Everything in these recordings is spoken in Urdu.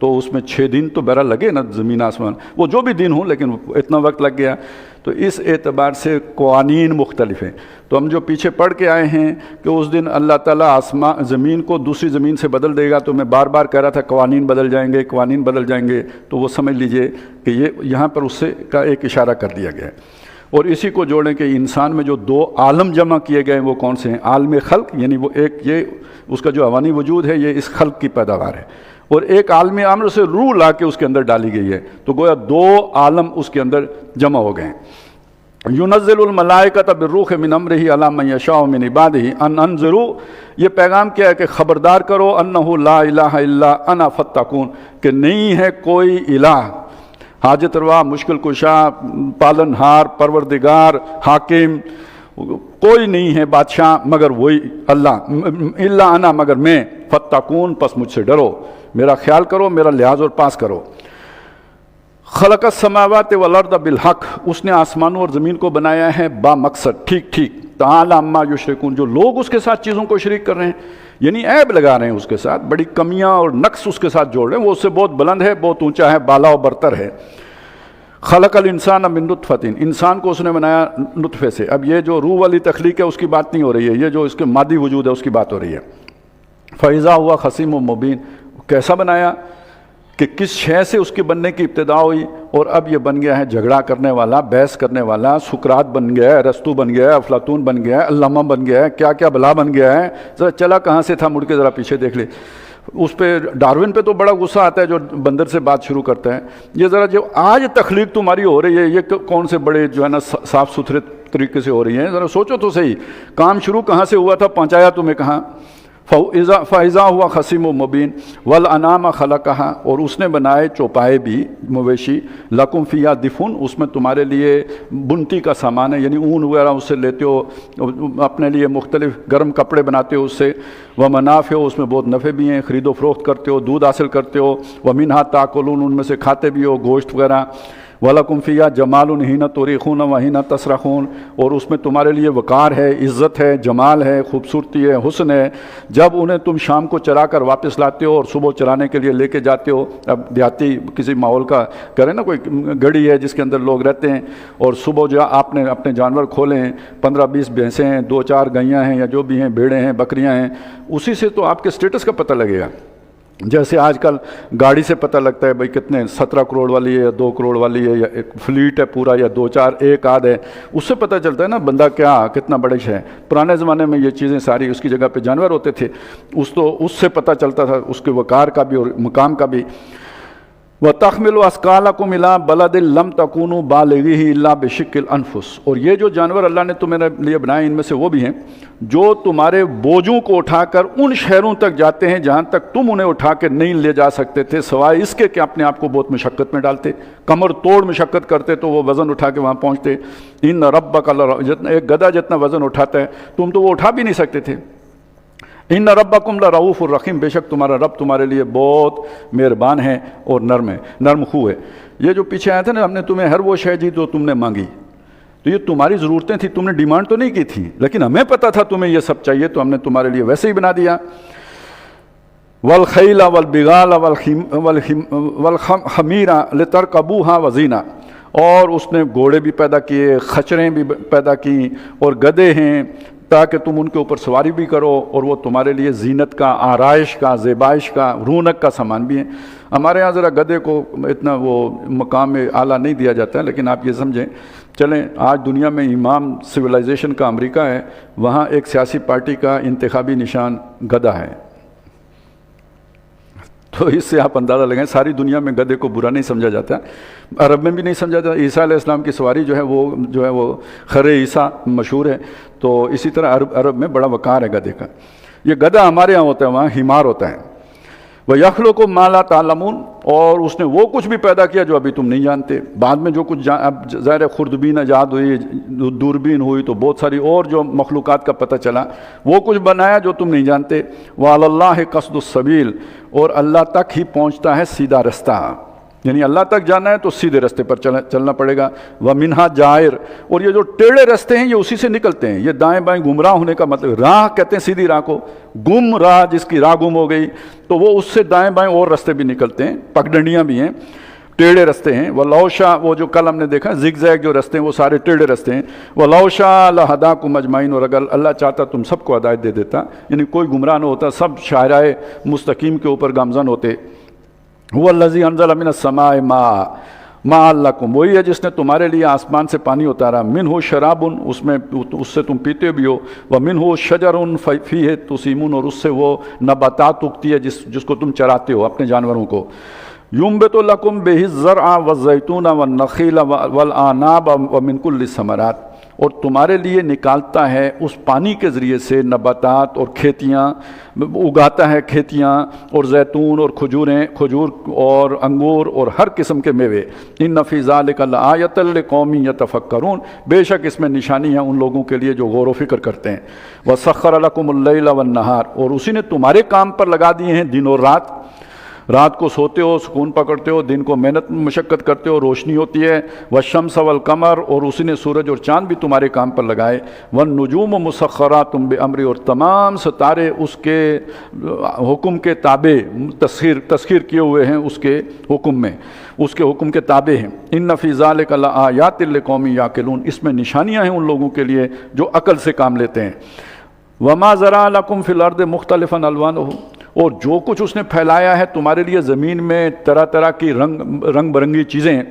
تو اس میں 6 دن تو بہرحال لگے نا زمین آسمان، وہ جو بھی دن ہوں لیکن اتنا وقت لگ گیا. تو اس اعتبار سے قوانین مختلف ہیں. تو ہم جو پیچھے پڑھ کے آئے ہیں کہ اس دن اللہ تعالیٰ زمین کو دوسری زمین سے بدل دے گا، تو میں بار بار کہہ رہا تھا قوانین بدل جائیں گے، قوانین بدل جائیں گے، تو وہ سمجھ لیجئے کہ یہ یہاں پر اس سے کا ایک اشارہ کر دیا گیا ہے. اور اسی کو جوڑیں کہ انسان میں جو 2 عالم جمع کیے گئے ہیں وہ کون سے ہیں؟ عالم خلق، یعنی وہ ایک یہ اس کا جو حیوانی وجود ہے یہ اس خلق کی پیداوار ہے، اور ایک عالم امر سے روح لا کے اس کے اندر ڈالی گئی ہے. تو گویا 2 عالم اس کے اندر جمع ہو گئے ہیں. ينزل الملائکۃ بالروح من امرہ علی من یشاء من عبادہ ان انذروا، یہ پیغام کیا ہے کہ خبردار کرو انہ لا الہ الا انا فاتقون، کہ نہیں ہے کوئی الہ، حاجت روا، مشکل کشا، پالن ہار، پروردگار، حاکم، کوئی نہیں ہے بادشاہ مگر وہی اللہ، الا انا مگر میں، فاتقون پس مجھ سے ڈرو، میرا خیال کرو، میرا لحاظ اور پاس کرو. خلق السماوات والارض بالحق، اس نے آسمانوں اور زمین کو بنایا ہے با مقصد، ٹھیک ٹھیک. تعالی عما یشرکون، جو لوگ اس کے ساتھ چیزوں کو شریک کر رہے ہیں، یعنی عیب لگا رہے ہیں اس کے ساتھ، بڑی کمیاں اور نقص اس کے ساتھ جوڑ رہے ہیں، وہ اس سے بہت بلند ہے، بہت اونچا ہے، بالا و برتر ہے. خلق الانسان من نطفۃ، انسان کو اس نے بنایا نطفے سے. اب یہ جو روح والی تخلیق ہے اس کی بات نہیں ہو رہی ہے، یہ جو اس کے مادی وجود ہے اس کی بات ہو رہی ہے. فاذا ہوا خصیم مبین، کیسا بنایا کہ کس شے سے اس کے بننے کی ابتدا ہوئی، اور اب یہ بن گیا ہے جھگڑا کرنے والا، بحث کرنے والا، سقراط بن گیا ہے، ارسطو بن گیا ہے، افلاطون بن گیا ہے، علامہ بن گیا ہے، کیا کیا بلا بن گیا ہے. ذرا چلا کہاں سے تھا، مڑ کے ذرا پیچھے دیکھ لے. اس پہ ڈارون پہ تو بڑا غصہ آتا ہے جو بندر سے بات شروع کرتا ہے. یہ ذرا جو آج تخلیق تمہاری ہو رہی ہے یہ کون سے بڑے جو ہے نا صاف ستھرے طریقے سے ہو رہی ہیں، ذرا سوچو تو صحیح، کام شروع کہاں سے ہوا تھا، پہنچایا تمہیں کہاں. فَإِذَا ہوا خصیم و مبین والانعام خلقہا، اور اس نے بنائے چوپائے بھی، مویشی، لکم فیہا دفن، اس میں تمہارے لیے بنتی کا سامان ہے، یعنی اون وغیرہ اس سے لیتے ہو، اپنے لیے مختلف گرم کپڑے بناتے ہو اس سے. ومنافع، اس میں بہت نفع بھی ہیں، خرید و فروخت کرتے ہو، دودھ حاصل کرتے ہو. ومنہا تاکلون، ان میں سے کھاتے بھی ہو گوشت وغیرہ. وَلَكُمْ فِيهَا جَمَالٌ حِينَ تُرِيحُونَ وَحِينَ تَسْرَحُونَ، اور اس میں تمہارے لیے وقار ہے، عزت ہے، جمال ہے، خوبصورتی ہے، حسن ہے، جب انہیں تم شام کو چرا کر واپس لاتے ہو اور صبح چرانے کے لیے لے کے جاتے ہو. اب دیہاتی کسی ماحول کا کریں نا، کوئی گڑی ہے جس کے اندر لوگ رہتے ہیں، اور صبح جو آپ نے اپنے جانور کھولے ہیں، 15-20 بھینسیں ہیں، 2-4 گئیاں ہیں یا جو بھی ہیں، بھیڑیں ہیں، بکریاں ہیں، اسی سے تو آپ کے سٹیٹس کا پتہ لگے گا. جیسے آج کل گاڑی سے پتہ لگتا ہے بھئی کتنے 17 کروڑ والی ہے یا 2 کروڑ والی ہے، یا ایک فلیٹ ہے پورا، یا 2-4 ایک آدھ ہے، اس سے پتہ چلتا ہے نا بندہ کتنا بڑے ہے. پرانے زمانے میں یہ چیزیں ساری اس کی جگہ پہ جانور ہوتے تھے، اس سے پتہ چلتا تھا اس کے وقار کا بھی اور مقام کا بھی. وَتَحْمِلُ أَثْقَالَكُمْ إِلَىٰ بَلَدٍ لَمْ تَكُونُوا بَالِغِيهِ إِلَّا بِشِقِّ الْأَنفُسِ، اور یہ جو جانور اللہ نے تمہارے لیے بنائے ان میں سے وہ بھی ہیں جو تمہارے بوجھوں کو اٹھا کر ان شہروں تک جاتے ہیں جہاں تک تم انہیں اٹھا کے نہیں لے جا سکتے تھے، سوائے اس کے کہ اپنے آپ کو بہت مشقت میں ڈالتے، کمر توڑ مشقت کرتے تو وہ وزن اٹھا کے وہاں پہنچتے. ان ربک، ایک گدھا جتنا وزن اٹھاتا ہے تم تو وہ اٹھا بھی نہیں سکتے تھے. ان ربکم لرؤوف الرحیم، بے شک تمہارا رب تمہارے لیے بہت مہربان ہے اور نرم خو ہے. یہ جو پیچھے آیا تھا نا، ہم نے تمہیں ہر وہ شے دی جو تم نے مانگی، تو یہ تمہاری ضرورتیں تھیں، تم نے ڈیمانڈ تو نہیں کی تھی، لیکن ہمیں پتہ تھا تمہیں یہ سب چاہیے تو ہم نے تمہارے لیے ویسے ہی بنا دیا. والخیل والبغال والحمیر لترکبوها وزینہ، اور اس نے گھوڑے بھی پیدا کیے، خچریں بھی پیدا کی، اور گدھے ہیں تاکہ تم ان کے اوپر سواری بھی کرو، اور وہ تمہارے لیے زینت کا، آرائش کا، زیبائش کا، رونق کا سامان بھی ہیں. ہمارے ہاں ذرا گدھے کو اتنا وہ مقام اعلیٰ نہیں دیا جاتا ہے، لیکن آپ یہ سمجھیں، چلیں آج دنیا میں امام سویلائزیشن کا امریکہ ہے، وہاں ایک سیاسی پارٹی کا انتخابی نشان گدھا ہے. تو اس سے آپ اندازہ لگائیں ساری دنیا میں گدھے کو برا نہیں سمجھا جاتا، عرب میں بھی نہیں سمجھا جاتا. عیسیٰ علیہ السلام کی سواری جو ہے وہ خر عیسیٰ مشہور ہے، تو اسی طرح عرب میں بڑا وقار ہے گدھے کا. یہ گدھا ہمارے ہاں ہوتا ہے، وہاں حمار ہوتا ہے. وَيَخْلُقُ مَا لَا تَعْلَمُونَ، اور اس نے وہ کچھ بھی پیدا کیا جو ابھی تم نہیں جانتے. بعد میں جو کچھ اب ظاہر خوردبین ایجاد ہوئی، دوربین ہوئی، تو بہت ساری اور جو مخلوقات کا پتہ چلا، وہ کچھ بنایا جو تم نہیں جانتے. وَعَلَى اللَّهِ قَصْدُ السَّبِيلِ، اور اللہ تک ہی پہنچتا ہے سیدھا رستہ. یعنی اللہ تک جانا ہے تو سیدھے راستے پر چلنا پڑے گا. وَمِنْهَا جائر, اور یہ جو ٹیڑھے راستے ہیں یہ اسی سے نکلتے ہیں. یہ دائیں بائیں گمراہ ہونے کا مطلب, راہ کہتے ہیں سیدھی راہ کو, گم راہ جس کی راہ گم ہو گئی تو وہ اس سے دائیں بائیں اور راستے بھی نکلتے ہیں, پگڈنڈیاں بھی ہیں, ٹیڑھے راستے ہیں. وَلَوْ شَاءَ, وہ جو کل ہم نے دیکھا زگ زیگ جو راستے ہیں وہ سارے ٹیڑھے راستے ہیں. وَلَوْ شَاءَ لَهَدَاكُمْ أَجْمَعِينَ, اور اگر اللہ چاہتا تم سب کو ہدایت دے دیتا, یعنی کوئی گمراہ نہ ہوتا, سب شاہراہ مستقیم کے اوپر گامزن ہوتے. هُوَ الَّذِي أَنزَلَ مِنَ السَّمَاءِ مَاءً لَكُمْ, وہی ہے جس نے تمہارے لیے آسمان سے پانی اتارا. مِنْهُ شَرَابٌ, اس سے تم پیتے بھی ہو. وَمِنْهُ شَجَرٌ فِيهِ تُسِيمُونَ, اور اس سے وہ نباتات اگتی ہے جس کو تم چراتے ہو اپنے جانوروں کو. يُنبِتُ لَكُمْ بِهِ الزَّرْعَ وَالزَّيْتُونَ وَالنَّخِيلَ وَالْأَعْنَابَ وَمِنْ كُلِّ الثَّمَرَاتِ, اور تمہارے لیے نکالتا ہے اس پانی کے ذریعے سے نباتات اور کھیتیاں, اگاتا ہے کھیتیاں اور زیتون اور کھجور اور انگور اور ہر قسم کے میوے. ان فی ذلک لآیۃ لقوم یتفکرون, بے شک اس میں نشانی ہے ان لوگوں کے لیے جو غور و فکر کرتے ہیں. وسخر لکم اللیل والنہار, اور اسی نے تمہارے کام پر لگا دیے ہیں دن اور رات. رات کو سوتے ہو, سکون پکڑتے ہو, دن کو محنت مشقت کرتے ہو, روشنی ہوتی ہے. والشمس والقمر, اور اسی نے سورج اور چاند بھی تمہارے کام پر لگائے. والنجوم مسخرات بامر, اور تمام ستارے اس کے حکم کے تابع, تسخیر کیے ہوئے ہیں اس کے حکم میں, اس کے حکم کے تابع ہیں. ان فی ذلک لآیات لقوم یعقلون, اس میں نشانیاں ہیں ان لوگوں کے لیے جو عقل سے کام لیتے ہیں. وما ذرا لکم فی الارض مختلفا الوانہ, اور جو کچھ اس نے پھیلایا ہے تمہارے لیے زمین میں طرح طرح کی رنگ برنگی چیزیں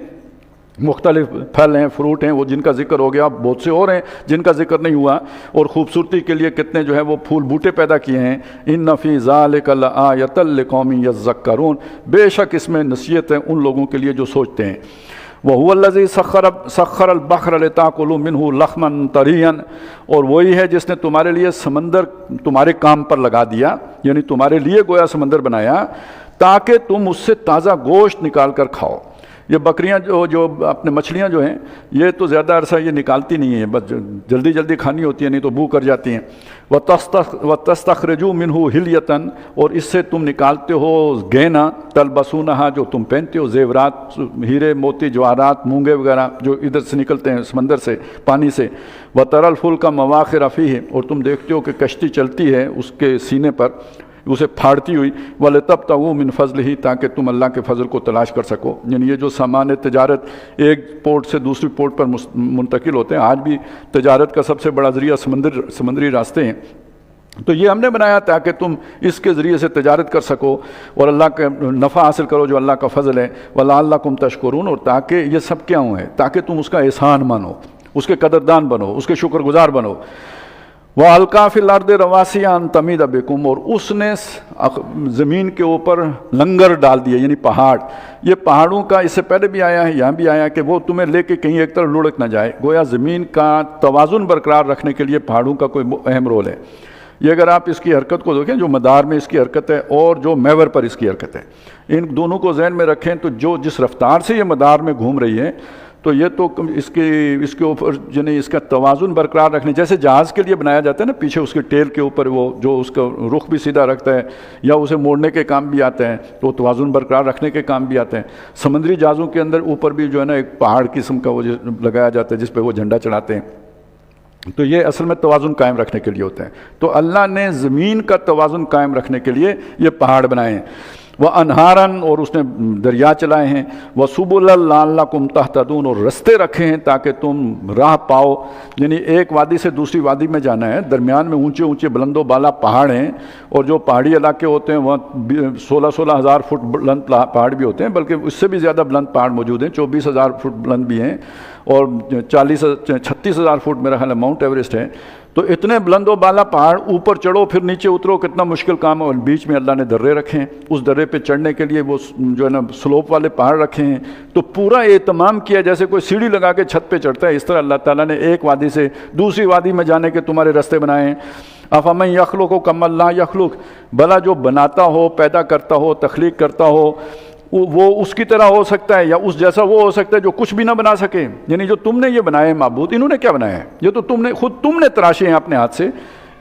مختلف پھل ہیں, فروٹ ہیں, وہ جن کا ذکر ہو گیا, بہت سے اور ہیں جن کا ذکر نہیں ہوا, اور خوبصورتی کے لیے کتنے جو ہے وہ پھول بوٹے پیدا کیے ہیں. ان فی ذلک لآیۃ لقوم یذکرون, بے شک اس میں نصیحت ہے ان لوگوں کے لیے جو سوچتے ہیں. وَهُوَ الَّذِي سَخَّرَ الْبَحْرَ لِتَأْكُلُوا مِنْهُ لَحْمًا طَرِيًّا, اور وہی ہے جس نے تمہارے لیے سمندر تمہارے کام پر لگا دیا, یعنی تمہارے لیے گویا سمندر بنایا تاکہ تم اس سے تازہ گوشت نکال کر کھاؤ. یہ بکریاں جو اپنے مچھلیاں جو ہیں یہ تو زیادہ عرصہ یہ نکالتی نہیں ہیں, بس جلدی جلدی کھانی ہوتی ہیں, نہیں تو بو کر جاتی ہیں. وَتَسْتَخْرِجُوا مِنْهُ حِلْيَةً, اور اس سے تم نکالتے ہو گہنا, تلبسونہا, جو تم پہنتے ہو, زیورات, ہیرے موتی جواہرات, مونگے وغیرہ جو ادھر سے نکلتے ہیں سمندر سے, پانی سے. وَتَرَى الْفُلْكَ مَوَاخِرَ فِيهِ, اور تم دیکھتے ہو کہ کشتی چلتی ہے اس کے سینے پر, اسے پھاڑتی ہوئی. وَلِتَبْتَغُوا مِنْ فَضْلِهِ, تاکہ تم اللہ کے فضل کو تلاش کر سکو. یعنی یہ جو سامان تجارت ایک پورٹ سے دوسری پورٹ پر منتقل ہوتے ہیں, آج بھی تجارت کا سب سے بڑا ذریعہ سمندری راستے ہیں, تو یہ ہم نے بنایا تاکہ تم اس کے ذریعے سے تجارت کر سکو اور اللہ کا نفع حاصل کرو جو اللہ کا فضل ہے. وَلَعَلَّكُمْ تَشْكُرُونَ, اور تاکہ یہ سب کیوں ہے, تاکہ تم اس کا احسان مانو, اس کے قدردان بنو, اس کے شکر گزار بنو. وَأَلْقَىٰ فِي الْأَرْضِ رَوَاسِيَ أَن تَمِيدَ بِكُمْ, اور اس نے زمین کے اوپر لنگر ڈال دیا, یعنی پہاڑ. یہ پہاڑوں کا اس سے پہلے بھی آیا ہے, یہاں بھی آیا کہ وہ تمہیں لے کے کہیں ایک طرف لڑک نہ جائے. گویا زمین کا توازن برقرار رکھنے کے لیے پہاڑوں کا کوئی اہم رول ہے. یہ اگر آپ اس کی حرکت کو دیکھیں, جو مدار میں اس کی حرکت ہے اور جو محور پر اس کی حرکت ہے, ان دونوں کو ذہن میں رکھیں تو جو جس رفتار سے یہ مدار میں گھوم رہی ہے تو یہ تو اس کے اوپر یعنی اس کا توازن برقرار رکھنے, جیسے جہاز کے لیے بنایا جاتا ہے نا, پیچھے اس کے ٹیل کے اوپر وہ جو اس کا رخ بھی سیدھا رکھتا ہے یا اسے موڑنے کے کام بھی آتے ہیں, تو توازن برقرار رکھنے کے کام بھی آتے ہیں. سمندری جہازوں کے اندر اوپر بھی جو ہے نا ایک پہاڑ قسم کا وہ لگایا جاتا ہے جس پہ وہ جھنڈا چڑھاتے ہیں, تو یہ اصل میں توازن قائم رکھنے کے لیے ہوتا ہے. تو اللہ نے زمین کا توازن قائم رکھنے کے لیے یہ پہاڑ بنائے ہیں. وَأَنْهَارًا, اور اس نے دریا چلائے ہیں. وَسُبُلًا لَعَلَّكُمْ تَهْتَدُونَ, اور رستے رکھے ہیں تاکہ تم راہ پاؤ, یعنی ایک وادی سے دوسری وادی میں جانا ہے, درمیان میں اونچے اونچے بلند و بالا پہاڑ ہیں, اور جو پہاڑی علاقے ہوتے ہیں وہاں 16,000 فٹ بلند پہاڑ بھی ہوتے ہیں, بلکہ اس سے بھی زیادہ بلند پہاڑ موجود ہیں, 24,000 فٹ بلند بھی ہیں, اور 36,000 فٹ میرا خیال ہے ماؤنٹ ایوریسٹ ہے. تو اتنے بلند و بالا پہاڑ, اوپر چڑھو پھر نیچے اترو, کتنا مشکل کام ہے. اور بیچ میں اللہ نے درے رکھے ہیں, اس درے پہ چڑھنے کے لیے وہ جو ہے نا سلوپ والے پہاڑ رکھے ہیں. تو پورا اہتمام کیا جیسے کوئی سیڑھی لگا کے چھت پہ چڑھتا ہے, اس طرح اللہ تعالیٰ نے ایک وادی سے دوسری وادی میں جانے کے تمہارے راستے بنائے ہیں. افمن یخلق کما لا یخلق, بھلا جو بناتا ہو, پیدا کرتا ہو, تخلیق کرتا ہو, وہ اس کی طرح ہو سکتا ہے یا اس جیسا وہ ہو سکتا ہے جو کچھ بھی نہ بنا سکے. یعنی جو تم نے یہ بنائے معبود, انہوں نے کیا بنایا ہے؟ یہ تو تم نے تراشے ہیں اپنے ہاتھ سے,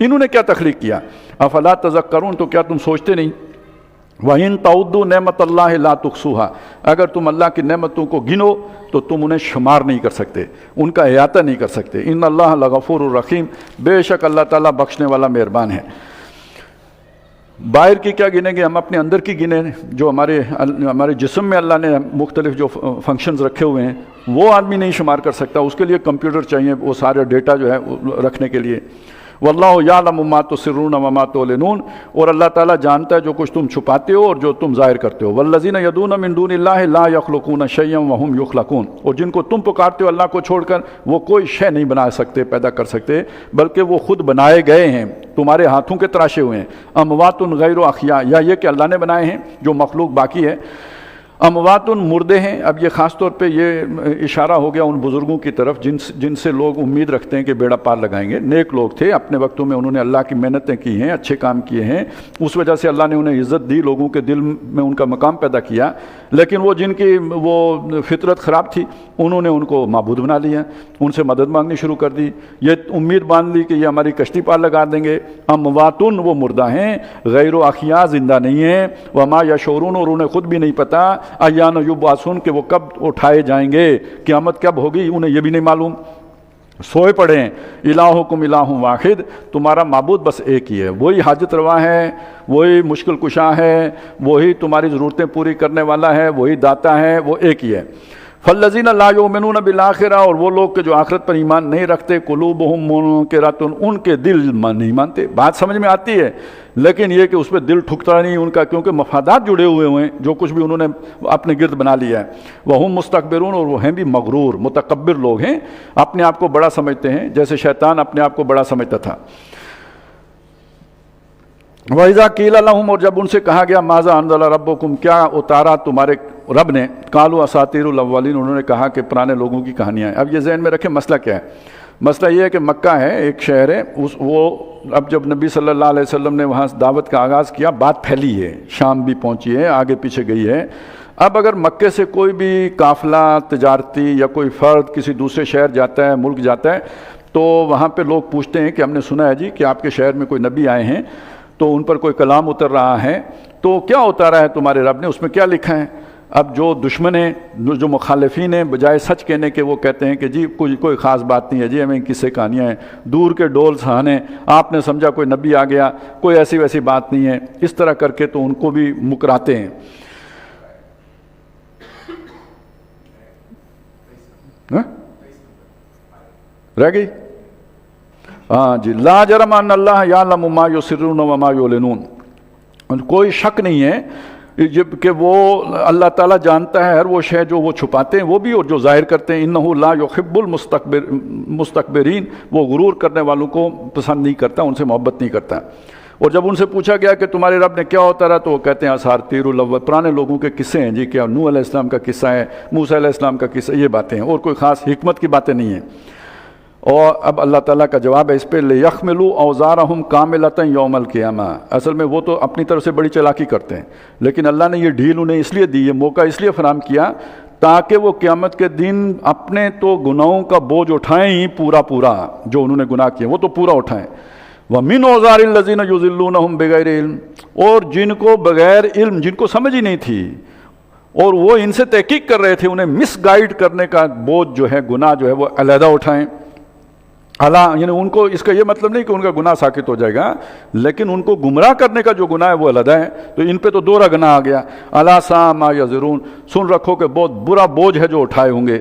انہوں نے کیا تخلیق کیا؟ افلا تذکرون, تو کیا تم سوچتے نہیں؟ وَإِن تَعُدُّوا نِعْمَتَ اللَّهِ لَا تُحْصُوهَا، اگر تم اللہ کی نعمتوں کو گنو تو تم انہیں شمار نہیں کر سکتے، ان کا احاطہ نہیں کر سکتے۔ ان اللہ لغفور الرحیم، بے شک اللہ تعالیٰ بخشنے والا مہربان ہے۔ باہر کی کیا گنیں گے، ہم اپنے اندر کی گنیں، جو ہمارے جسم میں اللہ نے مختلف جو فنکشنز رکھے ہوئے ہیں وہ آدمی نہیں شمار کر سکتا، اس کے لیے کمپیوٹر چاہیے وہ سارے ڈیٹا جو ہے رکھنے کے لیے۔ واللہ یعلم ما تسرون وما تعلنون، اور اللہ تعالیٰ جانتا ہے جو کچھ تم چھپاتے ہو اور جو تم ظاہر کرتے ہو۔ والذین یدعون من دون اللہ لا یخلقون شیئا وهم یخلقون، اور جن کو تم پکارتے ہو اللہ کو چھوڑ کر وہ کوئی شے نہیں بنا سکتے، پیدا کر سکتے، بلکہ وہ خود بنائے گئے ہیں، تمہارے ہاتھوں کے تراشے ہوئے ہیں۔ اموات غیر احیاء، یا یہ کہ اللہ نے بنائے ہیں جو مخلوق باقی ہے۔ اموات مردے ہیں، اب یہ خاص طور پہ یہ اشارہ ہو گیا ان بزرگوں کی طرف جن سے لوگ امید رکھتے ہیں کہ بیڑا پار لگائیں گے۔ نیک لوگ تھے، اپنے وقتوں میں انہوں نے اللہ کی محنتیں کی ہیں، اچھے کام کیے ہیں، اس وجہ سے اللہ نے انہیں عزت دی، لوگوں کے دل میں ان کا مقام پیدا کیا۔ لیکن وہ جن کی وہ فطرت خراب تھی انہوں نے ان کو معبود بنا لیا، ان سے مدد مانگنی شروع کر دی، یہ امید باندھ لی کہ یہ ہماری کشتی پار لگا دیں گے۔ امواتن، وہ مردہ ہیں، غیر احیاء، زندہ نہیں ہیں، وما یشعرون، اور انہیں خود بھی نہیں پتہ، ایان یبعثون، کہ وہ کب اٹھائے جائیں گے، قیامت کب ہوگی، انہیں یہ بھی نہیں معلوم۔ سوئے پڑے ہیں۔ الہکم الہ واحد، تمہارا معبود بس ایک ہی ہے، وہی حاجت روا ہے، وہی مشکل کشا ہے، وہی تمہاری ضرورتیں پوری کرنے والا ہے، وہی داتا ہے، وہ ایک ہی ہے۔ فالذین لا یؤمنون بالآخرہ، اور وہ لوگ کہ جو آخرت پر ایمان نہیں رکھتے، قلوبہم منکرۃ، ان کے دل نہیں مانتے۔ بات سمجھ میں آتی ہے لیکن یہ کہ اس پہ دل ٹھکتا نہیں ان کا، کیونکہ مفادات جڑے ہوئے ہیں، جو کچھ بھی انہوں نے اپنے گرد بنا لیا ہے۔ وہم مستکبرون، اور وہ ہیں بھی مغرور، متکبر لوگ ہیں، اپنے آپ کو بڑا سمجھتے ہیں، جیسے شیطان اپنے آپ کو بڑا سمجھتا تھا۔ وَإِذَا قِيلَ لَهُمْ، اور جب ان سے کہا گیا ماذا انزل ربکم، کیا اتارا تمہارے رب نے، قالوا اساطیر الاولین، انہوں نے کہا کہ پرانے لوگوں کی کہانیاں ہیں۔ اب یہ ذہن میں رکھیں مسئلہ کیا ہے۔ مسئلہ یہ ہے کہ مکہ ہے، ایک شہر ہے، وہ اب جب نبی صلی اللہ علیہ وسلم نے وہاں دعوت کا آغاز کیا، بات پھیلی ہے، شام بھی پہنچی ہے، آگے پیچھے گئی ہے۔ اب اگر مکے سے کوئی بھی قافلہ تجارتی یا کوئی فرد کسی دوسرے شہر جاتا ہے، ملک جاتا ہے، تو وہاں پہ لوگ پوچھتے ہیں کہ ہم نے سنا ہے جی کہ آپ کے شہر میں کوئی نبی آئے ہیں، تو ان پر کوئی کلام اتر رہا ہے، تو کیا اتارا ہے تمہارے رب نے، اس میں کیا لکھا ہے؟ اب جو دشمن ہیں، جو مخالفین ہیں، بجائے سچ کہنے کے وہ کہتے ہیں کہ جی کوئی خاص بات نہیں ہے جی، ہمیں قصے کہانیاں ہیں، دور کے ڈول سہانے، آپ نے سمجھا کوئی نبی آ گیا، کوئی ایسی ویسی بات نہیں ہے، اس طرح کر کے تو ان کو بھی مکراتے ہیں۔ رہ گئی؟ ہاں جی، لا جرم ان اللہ یعلم ما یسرون وما یعلنون، کوئی شک نہیں ہے کہ وہ اللہ تعالیٰ جانتا ہے ہر وہ شے جو وہ چھپاتے ہیں وہ بھی اور جو ظاہر کرتے ہیں۔ انہ لا یحب المستکبرین، وہ غرور کرنے والوں کو پسند نہیں کرتا، ان سے محبت نہیں کرتا۔ اور جب ان سے پوچھا گیا کہ تمہارے رب نے کیا اتارا، تو وہ کہتے ہیں اساطیر الاول، پرانے لوگوں کے قصے ہیں جی، کیا نوح علیہ السلام کا قصہ ہے، موسیٰ علیہ السلام کا قصہ، یہ باتیں ہیں، اور کوئی خاص حکمت کی باتیں نہیں ہیں۔ اور اب اللہ تعالیٰ کا جواب ہے اس پہ، لِيَحْمِلُوا أَوْزَارَهُمْ كَامِلَةً يَوْمَ الْقِيَامَةِ، اصل میں وہ تو اپنی طرف سے بڑی چالاکی کرتے ہیں، لیکن اللہ نے یہ ڈھیل انہیں اس لیے دی، یہ موقع اس لیے فراہم کیا تاکہ وہ قیامت کے دن اپنے تو گناہوں کا بوجھ اٹھائیں ہی پورا، جو انہوں نے گناہ کیے وہ تو پورا اٹھائیں۔ وَمِنْ أَوْزَارِ الَّذِينَ يُضِلُّونَهُمْ بِغَيْرِ عِلْمٍ، اور جن کو بغیر علم، جن کو سمجھ ہی نہیں تھی اور وہ ان سے تحقیق کر رہے تھے، انہیں مس گائیڈ کرنے کا بوجھ جو ہے، گناہ جو ہے وہ علیحدہ اٹھائیں۔ یعنی ان کو، اس کا یہ مطلب نہیں کہ ان کا گناہ ساقط ہو جائے گا، لیکن ان کو گمراہ کرنے کا جو گناہ ہے وہ علیحدہ ہے، تو ان پہ تو دوہرا گناہ آ گیا۔ الا ساء ما یزرون، سن رکھو کہ بہت برا بوجھ ہے جو اٹھائے ہوں گے۔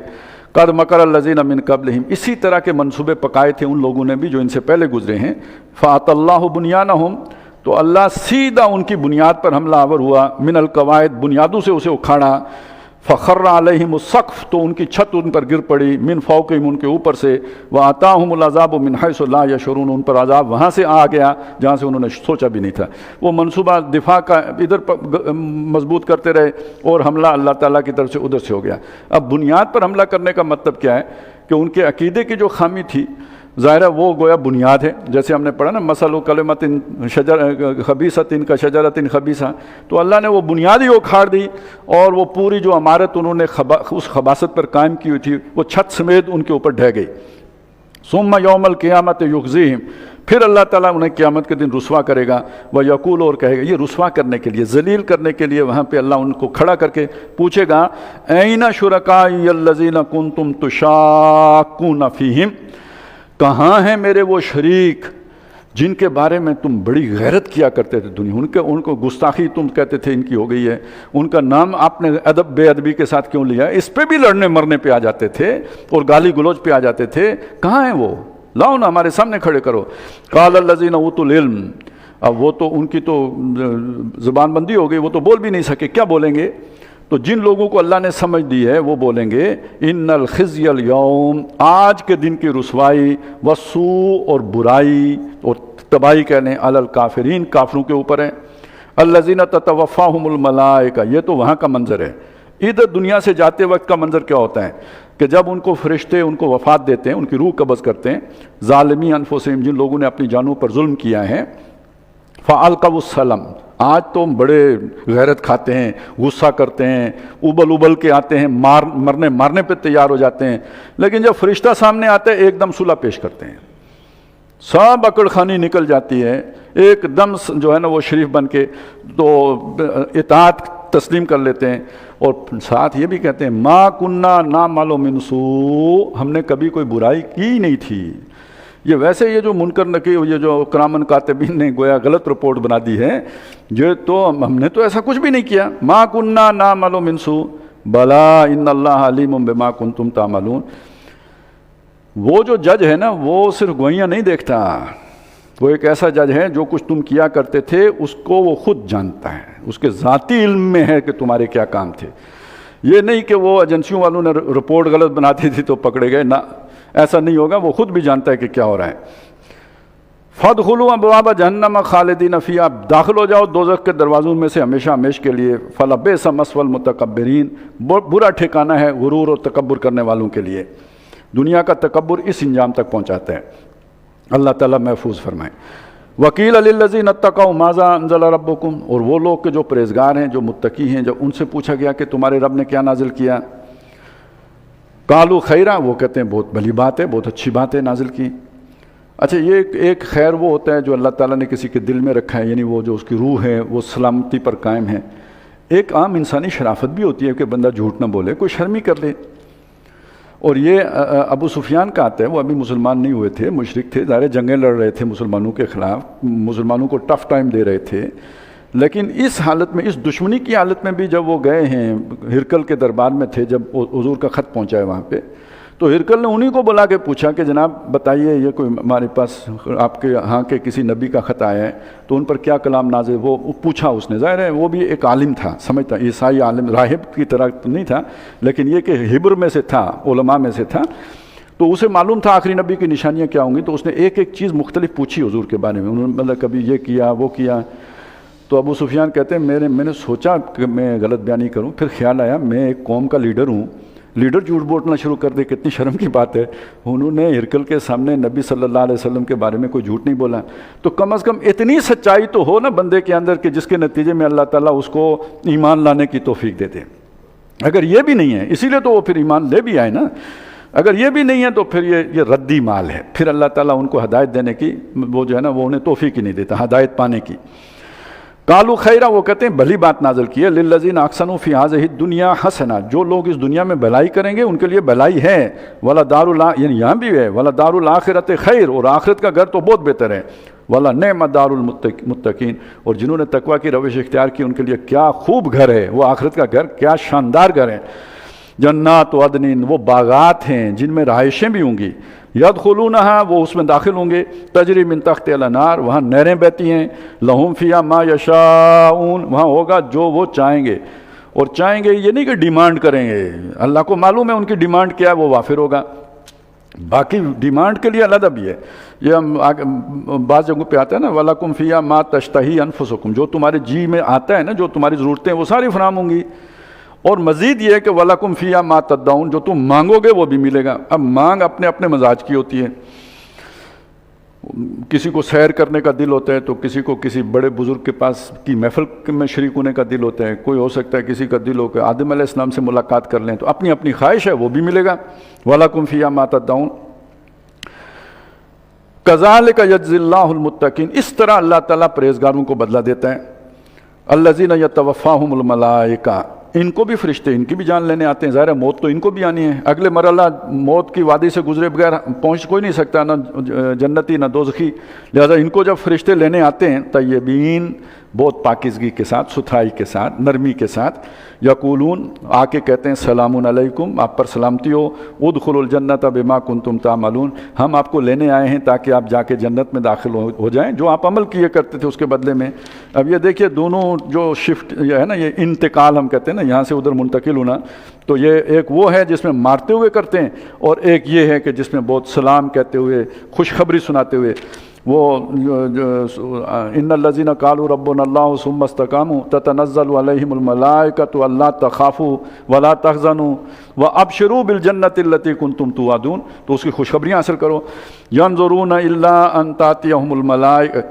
قد مکر الذین من قبلہم، اسی طرح کے منصوبے پکائے تھے ان لوگوں نے بھی جو ان سے پہلے گزرے ہیں۔ فأتی اللہ بنیانہم، تو اللہ سیدھا ان کی بنیاد پر حملہ آور ہوا، من القواعد، بنیادوں سے اسے اکھاڑا۔ فخر علیہم السقف، تو ان کی چھت ان پر گر پڑی، من فوقہم، ان کے اوپر سے، وآتاہم العذاب من حیث لا یشعرون، ان پر عذاب وہاں سے آ گیا جہاں سے انہوں نے سوچا بھی نہیں تھا۔ وہ منصوبہ دفاع کا ادھر مضبوط کرتے رہے اور حملہ اللہ تعالیٰ کی طرف سے ادھر سے ہو گیا۔ اب بنیاد پر حملہ کرنے کا مطلب کیا ہے کہ ان کے عقیدے کی جو خامی تھی، ظاہر ہے وہ گویا بنیاد ہے، جیسے ہم نے پڑھا نا مثل کلمۃ خبیثۃ کشجرۃ خبیثہ، تو اللہ نے وہ بنیاد ہی اکھاڑ دی، اور وہ پوری جو عمارت انہوں نے اس خباثت پر قائم کی ہوئی تھی وہ چھت سمیت ان کے اوپر ڈھہ گئی۔ ثم یوم القیامت یخزیہم، پھر اللہ تعالیٰ انہیں قیامت کے دن رسوا کرے گا، وہ یقول، اور کہے گا، یہ رسوا کرنے کے لیے، ذلیل کرنے کے لیے وہاں پہ اللہ ان کو کھڑا کر کے پوچھے گا، این شرکائی الذین کنتم تشاقون فیہم، کہاں ہیں میرے وہ شریک جن کے بارے میں تم بڑی غیرت کیا کرتے تھے دنیا، ان کو گستاخی تم کہتے تھے ان کی ہو گئی ہے، ان کا نام آپ نے بے ادبی کے ساتھ کیوں لیا، اس پہ بھی لڑنے مرنے پہ آ جاتے تھے اور گالی گلوچ پہ آ جاتے تھے، کہاں ہیں وہ، لاؤ نا ہمارے سامنے کھڑے کرو۔ قال الذین اوتوا العلم، اب وہ تو ان کی تو زبان بندی ہو گئی، وہ تو بول بھی نہیں سکے، کیا بولیں گے؟ تو جن لوگوں کو اللہ نے سمجھ دی ہے وہ بولیں گے، ان الخزی الیوم، آج کے دن کی رسوائی، والسوء، اور برائی اور تباہی کہنے، علی الکافرین، کافروں کے اوپر ہے، الذین تتوفاہم الملائکہ، یہ تو وہاں کا منظر ہے۔ ادھر دنیا سے جاتے وقت کا منظر کیا ہوتا ہے کہ جب ان کو فرشتے ان کو وفات دیتے ہیں، ان کی روح قبض کرتے ہیں، ظالمی انفسہم، جن لوگوں نے اپنی جانوں پر ظلم کیا ہے، فَأَلْقَوُا السَّلَمَ، آج تو ہم بڑے غیرت کھاتے ہیں، غصہ کرتے ہیں، ابل کے آتے ہیں، مارنے پہ تیار ہو جاتے ہیں، لیکن جب فرشتہ سامنے آتا ہے ایک دم صلح پیش کرتے ہیں، سب اکڑ خانی نکل جاتی ہے، ایک دم جو ہے نا وہ شریف بن کے تو اطاعت تسلیم کر لیتے ہیں، اور ساتھ یہ بھی کہتے ہیں ما کننا نعمل من سوء، ہم نے کبھی کوئی برائی کی نہیں تھی۔ یہ ویسے یہ جو منکر نکیر، یہ جو کرامن کاتبین نے گویا غلط رپورٹ بنا دی ہے، یہ تو ہم نے تو ایسا کچھ بھی نہیں کیا، ما کننا نعمل من سوء بلا ان اللہ علیم بما کنتم تعملون۔ وہ جو جج ہے نا وہ صرف گوئیاں نہیں دیکھتا، وہ ایک ایسا جج ہے جو کچھ تم کیا کرتے تھے اس کو وہ خود جانتا ہے، اس کے ذاتی علم میں ہے کہ تمہارے کیا کام تھے، یہ نہیں کہ وہ ایجنسیوں والوں نے رپورٹ غلط بناتی تھی تو پکڑے گئے، نہ، ایسا نہیں ہوگا، وہ خود بھی جانتا ہے کہ کیا ہو رہا ہے۔ فَادْخُلُوا أَبْوَابَ جَهَنَّمَ خَالِدِينَ فِيهَا، داخل ہو جاؤ دوزخ کے دروازوں میں سے ہمیشہ ہمیش کے لیے، فَلَبِئْسَ مَثْوَى الْمُتَكَبِّرِينَ، برا ٹھکانہ ہے غرور اور تکبر کرنے والوں کے لیے۔ دنیا کا تکبر اس انجام تک پہنچاتا ہے، اللہ تعالیٰ محفوظ فرمائے۔ وَقِيلَ لِلَّذِينَ اتَّقَوْا مَاذَا أَنزَلَ رَبُّكُمْ، اور وہ لوگ کہ جو پرہیزگار ہیں، جو متقی ہیں، جب ان سے پوچھا گیا کہ تمہارے رب نے کیا نازل کیا، قالوا خیرا، وہ کہتے ہیں بہت بھلی بات ہے، بہت اچھی بات ہے نازل کی۔ اچھا، یہ ایک خیر وہ ہوتا ہے جو اللہ تعالیٰ نے کسی کے دل میں رکھا ہے، یعنی وہ جو اس کی روح ہے وہ سلامتی پر قائم ہے۔ ایک عام انسانی شرافت بھی ہوتی ہے کہ بندہ جھوٹ نہ بولے، کوئی شرمی کر لے، اور یہ ابو سفیان کا آتا ہے، وہ ابھی مسلمان نہیں ہوئے تھے، مشرک تھے، ظاہر جنگیں لڑ رہے تھے مسلمانوں کے خلاف، مسلمانوں کو ٹف ٹائم دے رہے تھے، لیکن اس حالت میں، اس دشمنی کی حالت میں بھی جب وہ گئے ہیں، ہرکل کے دربار میں تھے جب حضور کا خط پہنچا ہے وہاں پہ، تو ہرکل نے انہی کو بلا کے پوچھا کہ جناب بتائیے، یہ کوئی ہمارے پاس آپ کے ہاں کے کسی نبی کا خط آیا ہے تو ان پر کیا کلام نازل، وہ پوچھا اس نے، ظاہر ہے وہ بھی ایک عالم تھا، سمجھتا، عیسائی عالم، راہب کی طرح تو نہیں تھا، لیکن یہ کہ ہبر میں سے تھا، علماء میں سے تھا، تو اسے معلوم تھا آخری نبی کی نشانیاں کیا ہوں گی، تو اس نے ایک ایک چیز مختلف پوچھی حضور کے بارے میں، انہوں نے مطلب کبھی یہ کیا وہ کیا۔ تو ابو سفیان کہتے ہیں میں نے سوچا کہ میں غلط بیانی کروں، پھر خیال آیا میں ایک قوم کا لیڈر ہوں، لیڈر جھوٹ بولنا شروع کر دے، کتنی شرم کی بات ہے۔ انہوں نے ہرکل کے سامنے نبی صلی اللہ علیہ وسلم کے بارے میں کوئی جھوٹ نہیں بولا، تو کم از کم اتنی سچائی تو ہو نا بندے کے اندر کہ جس کے نتیجے میں اللہ تعالیٰ اس کو ایمان لانے کی توفیق دے دے۔ اگر یہ بھی نہیں ہے، اسی لیے تو وہ پھر ایمان لے بھی آئے نا، اگر یہ بھی نہیں ہے تو پھر یہ ردی مال ہے، پھر اللہ تعالیٰ ان کو ہدایت دینے کی وہ جو ہے نا وہ انہیں توفیق ہی نہیں دیتا ہدایت پانے کی۔ قالوا خیرا، وہ کہتے ہیں بھلی بات نازل کی ہے، للذین احسنوا فی ہذہ الدنیا حسنہ، جو لوگ اس دنیا میں بھلائی کریں گے ان کے لیے بھلائی ہے، ولدار یعنی یہاں بھی ہے، ولدار الآخرۃ خیر، اور آخرت کا گھر تو بہت بہتر ہے، ولنعم دار المتقین، اور جنہوں نے تقوی کی روش اختیار کی ان کے لیے کیا خوب گھر ہے، وہ آخرت کا گھر کیا شاندار گھر ہے۔ جنات عدن، وہ باغات ہیں جن میں رہائشیں بھی ہوں گی، یدخلونہا، وہ اس میں داخل ہوں گے، تجری من تحت الانہار، وہاں نہریں بہتی ہیں، لہم فیہا ما یشاؤون، وہاں ہوگا جو وہ چاہیں گے، اور چاہیں گے یہ نہیں کہ ڈیمانڈ کریں گے، اللہ کو معلوم ہے ان کی ڈیمانڈ کیا ہے، وہ وافر ہوگا، باقی ڈیمانڈ کے لیے علیحدہ بھی ہے، یہ ہم بعض جگہوں پہ آتا ہے نا، وَلَكُمْ فِيهَا مَا تَشْتَهِي أَنفُسُكُمْ، جو تمہارے جی میں آتا ہے نا، جو تمہاری ضرورتیں وہ ساری فراہم ہوں گی، اور مزید یہ ہے کہ وَلَكُمْ فِيهَا مَا تَدَّعُونَ، جو تم مانگو گے وہ بھی ملے گا۔ اب مانگ اپنے اپنے مزاج کی ہوتی ہے، کسی کو سیر کرنے کا دل ہوتا ہے تو کسی کو کسی بڑے بزرگ کے پاس کی محفل میں شریک ہونے کا دل ہوتا ہے، کوئی ہو سکتا ہے کسی کا دل ہو کہ آدم علیہ السلام سے ملاقات کر لیں، تو اپنی اپنی خواہش ہے وہ بھی ملے گا۔ وَلَكُمْ فِيهَا مَا تَدَّعُونَ کذالک یجزی اللہ المتقین، اس طرح اللہ تعالیٰ پرہیزگاروں کو بدلہ دیتا ہے۔ الذین یتوفاہم الملائکہ، ان کو بھی فرشتے ان کی بھی جان لینے آتے ہیں، ظاہر ہے موت تو ان کو بھی آنی ہے، اگلے مرحلہ موت کی وادی سے گزرے بغیر پہنچ کوئی نہیں سکتا، نہ جنتی نہ دوزخی، لہذا ان کو جب فرشتے لینے آتے ہیں طیبین، بہت پاکیزگی کے ساتھ، ستھرائی کے ساتھ، نرمی کے ساتھ، یقولون، آ کے کہتے ہیں سلام علیکم، آپ پر سلامتی ہو، ادخلوا الجنت بما کنتم تعملون، ہم آپ کو لینے آئے ہیں تاکہ آپ جا کے جنت میں داخل ہو جائیں جو آپ عمل کیے کرتے تھے اس کے بدلے میں۔ اب یہ دیکھیے دونوں جو شفٹ یہ ہے نا، یہ انتقال ہم کہتے ہیں نا، یہاں سے ادھر منتقل ہونا، تو یہ ایک وہ ہے جس میں مارتے ہوئے کرتے ہیں، اور ایک یہ ہے کہ جس میں بہت سلام کہتے ہوئے، خوشخبری سناتے ہوئے۔ وہ ان الذین قالوا ربنا اللہ ثم استقاموا تتنزل علیہم الملائکۃ الا تخافوا ولا تحزنوا وابشروا بالجنۃ التي کنتم توعدون، تو اس کی خوشخبریاں حاصل کرو۔ ینظرون الا ان تاتیہم الملائکہ،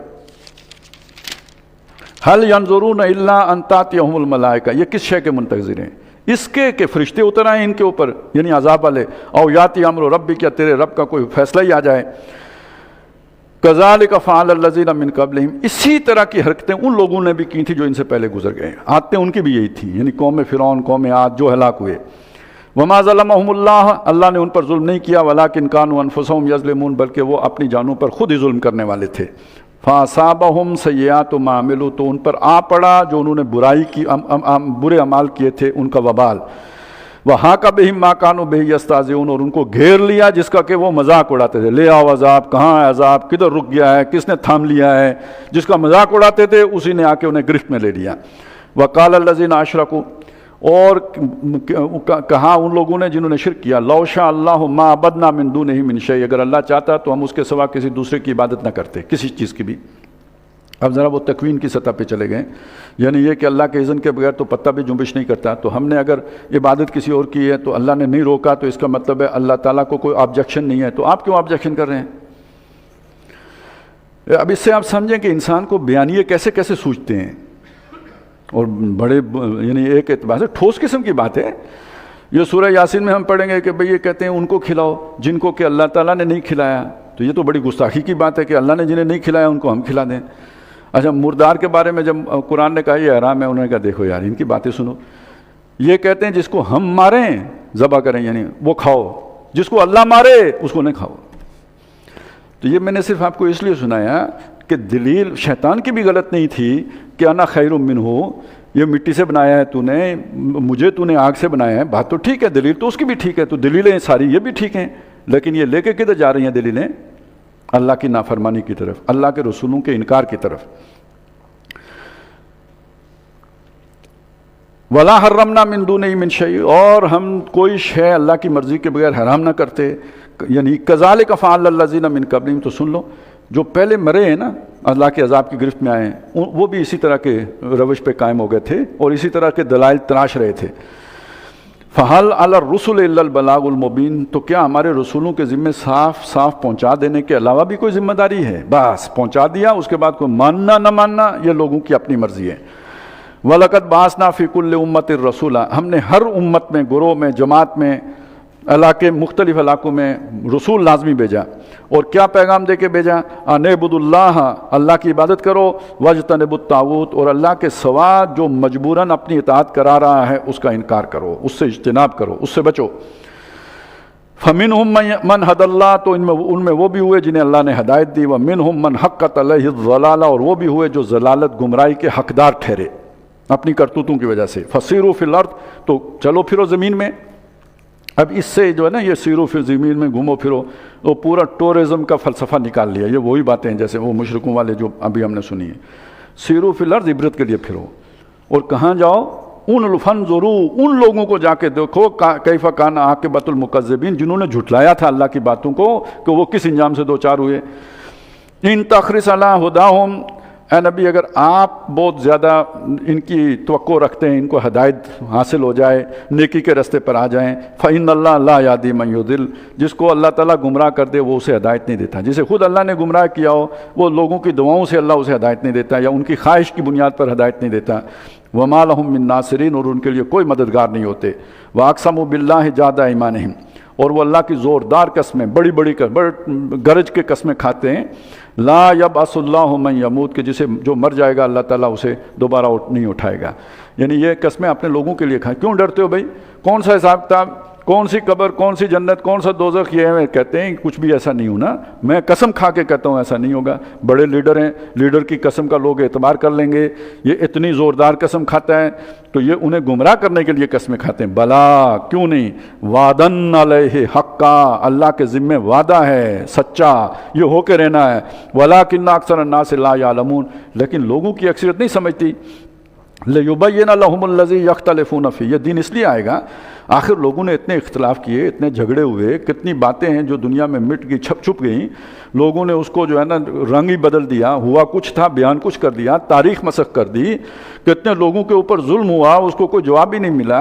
هل ينظرون الا ان تاتیہم الملائکہ، یہ کس شے کے منتظر ہیں؟ اس کے کہ فرشتے اتر آئیں ان کے اوپر، یعنی عذاب والے، او یاتی امر ربک، کیا تیرے رب کا کوئی فیصلہ ہی آ جائے۔ کذالک فعل الذین من قبلہم، اسی طرح کی حرکتیں ان لوگوں نے بھی کی تھی جو ان سے پہلے گزر گئے، عادتیں ان کی بھی یہی تھی، یعنی قوم فرعون، قوم عاد جو ہلاک ہوئے۔ وما ظلمہم اللہ، اللہ نے ان پر ظلم نہیں کیا، ولکن کانوا انفسہم یظلمون، بلکہ وہ اپنی جانوں پر خود ہی ظلم کرنے والے تھے۔ فاصابہم سیئات ما عملوا، تو ان پر آ پڑا جو انہوں نے برائی کی، برے اعمال کیے تھے، ان کا وبال۔ وحاق بہم ما کانوا بہ یستہزئون، اور ان کو گھیر لیا جس کا کہ وہ مذاق اڑاتے تھے، لے آؤ عذاب، کہاں ہے عذاب، کدھر رک گیا ہے، کس نے تھام لیا ہے، جس کا مذاق اڑاتے تھے اسی نے آ کے انہیں گرفت میں لے لیا۔ وقال الذین اشرکوا، اور کہا ان لوگوں نے جنہوں نے شرک کیا، لو شاء اللہ ما عبدنا من دونہ من شیء، اگر اللہ چاہتا تو ہم اس کے سوا کسی دوسرے کی عبادت نہ کرتے، کسی چیز کی بھی۔ اب ذرا وہ تکوین کی سطح پہ چلے گئے، یعنی یہ کہ اللہ کے اذن کے بغیر تو پتہ بھی جنبش نہیں کرتا، تو ہم نے اگر عبادت کسی اور کی ہے تو اللہ نے نہیں روکا، تو اس کا مطلب ہے اللہ تعالیٰ کو کوئی آبجیکشن نہیں ہے، تو آپ کیوں آبجیکشن کر رہے ہیں؟ اب اس سے آپ سمجھیں کہ انسان کو بیانیے کیسے کیسے سوچتے ہیں، اور بڑے یعنی ایک اعتبار سے ٹھوس قسم کی بات ہے۔ یہ سورہ یاسین میں ہم پڑھیں گے کہ بھئی یہ کہتے ہیں ان کو کھلاؤ جن کو کہ اللہ تعالیٰ نے نہیں کھلایا، تو یہ تو بڑی گستاخی کی بات ہے کہ اللہ نے جنہیں نہیں کھلایا ان کو ہم کھلا دیں۔ اچھا، مردار کے بارے میں جب قرآن نے کہا یہ حرام ہے، انہوں نے کہا دیکھو یار ان کی باتیں سنو، یہ کہتے ہیں جس کو ہم ماریں ذبح کریں، یعنی وہ کھاؤ، جس کو اللہ مارے اس کو نہیں کھاؤ۔ تو یہ میں نے صرف آپ کو اس لیے سنایا کہ دلیل شیطان کی بھی غلط نہیں تھی کہ انا خیر منہ، یہ مٹی سے بنایا ہے تو نے، مجھے تو نے آگ سے بنایا ہے، بات تو ٹھیک ہے، دلیل تو اس کی بھی ٹھیک ہے، تو دلیلیں ساری یہ بھی ٹھیک ہیں، لیکن یہ لے کے کدھر جا رہی ہیں دلیلیں؟ اللہ کی نافرمانی کی طرف، اللہ کے رسولوں کے انکار کی طرف۔ وَلَا حَرَّمْنَا مِن دُونِهِ مِن شَيْءٍ، اور ہم کوئی شے اللہ کی مرضی کے بغیر حرام نہ کرتے، یعنی كَذَلِكَ فَعَلَ الَّذِينَ مِن قَبْلِهِمْ، تو سن لو جو پہلے مرے ہیں نا، اللہ کے عذاب کی گرفت میں آئے ہیں، وہ بھی اسی طرح کے روش پہ قائم ہو گئے تھے اور اسی طرح کے دلائل تراش رہے تھے۔ فَهَلْ عَلَى الرُّسُلِ إِلَّا الْبَلَاغُ الْمُبِينُ، تو کیا ہمارے رسولوں کے ذمے صاف صاف پہنچا دینے کے علاوہ بھی کوئی ذمہ داری ہے؟ بس پہنچا دیا، اس کے بعد کوئی ماننا نہ ماننا یہ لوگوں کی اپنی مرضی ہے۔ وَلَقَدْ بَعَثْنَا فِي كُلِّ أُمَّةٍ رَسُولًا، ہم نے ہر امت میں، گروہ میں، جماعت میں، علاقے مختلف علاقوں میں رسول لازمی بھیجا، اور کیا پیغام دے کے بھیجا؟ ان اعبدوا اللہ، اللہ کی عبادت کرو، واجتنبوا الطاغوت، اور اللہ کے سوا جو مجبوراً اپنی اطاعت کرا رہا ہے اس کا انکار کرو، اس سے اجتناب کرو، اس سے بچو۔ فَمِنْهُمْ مَنْ هَدَى اللَّهُ، تو ان میں وہ بھی ہوئے جنہیں اللہ نے ہدایت دی، وَمِنْهُمْ مَنْ حَقَّتْ عَلَيْهِ الضَّلَالَةُ، اور وہ بھی ہوئے جو ضلالت گمراہی کے حقدار ٹھہرے اپنی کرتوتوں کی وجہ سے۔ فَسِيرُوا فِي الْأَرْضِ، تو چلو پھرو زمین میں۔ اب اس سے جو ہے نا یہ سیرو پھر زمین میں گھومو پھرو، وہ پورا ٹورزم کا فلسفہ نکال لیا، یہ وہی باتیں ہیں جیسے وہ مشرکوں والے جو ابھی ہم نے سنی ہیں۔ سیرو فی الارض، عبرت کے لیے پھرو، اور کہاں جاؤ؟ فانظروا، ان لوگوں کو جا کے دیکھو، کیف کان عاقبۃ المکذبین، جنہوں نے جھٹلایا تھا اللہ کی باتوں کو، کہ وہ کس انجام سے دوچار ہوئے۔ ان تحرص علی ھداھم، اے نبی اگر آپ بہت زیادہ ان کی توقع رکھتے ہیں ان کو ہدایت حاصل ہو جائے، نیکی کے رستے پر آ جائیں، فإن اللہ لا یہدی من یضل، جس کو اللہ تعالیٰ گمراہ کر دے وہ اسے ہدایت نہیں دیتا، جسے خود اللہ نے گمراہ کیا ہو وہ لوگوں کی دعاؤں سے اللہ اسے ہدایت نہیں دیتا، یا ان کی خواہش کی بنیاد پر ہدایت نہیں دیتا۔ وما لهم من ناصرین، اور ان کے لیے کوئی مددگار نہیں ہوتے۔ واقسموا باللہ جہد ایمانہم، اور وہ اللہ کی زوردار قسمیں بڑی بڑی گرج کے قسمیں کھاتے ہیں، لا یبعث اللہ من یموت، کہ جسے جو مر جائے گا اللہ تعالیٰ اسے دوبارہ نہیں اٹھائے گا. یعنی یہ قسمیں اپنے لوگوں کے لیے کھائیں. کیوں ڈرتے ہو بھائی؟ کون سا حساب کتاب، کون سی قبر، کون سی جنت، کون سا دوزخ؟ یہ کہتے ہیں کچھ بھی ایسا نہیں ہونا. میں قسم کھا کے کہتا ہوں ایسا نہیں ہوگا. بڑے لیڈر ہیں، لیڈر کی قسم کا لوگ اعتبار کر لیں گے، یہ اتنی زوردار قسم کھاتا ہے تو یہ انہیں گمراہ کرنے کے لیے قسمیں کھاتے ہیں. بلا، کیوں نہیں، وعدن علیہ حقا، اللہ کے ذمے وعدہ ہے سچا، یہ ہو کے رہنا ہے. ولکن اکثر الناس لا یعلمون، لیکن لوگوں کی اکثریت نہیں سمجھتی. لِيُبَيِّنَ لَهُمُ الَّذِي يَخْتَلِفُونَ فِيهِ، یہ دین اس لیے آئے گا، آخر لوگوں نے اتنے اختلاف کیے، اتنے جھگڑے ہوئے، کتنی باتیں ہیں جو دنیا میں مٹ گئی، چھپ گئیں. لوگوں نے اس کو جو ہے نا رنگ ہی بدل دیا، ہوا کچھ تھا بیان کچھ کر دیا، تاریخ مسخ کر دی. کتنے لوگوں کے اوپر ظلم ہوا، اس کو کوئی جواب ہی نہیں ملا.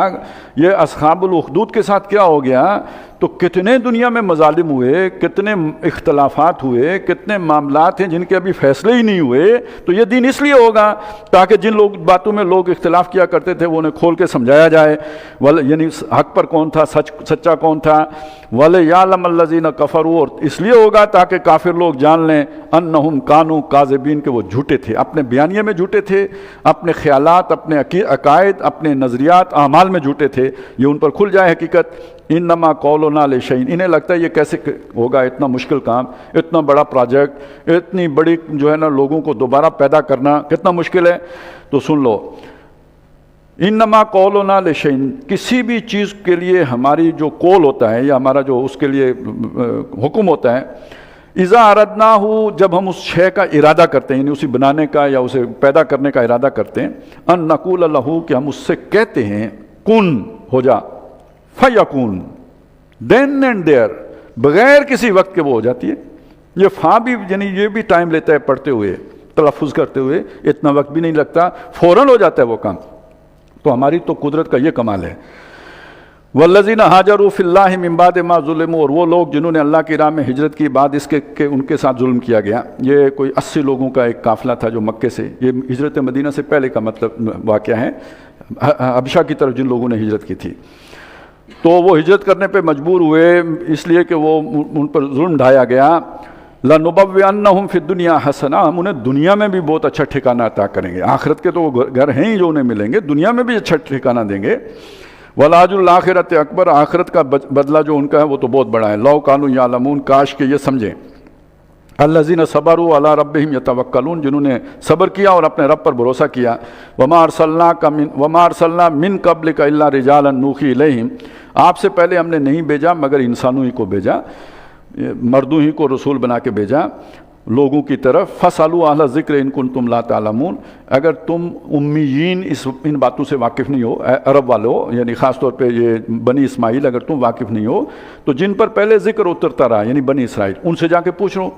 یہ اصحاب الاخدود کے ساتھ کیا ہو گیا؟ تو کتنے دنیا میں مظالم ہوئے، کتنے اختلافات ہوئے، کتنے معاملات ہیں جن کے ابھی فیصلے ہی نہیں ہوئے. تو یہ دین اس لیے ہوگا تاکہ جن باتوں میں لوگ اختلاف کیا کرتے تھے وہ انہیں کھول کے سمجھایا جائے. یعنی حق پر کون تھا، سچا کون تھا. وَلِيَعْلَمَ الَّذِينَ كَفَرُوا، اور اس لیے ہوگا تاکہ کافر لوگ جان لیں أَنَّهُمْ كَانُوا كَاذِبِينَ، کہ وہ جھوٹے تھے، اپنے بیانیے میں جھوٹے تھے، اپنے خیالات، اپنے عقائد، اپنے نظریات، اعمال میں جھوٹے تھے. یہ ان پر کھل جائے حقیقت. انما قولنا لشیء، انہیں لگتا ہے یہ کیسے ہوگا، اتنا مشکل کام، اتنا بڑا پروجیکٹ، اتنی بڑی جو ہے نا لوگوں کو دوبارہ پیدا کرنا کتنا مشکل ہے. تو سن لو، انما قولنا لشیء، کسی بھی چیز کے لیے ہماری جو قول ہوتا ہے یا ہمارا جو اس کے لیے حکم ہوتا ہے، اذا اردناہ، جب ہم اس شے کا ارادہ کرتے ہیں، یعنی اسے بنانے کا یا اسے پیدا کرنے کا ارادہ کرتے ہیں، ان نقول لہ، کہ ہم اس سے کہتے ہیں کن، ہو جا، فیکون، دین اینڈ دیئر، بغیر کسی وقت کے وہ ہو جاتی ہے. یہ فا بھی یعنی یہ بھی ٹائم لیتا ہے پڑھتے ہوئے، تلفظ کرتے ہوئے، اتنا وقت بھی نہیں لگتا، فوراً ہو جاتا ہے وہ کام. تو ہماری تو قدرت کا یہ کمال ہے. والذین ہاجروا فی اللہ من بعد ما ظلموا، اور وہ لوگ جنہوں نے اللہ کی راہ میں ہجرت کی بعد اس کے کہ ان کے ساتھ ظلم کیا گیا. یہ کوئی 80 لوگوں کا ایک قافلہ تھا جو مکے سے، یہ ہجرت مدینہ سے پہلے کا مطلب واقعہ ہے، حبشہ کی طرف جن لوگوں نے ہجرت کی تھی. تو وہ ہجرت کرنے پہ مجبور ہوئے اس لیے کہ وہ ان پر ظلم ڈھایا گیا. لَنُبَوِّئَنَّهُمْ فِي الدُّنْيَا حَسَنَةً، ہم انہیں دنیا میں بھی بہت اچھا ٹھکانہ عطا کریں گے. آخرت کے تو وہ گھر ہیں ہی جو انہیں ملیں گے، دنیا میں بھی اچھا ٹھکانہ دیں گے. وَلَأَجْرُ الْآخِرَةِ اکبر، آخرت کا بدلہ جو ان کا ہے وہ تو بہت بڑا ہے. لَوْ كَانُوا يَعْلَمُونَ، کاش کہ یہ سمجھیں. الَّذِينَ صَبَرُوا عَلَىٰ رَبِّهِمْ يَتَوَكَّلُونَ، جنہوں نے صبر کیا اور اپنے رب پر بھروسہ کیا. وَمَا أَرْسَلْنَا مِن قَبْلِكَ إِلَّا رِجَالًا نُوحِي إِلَيْهِمْ، آپ سے پہلے ہم نے نہیں بھیجا مگر انسانوں ہی کو بھیجا، مردوں ہی کو رسول بنا کے بھیجا لوگوں کی طرف. فَاسْأَلُوا أَهْلَ الذِّكْرِ إِن كُنتُمْ لَا تَعْلَمُونَ، اگر تم امیین ان باتوں سے واقف نہیں ہو، عرب والوں، یعنی خاص طور پہ یہ بنی اسماعیل، اگر تم واقف نہیں ہو تو جن پر پہلے ذکر اترتا رہا یعنی بنی اسرائیل، ان سے جا کے پوچھ لو.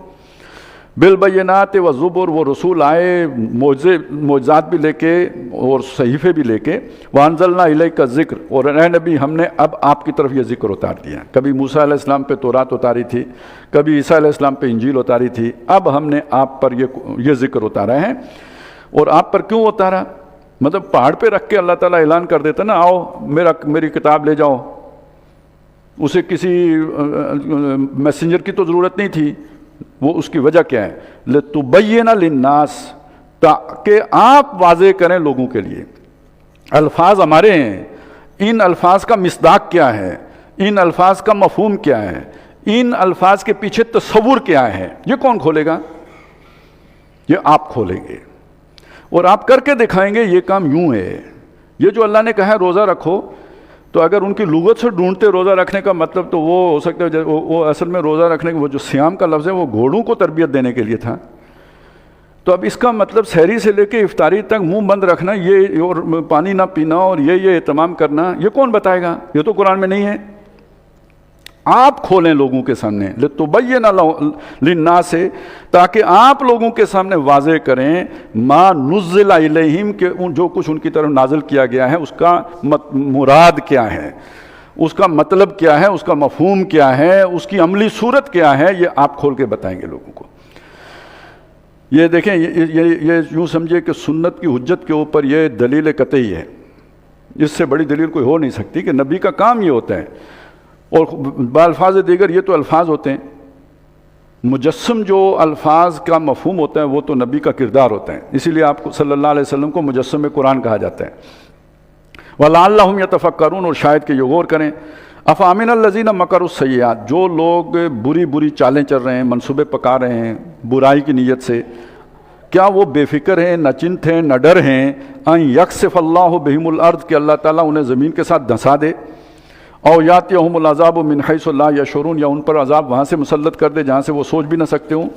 بالبینات والزبر، وہ رسول آئے معجزات بھی لے کے اور صحیفے بھی لے کے. وانزلنا الیک الذکر، اور اے نبی ہم نے اب آپ کی طرف یہ ذکر اتار دیا. کبھی موسیٰ علیہ السلام پہ تورات اتاری تھی، کبھی عیسیٰ علیہ السلام پہ انجیل اتاری تھی، اب ہم نے آپ پر یہ ذکر اتارا ہے. اور آپ پر کیوں اتارا؟ مطلب پہاڑ پہ رکھ کے اللہ تعالیٰ اعلان کر دیتا نا، آؤ میری کتاب لے جاؤ، اسے کسی میسنجر کی تو ضرورت نہیں تھی. وہ اس کی وجہ کیا ہے؟ لِتُبَيِّنَ لِلنَّاسِ، تاکہ آپ واضح کریں لوگوں کے لیے. الفاظ ہمارے ہیں، ان الفاظ کا مصداق کیا ہے، ان الفاظ کا مفہوم کیا ہے، ان الفاظ کے پیچھے تصور کیا ہے، یہ کون کھولے گا؟ یہ آپ کھولیں گے اور آپ کر کے دکھائیں گے یہ کام یوں ہے. یہ جو اللہ نے کہا ہے روزہ رکھو، تو اگر ان کی لغت سے ڈھونڈتے روزہ رکھنے کا مطلب تو وہ ہو سکتا ہے وہ اصل میں روزہ رکھنے کا وہ جو سیام کا لفظ ہے وہ گھوڑوں کو تربیت دینے کے لیے تھا. تو اب اس کا مطلب سحری سے لے کے افطاری تک منہ بند رکھنا، یہ اور پانی نہ پینا اور یہ اہتمام کرنا، یہ کون بتائے گا؟ یہ تو قرآن میں نہیں ہے. آپ کھولیں لوگوں کے سامنے، لِتُبَيِّنَ لِلنَّاسِ، تاکہ آپ لوگوں کے سامنے واضح کریں ما نُزِّلَ إِلَيْهِمْ، کہ جو کچھ ان کی طرف نازل کیا گیا ہے اس کا مراد کیا ہے، اس کا مطلب کیا ہے، اس کا مفہوم کیا ہے، اس کی عملی صورت کیا ہے، یہ آپ کھول کے بتائیں گے لوگوں کو. یہ دیکھیں، یہ یوں سمجھے کہ سنت کی حجت کے اوپر یہ دلیل قطعی ہے. اس سے بڑی دلیل کوئی ہو نہیں سکتی کہ نبی کا کام یہ ہوتا ہے. اور بالفاظ دیگر یہ تو الفاظ ہوتے ہیں، مجسم جو الفاظ کا مفہوم ہوتا ہے وہ تو نبی کا کردار ہوتا ہے، اسی لیے آپ کو صلی اللہ علیہ وسلم کو مجسم قرآن کہا جاتا ہے۔ وَلَعَلَّهُمْ يَتَفَكَّرُونَ، اور شاید کہ یہ غور کریں۔ أَفَأَمِنَ الَّذِينَ مَكَرُوا السَّيِّئَاتِ، جو لوگ بری چالیں چل رہے ہیں، منصوبے پکا رہے ہیں برائی کی نیت سے، کیا وہ بے فکر ہیں، نہ چنت ہیں، نہ ڈر ہیں ان یکسف اللہ بہم الارض، کہ اللہ تعالیٰ انہیں زمین کے ساتھ دھنسا دے، او یاتیہم العذاب من حیث لا یشعرون، یا ان پر عذاب وہاں سے مسلط کر دے جہاں سے وہ سوچ بھی نہ سکتے ہوں،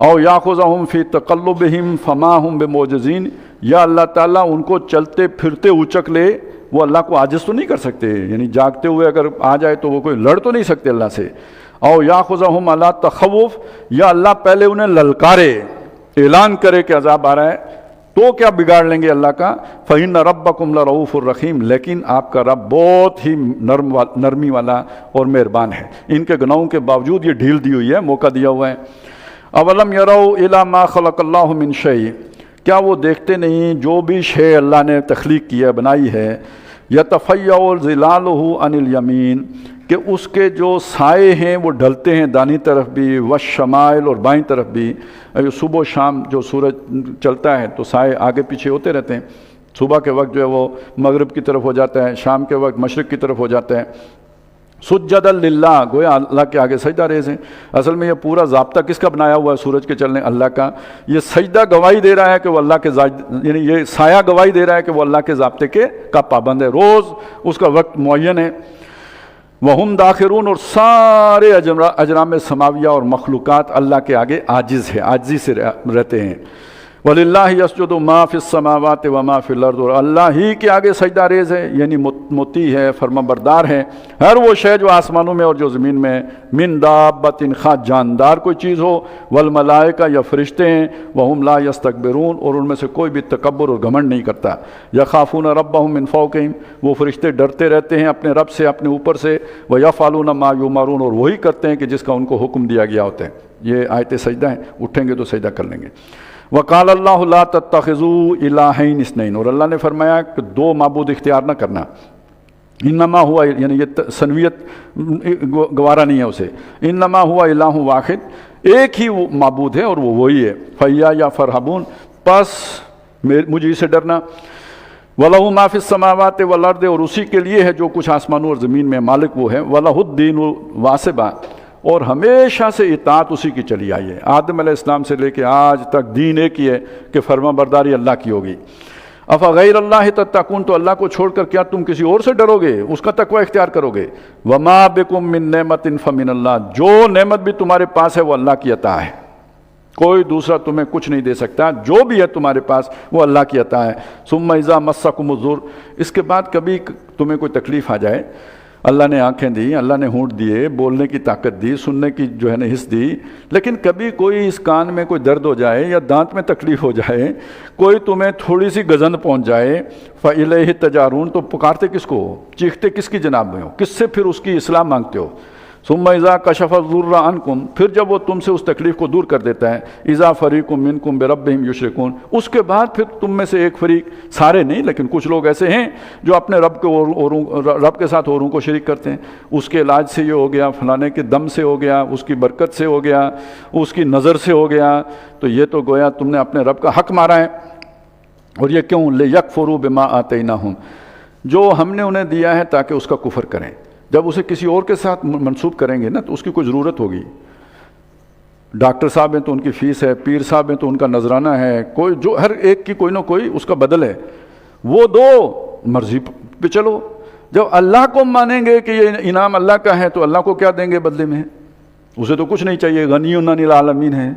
او یاخذہم فی تقلبہم فما ہم بمعجزین، یا اللہ تعالیٰ ان کو چلتے پھرتے اچک لے، وہ اللہ کو عاجز تو نہیں کر سکتے، یعنی جاگتے ہوئے اگر آ جائے تو وہ کوئی لڑ تو نہیں سکتے اللہ سے، او یاخذہم علی تخوف، یا اللہ پہلے انہیں للکارے، اعلان کرے کہ عذاب آ رہا ہے، تو کیا بگاڑ لیں گے اللہ کا۔ فَإِنَّ رَبَّكُمْ لَرَؤُوفٌ الرَّحِيمٌ، لیکن آپ کا رب بہت ہی نرمی والا اور مہربان ہے، ان کے گناہوں کے باوجود یہ ڈھیل دی ہوئی ہے، موقع دیا ہوا ہے۔ اولم یروا الی ما خلق اللہ من شیء، کیا وہ دیکھتے نہیں جو بھی شے اللہ نے تخلیق کی ہے، بنائی ہے، یتفیع ظلالہ عن الیمین، کہ اس کے جو سائے ہیں وہ ڈھلتے ہیں دانی طرف بھی، والشمائل، اور بائیں طرف بھی۔ صبح و شام جو سورج چلتا ہے تو سائے آگے پیچھے ہوتے رہتے ہیں، صبح کے وقت جو ہے وہ مغرب کی طرف ہو جاتا ہے، شام کے وقت مشرق کی طرف ہو جاتا ہے۔ سجدا للہ، گویا اللہ کے آگے سجدہ ریز ہیں۔ اصل میں یہ پورا ضابطہ کس کا بنایا ہوا ہے سورج کے چلنے؟ اللہ کا۔ یہ سجدہ گواہی دے رہا ہے کہ وہ اللہ کے یعنی یہ سایہ گواہی دے رہا ہے کہ وہ اللہ کے ضابطے کا پابند ہے، روز اس کا وقت معین ہے۔ وَهُمْ دَاخِرُونَ، اور سارے اجرام سماویہ اور مخلوقات اللہ کے آگے عاجز ہے، عاجزی سے رہتے ہیں۔ وَلِلَّهِ يَسْجُدُ مَا فِي السَّمَاوَاتِ وَمَا فِي الْأَرْضِ، اور اللہ ہی کے آگے سجدہ ریز ہے، یعنی مطیع ہے، فرما بردار ہے، ہر وہ شے جو آسمانوں میں اور جو زمین میں، من دابۃ، خواہ جاندار کوئی چیز ہو، والملائکہ، یا فرشتے ہیں، وَهُمْ لَا يَسْتَكْبِرُونَ، اور ان میں سے کوئی بھی تکبر اور گھمنڈ نہیں کرتا۔ يَخَافُونَ رَبَّهُم مِّن فَوْقِهِمْ، وہ فرشتے ڈرتے رہتے ہیں اپنے رب سے اپنے اوپر سے، وَيَفْعَلُونَ مَا يُؤْمَرُونَ، اور وہی کرتے ہیں کہ جس کا ان کو حکم دیا گیا ہوتا ہے۔ یہ آیت سجدہ ہیں، اٹھیں گے تو سجدہ کر لیں گے۔ وقال اللہ لا تتخذوا الہین اثنین، اور اللہ نے فرمایا کہ دو معبود اختیار نہ کرنا۔ انما ہوا، یعنی یہ سنویت گوارا نہیں ہے اسے، انما ہوا الہ واحد، ایک ہی وہ معبود ہے اور وہ وہی ہے۔ فیا فرحبون، پس مجھے سے ڈرنا۔ وَلَهُ مَا فِي السَّمَاوَاتِ وَالْأَرْضِ، اور اسی کے لیے ہے جو کچھ آسمانوں اور زمین میں، مالک وہ ہے۔ وَلَهُ الدِّينُ وَاسِبًا، اور ہمیشہ سے اطاعت اسی کی چلی آئی ہے، آدم علیہ السلام سے لے کے آج تک دین ایک ہی ہے کہ فرما برداری اللہ کی ہوگی۔ افغیر اللہ تتقون، تو اللہ کو چھوڑ کر کیا تم کسی اور سے ڈرو گے، اس کا تقوی اختیار کرو گے۔ وما بکم من نعمت فمن اللہ، جو نعمت بھی تمہارے پاس ہے وہ اللہ کی عطا ہے، کوئی دوسرا تمہیں کچھ نہیں دے سکتا، جو بھی ہے تمہارے پاس وہ اللہ کی عطا ہے۔ ثم اذا مسکم الضر، اس کے بعد کبھی تمہیں کوئی تکلیف آ جائے، اللہ نے آنکھیں دی، اللہ نے ہونٹ دیے، بولنے کی طاقت دی، سننے کی جو ہے نا حس دی، لیکن کبھی کوئی اس کان میں کوئی درد ہو جائے یا دانت میں تکلیف ہو جائے، کوئی تمہیں تھوڑی سی گزند پہنچ جائے، فَإِلَيْهِ تَجَارُونَ، تو پکارتے کس کو، چیختے کس کی جناب میں ہو، کس سے پھر اس کی اصلاح مانگتے ہو۔ ثم اذا کشف الضر عنکم، پھر جب وہ تم سے اس تکلیف کو دور کر دیتا ہے، اذا فریق منکم بربہم یشرکون، اس کے بعد پھر تم میں سے ایک فریق، سارے نہیں لیکن کچھ لوگ ایسے ہیں جو اپنے رب کے ساتھ اوروں کو شریک کرتے ہیں، اس کے علاج سے یہ ہو گیا، فلانے کے دم سے ہو گیا، اس کی برکت سے ہو گیا، اس کی نظر سے ہو گیا، تو یہ تو گویا تم نے اپنے رب کا حق مارا ہے۔ اور یہ کیوں؟ لِيَكْفُرُوا بِمَا آتَيْنَاهُمْ، جو ہم نے انہیں دیا ہے تاکہ اس کا کفر کریں۔ جب اسے کسی اور کے ساتھ منسوب کریں گے نا تو اس کی کوئی ضرورت ہوگی، ڈاکٹر صاحب ہیں تو ان کی فیس ہے، پیر صاحب ہیں تو ان کا نذرانہ ہے، کوئی جو ہر ایک کی کوئی نہ کوئی اس کا بدل ہے، وہ دو مرضی پہ چلو۔ جب اللہ کو مانیں گے کہ یہ انعام اللہ کا ہے تو اللہ کو کیا دیں گے بدلے میں؟ اسے تو کچھ نہیں چاہیے، غنی عن العالمین ہے،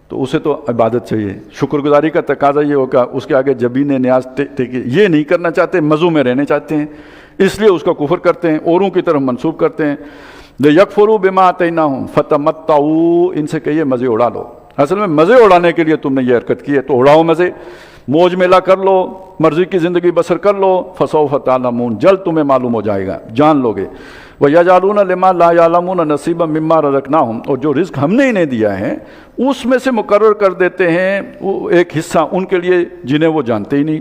تو اسے تو عبادت چاہیے، شکر گزاری کا تقاضا یہ ہوگا، اس کے آگے جبین نیاز یہ نہیں کرنا چاہتے، مزوں میں رہنے چاہتے ہیں، اس لیے اس کا کفر کرتے ہیں، اوروں کی طرف منسوب کرتے ہیں۔ لِيَكْفُرُوا بِمَا آتَيْنَاهُمْ فَتَمَتَّعُوا، ان سے کہیے مزے اڑا لو، اصل میں مزے اڑانے کے لیے تم نے یہ حرکت کی ہے تو اڑاؤ مزے، موج میلہ کر لو، مرضی کی زندگی بسر کر لو، فَسَوْفَ تَعْلَمُونَ، جلد تمہیں معلوم ہو جائے گا، جان لو گے۔ وَيَجْعَلُونَ لِمَا لَا يَعْلَمُونَ نَصِيبًا مِمَّا رَزَقْنَاهُمْ، اور جو رزق ہم نے انہیں دیا ہے اس میں سے مقرر کر دیتے ہیں وہ ایک حصہ ان کے لیے جنہیں وہ جانتے ہی نہیں۔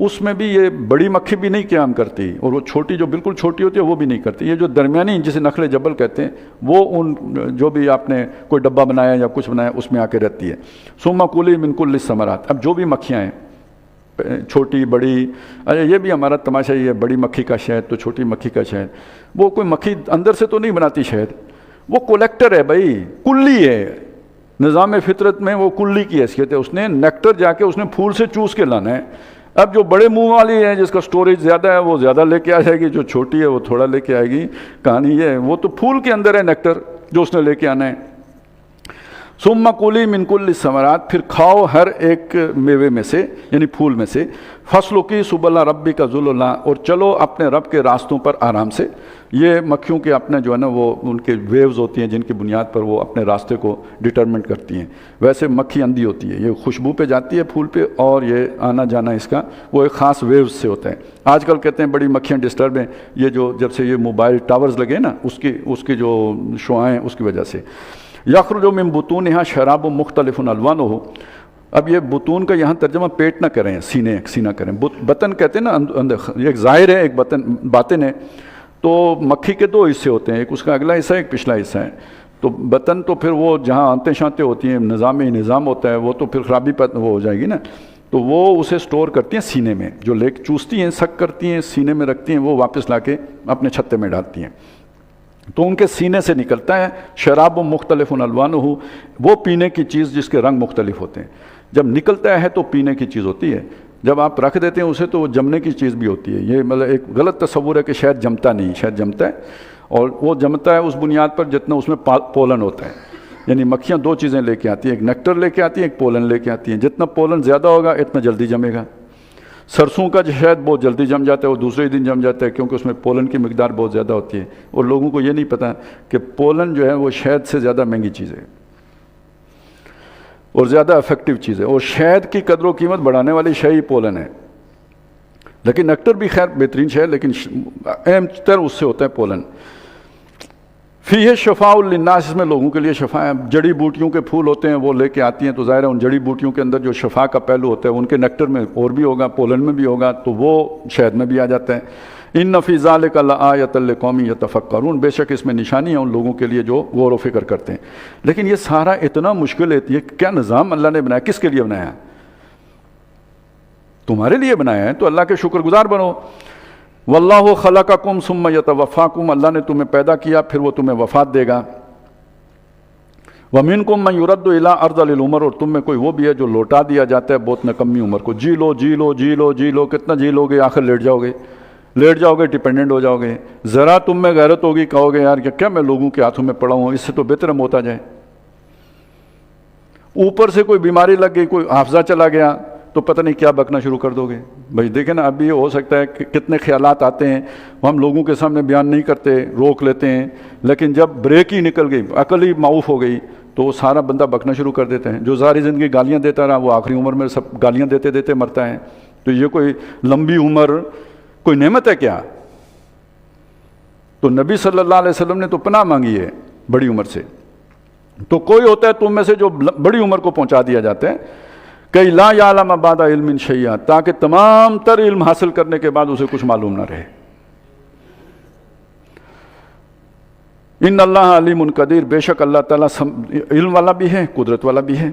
اس میں بھی یہ بڑی مکھی بھی نہیں قیام کرتی، اور وہ چھوٹی جو بالکل چھوٹی ہوتی ہے وہ بھی نہیں کرتی. یہ جو درمیانی جسے نخل جبل کہتے ہیں وہ ان جو بھی آپ نے کوئی ڈبہ بنایا یا کچھ بنایا اس میں آ کے رہتی ہے. ثم کلی من کل الثمرات. اب جو بھی مکھیاں ہیں چھوٹی بڑی، اچھا یہ بھی ہمارا تماشا ہی ہے، بڑی مکھی کا شہد تو چھوٹی مکھی کا شہد. وہ کوئی مکھی اندر سے تو نہیں بناتی شہد، وہ کولیکٹر ہے بھائی، کلی ہے. نظام فطرت میں وہ کلی کی حیثیت ہے. اس نے نیکٹر جا کے اس نے پھول سے چوس کے لانا ہے. اب جو بڑے منہ والی ہے جس کا سٹوریج زیادہ ہے وہ زیادہ لے کے آ جائے گی، جو چھوٹی ہے وہ تھوڑا لے کے آئے گی. کہانی یہ ہے، وہ تو پھول کے اندر ہے نیکٹر جو اس نے لے کے آنا ہے. ثم کلی من کل الثمرات، پھر کھاؤ ہر ایک میوے میں سے یعنی پھول میں سے. فسلکی سبل ربک ذللا، اور چلو اپنے رب کے راستوں پر آرام سے. یہ مکھیوں کے اپنے جو ہے نا وہ ان کے ویوز ہوتی ہیں جن کی بنیاد پر وہ اپنے راستے کو ڈٹرمنٹ کرتی ہیں. ویسے مکھی اندھی ہوتی ہے، یہ خوشبو پہ جاتی ہے پھول پہ، اور یہ آنا جانا اس کا وہ ایک خاص ویوز سے ہوتا ہے. آج کل کہتے ہیں بڑی مکھیاں ڈسٹرب ہیں، یہ جو جب سے یہ موبائل ٹاورز لگے نا اس کی جو شعاعیں اس کی وجہ سے. یخرج من بطونها شراب مختلف الوانہ. اب یہ بطون کا یہاں ترجمہ پیٹ نہ کریں، سینہ کریں. بطن کہتے ہیں نا، ایک ظاہر ہے ایک باطن ہے. تو مکھی کے دو حصے ہوتے ہیں، ایک اس کا اگلا حصہ ہے ایک پچھلا حصہ ہے. تو بطن تو پھر وہ جہاں آنتیں شانتیں ہوتی ہیں، نظام ہوتا ہے، وہ تو پھر خرابی وہ ہو جائے گی نا. تو وہ اسے سٹور کرتی ہیں سینے میں، جو لے چوستی ہیں سک کرتی ہیں سینے میں رکھتی ہیں، وہ واپس لا کے اپنے چھتے میں ڈالتی ہیں. تو ان کے سینے سے نکلتا ہے شراب مختلف الوانہ، وہ پینے کی چیز جس کے رنگ مختلف ہوتے ہیں. جب نکلتا ہے تو پینے کی چیز ہوتی ہے، جب آپ رکھ دیتے ہیں اسے تو وہ جمنے کی چیز بھی ہوتی ہے. یہ مطلب ایک غلط تصور ہے کہ شہد جمتا نہیں، شہد جمتا ہے، اور وہ جمتا ہے اس بنیاد پر جتنا اس میں پولن ہوتا ہے. یعنی مکھیاں دو چیزیں لے کے آتی ہیں، ایک نیکٹر لے کے آتی ہیں، ایک پولن لے کے آتی ہیں. جتنا پولن زیادہ ہوگا اتنا جلدی جمے گا. سرسوں کا جو شہد بہت جلدی جم جاتا ہے، وہ دوسرے ہی دن جم جاتا ہے کیونکہ اس میں پولن کی مقدار بہت زیادہ ہوتی ہے. اور لوگوں کو یہ نہیں پتہ کہ پولن جو ہے وہ شہد سے زیادہ مہنگی چیز ہے اور زیادہ افیکٹو چیز ہے. اور شہد کی قدر و قیمت بڑھانے والی شے ہی پولن ہے. لیکن نیکٹر بھی خیر بہترین شے ہے، لیکن اہم تر اس سے ہوتا ہے پولن. فیہ شفاء للناس، اس میں لوگوں کے لیے شفا ہے. جڑی بوٹیوں کے پھول ہوتے ہیں وہ لے کے آتی ہیں، تو ظاہر ہے ان جڑی بوٹیوں کے اندر جو شفا کا پہلو ہوتا ہے ان کے نیکٹر میں اور بھی ہوگا، پولن میں بھی ہوگا، تو وہ شہد میں بھی آ جاتا ہے. ان فی ذلک لآیۃ لقوم یتفکرون، بے شک اس میں نشانی ہے ان لوگوں کے لیے جو غور و فکر کرتے ہیں. لیکن یہ سارا اتنا مشکل ہے، یہ کیا نظام اللہ نے بنایا، کس کے لیے بنایا؟ تمہارے لیے بنایا ہے، تو اللہ کے شکر گزار بنو. واللہ خلقکم ثم یتوفاکم، اللہ نے تمہیں پیدا کیا پھر وہ تمہیں وفات دے گا. ومنکم من یرد الی ارذل العمر، اور تم میں کوئی وہ بھی ہے جو لوٹا دیا جاتا ہے بہت نکمی عمر کو. جی لو جی لو جی لو جی لو، کتنا جی لو گے، آخر لیٹ جاؤ گے ڈیپینڈنٹ ہو جاؤ گے. ذرا تم میں غیرت ہوگی، کہو گے یار کیا میں لوگوں کے ہاتھوں میں پڑا ہوں، اس سے تو بہتر ہم ہوتا جائے. اوپر سے کوئی بیماری لگ گئی، کوئی حافظہ چلا گیا، تو پتہ نہیں کیا بکنا شروع کر دو گے. بھائی دیکھیں نا، ابھی ہو سکتا ہے کہ کتنے خیالات آتے ہیں ہم لوگوں کے سامنے بیان نہیں کرتے، روک لیتے ہیں، لیکن جب بریک ہی نکل گئی، عقل ہی معاف ہو گئی، تو وہ سارا بندہ بکنا شروع کر دیتے ہیں. جو ساری زندگی گالیاں دیتا رہا وہ آخری عمر میں سب گالیاں دیتے دیتے مرتا ہے. تو یہ کوئی لمبی عمر کوئی نعمت ہے کیا؟ تو نبی صلی اللہ علیہ وسلم نے تو پناہ مانگی ہے بڑی عمر سے. تو کوئی ہوتا ہے تم میں سے جو بڑی عمر کو پہنچا دیا جاتا ہے، کہ لا یعلم بعد علم شیئا، تاکہ تمام تر علم حاصل کرنے کے بعد اسے کچھ معلوم نہ رہے. ان اللہ علیم قدیر، بے شک اللہ تعالیٰ علم والا بھی ہے، قدرت والا بھی ہے.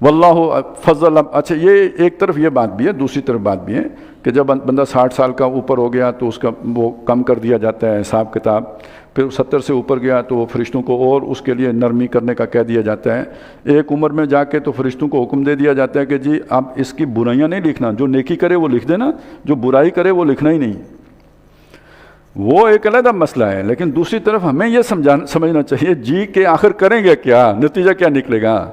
واللہ فضل. اچھا یہ ایک طرف یہ بات بھی ہے، دوسری طرف بات بھی ہے کہ جب بندہ 60 سال کا اوپر ہو گیا تو اس کا وہ کم کر دیا جاتا ہے حساب کتاب. پھر 70 سے اوپر گیا تو وہ فرشتوں کو اور اس کے لیے نرمی کرنے کا کہہ دیا جاتا ہے. ایک عمر میں جا کے تو فرشتوں کو حکم دے دیا جاتا ہے کہ جی اب اس کی برائیاں نہیں لکھنا، جو نیکی کرے وہ لکھ دینا، جو برائی کرے وہ لکھنا ہی نہیں. وہ ایک علیحدہ مسئلہ ہے. لیکن دوسری طرف ہمیں یہ سمجھنا چاہیے جی کہ آخر کریں گے کیا، نتیجہ کیا نکلے گا.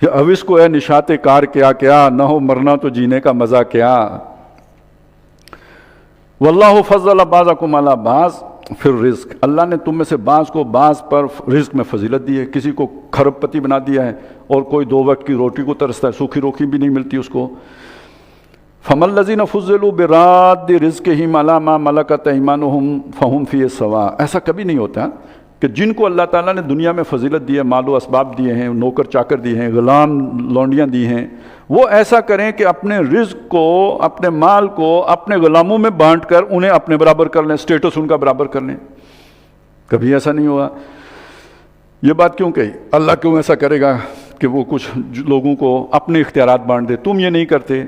اویس کو ہے نشاط کار کیا نہ ہو مرنا تو جینے کا مزہ کیا. واللہ فضل بعضکم علی بعض فی الرزق، اللہ نے تم میں سے بعض کو بعض پر رزق میں فضیلت دی ہے. کسی کو کھرب پتی بنا دیا ہے اور کوئی 2 وقت کی روٹی کو ترستا ہے، سوکھی روٹی بھی نہیں ملتی اس کو. فَمَا الَّذِينَ فُضِّلُوا بِرَادِّ رِزْقِهِمْ عَلَىٰ مَا مَلَكَتْ أَيْمَانُهُمْ فَهُمْ فِيهِ سَوَاءٌ. ایسا کبھی نہیں ہوتا کہ جن کو اللہ تعالیٰ نے دنیا میں فضیلت دی ہے، مال و اسباب دیے ہیں، نوکر چاکر دیے ہیں، غلام لونڈیاں دی ہیں، وہ ایسا کریں کہ اپنے رزق کو، اپنے مال کو اپنے غلاموں میں بانٹ کر انہیں اپنے برابر کر لیں، سٹیٹس ان کا برابر کر لیں۔ کبھی ایسا نہیں ہوا۔ یہ بات کیوں کہی؟ اللہ کیوں ایسا کرے گا کہ وہ کچھ لوگوں کو اپنے اختیارات بانٹ دے؟ تم یہ نہیں کرتے۔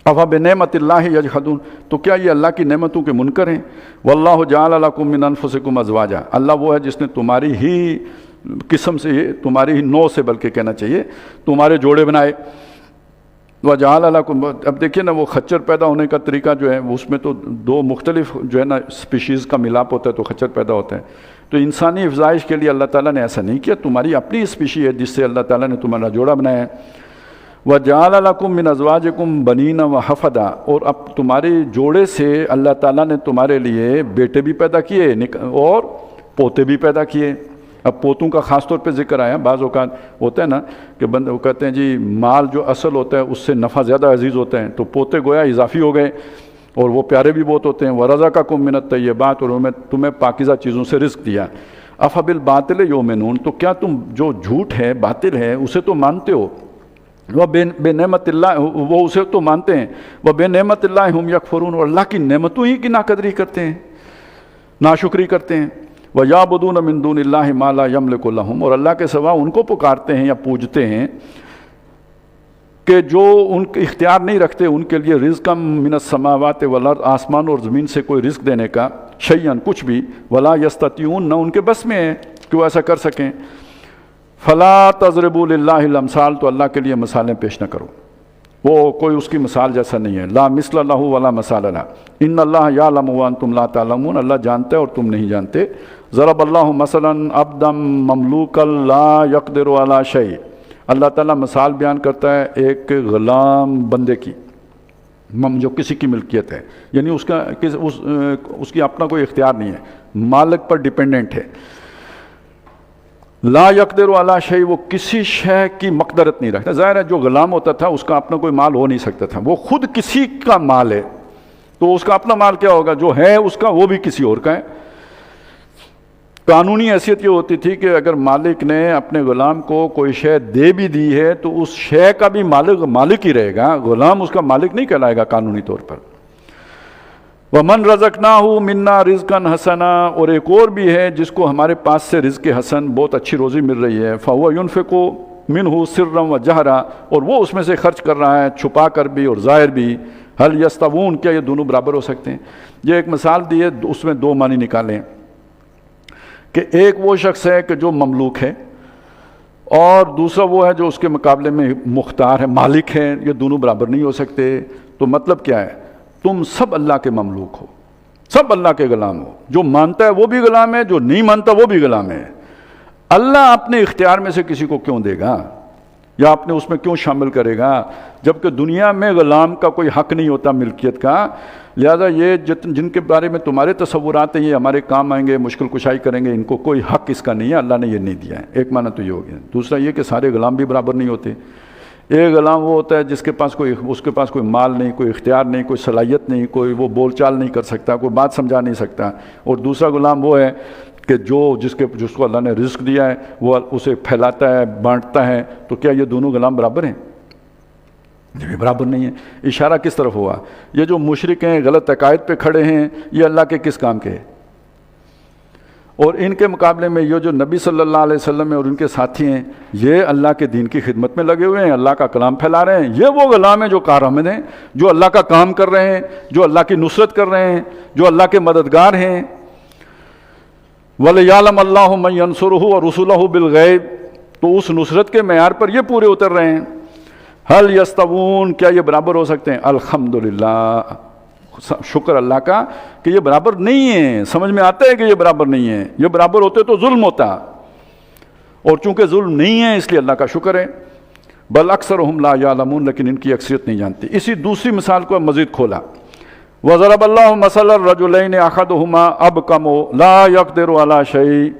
افبنعمت اللہ یجحدون، تو کیا یہ اللہ کی نعمتوں کے منکر ہیں؟ واللہ جعل لکم من انفسکم ازواجا، اللہ وہ ہے جس نے تمہاری ہی قسم سے، تمہاری ہی نوع سے بلکہ کہنا چاہیے، تمہارے جوڑے بنائے۔ وجعل لکم، اب دیکھیے نا وہ خچر پیدا ہونے کا طریقہ جو ہے اس میں تو دو مختلف جو ہے نا سپیشیز کا ملاپ ہوتا ہے تو خچر پیدا ہوتا ہے۔ تو انسانی افزائش کے لیے اللہ تعالیٰ نے ایسا نہیں کیا، تمہاری اپنی اسپیشی ہے جس سے اللہ تعالیٰ نے تمہارا جوڑا بنایا ہے۔ وَجَعَلَ لَكُم مِّنْ أَزْوَاجِكُمْ بَنِينَ وَحَفَدًا، اور اب تمہارے جوڑے سے اللہ تعالیٰ نے تمہارے لیے بیٹے بھی پیدا کیے اور پوتے بھی پیدا کیے۔ اب پوتوں کا خاص طور پہ ذکر آیا، بعض اوقات ہوتا ہے نا کہ بندے وہ کہتے ہیں جی مال جو اصل ہوتا ہے اس سے نفع زیادہ عزیز ہوتا ہے، تو پوتے گویا اضافی ہو گئے اور وہ پیارے بھی بہت ہوتے ہیں۔ وَرَزَقَكُم مِّنَ الطَّيِّبَاتِ، اور تمہیں پاکیزہ چیزوں سے رزق دیا۔ أَفَبِالْبَاطِلِ يُؤْمِنُونَ، تو کیا تم جو جھوٹ ہے، باطل ہے، اسے تو مانتے ہو؟ وہ بے نعمت اللہ، وہ اسے تو مانتے ہیں۔ وہ بے نعمت اللہ ہم یکفرون، اور اللہ کی نعمتوں ہی کی ناقدری کرتے ہیں، ناشکری کرتے ہیں۔ وَيَعْبُدُونَ مِن دُونِ اللَّهِ مَا لَا يَمْلِكُ لَهُمْ، اور اللہ کے سوا ان کو پکارتے ہیں یا پوجتے ہیں کہ جو ان کے اختیار نہیں رکھتے ان کے لیے رزقا من السماوات والارض، آسمان اور زمین سے کوئی رزق دینے کا، شیئا کچھ بھی، ولا یستطیعون، نہ ان کے بس میں ہے کہ وہ ایسا کر سکیں۔ فلا تضربوا للہ الامثال، تو اللہ کے لیے مثالیں پیش نہ کرو، وہ کوئی اس کی مثال جیسا نہیں ہے۔ لا مثل لہ ولا مثال لہ، ان اللہ یعلم وانتم لا تعلمون، اللہ جانتا ہے اور تم نہیں جانتے۔ ضرب اللہ مثلا عبدا مملوکا لا یقدر علی شیء، اللہ تعالیٰ مثال بیان کرتا ہے ایک غلام بندے کی جو کسی کی ملکیت ہے، یعنی اس کی اپنا کوئی اختیار نہیں ہے، مالک پر ڈیپینڈنٹ ہے۔ لا یقدر علی شیء، وہ کسی شے کی مقدرت نہیں رکھتا۔ ظاہر ہے جو غلام ہوتا تھا اس کا اپنا کوئی مال ہو نہیں سکتا تھا، وہ خود کسی کا مال ہے تو اس کا اپنا مال کیا ہوگا؟ جو ہے اس کا وہ بھی کسی اور کا ہے۔ قانونی حیثیت یہ ہوتی تھی کہ اگر مالک نے اپنے غلام کو کوئی شے دے بھی دی ہے تو اس شے کا بھی مالک ہی رہے گا، غلام اس کا مالک نہیں کہلائے گا قانونی طور پر۔ وَمَنْ رَزَقْنَاهُ مِنَّا رِزْقًا حَسَنًا، اور ایک اور بھی ہے جس کو ہمارے پاس سے رزق حسن، بہت اچھی روزی مل رہی ہے، فَهُوَ يُنْفِقُ مِنْهُ سِرًّا وَجَهْرًا، اور وہ اس میں سے خرچ کر رہا ہے چھپا کر بھی اور ظاہر بھی۔ هَلْ يَسْتَوُونَ، کیا یہ دونوں برابر ہو سکتے ہیں؟ یہ ایک مثال دی ہے، اس میں دو معنی نکالیں کہ ایک وہ شخص ہے کہ جو مملوک ہے اور دوسرا وہ ہے جو اس کے مقابلے میں مختار ہے، مالک ہے، یہ دونوں برابر نہیں ہو سکتے۔ تو مطلب کیا ہے؟ تم سب اللہ کے مملوک ہو، سب اللہ کے غلام ہو، جو مانتا ہے وہ بھی غلام ہے، جو نہیں مانتا وہ بھی غلام ہے۔ اللہ اپنے اختیار میں سے کسی کو کیوں دے گا یا اپنے اس میں کیوں شامل کرے گا جبکہ دنیا میں غلام کا کوئی حق نہیں ہوتا ملکیت کا؟ لہذا یہ جن کے بارے میں تمہارے تصورات ہیں یہ ہمارے کام آئیں گے، مشکل کشائی کریں گے، ان کو کوئی حق اس کا نہیں ہے، اللہ نے یہ نہیں دیا ہے۔ ایک معنی تو یہ ہو گیا۔ دوسرا یہ کہ سارے غلام بھی برابر نہیں ہوتے۔ ایک غلام وہ ہوتا ہے جس کے پاس اس کے پاس کوئی مال نہیں، کوئی اختیار نہیں، کوئی صلاحیت نہیں، کوئی وہ بول چال نہیں کر سکتا، کوئی بات سمجھا نہیں سکتا، اور دوسرا غلام وہ ہے کہ جس کو اللہ نے رزق دیا ہے وہ اسے پھیلاتا ہے، بانٹتا ہے۔ تو کیا یہ دونوں غلام برابر ہیں؟ یہ بھی برابر نہیں ہے۔ اشارہ کس طرف ہوا؟ یہ جو مشرک ہیں، غلط عقائد پہ کھڑے ہیں، یہ اللہ کے کس کام کے ہیں؟ اور ان کے مقابلے میں یہ جو نبی صلی اللہ علیہ وسلم ہیں اور ان کے ساتھی ہیں، یہ اللہ کے دین کی خدمت میں لگے ہوئے ہیں، اللہ کا کلام پھیلا رہے ہیں۔ یہ وہ غلام ہیں جو کارآمد ہیں، جو اللہ کا کام کر رہے ہیں، جو اللہ کی نصرت کر رہے ہیں، جو اللہ کے مددگار ہیں۔ وَلِيَعْلَمَ اللَّهُ مَن يَنصُرُهُ وَرُسُلَهُ بِالْغَيْبِ، تو اس نصرت کے معیار پر یہ پورے اتر رہے ہیں۔ هَلْ يَسْتَوُونَ، کیا یہ برابر ہو سکتے ہیں؟ الحمدللہ، شکر اللہ کا کہ یہ برابر نہیں ہیں۔ سمجھ میں آتا ہے کہ یہ برابر نہیں ہیں، یہ برابر ہوتے تو ظلم ہوتا، اور چونکہ ظلم نہیں ہے اس لیے اللہ کا شکر ہے۔ بل اکثرهم لا یعلمون، لیکن ان کی اکثریت نہیں جانتی۔ اسی دوسری مثال کو مزید کھولا، وضرب اللہ مثلا الرجلین احدہما ابکم لا یقدر علی شیء،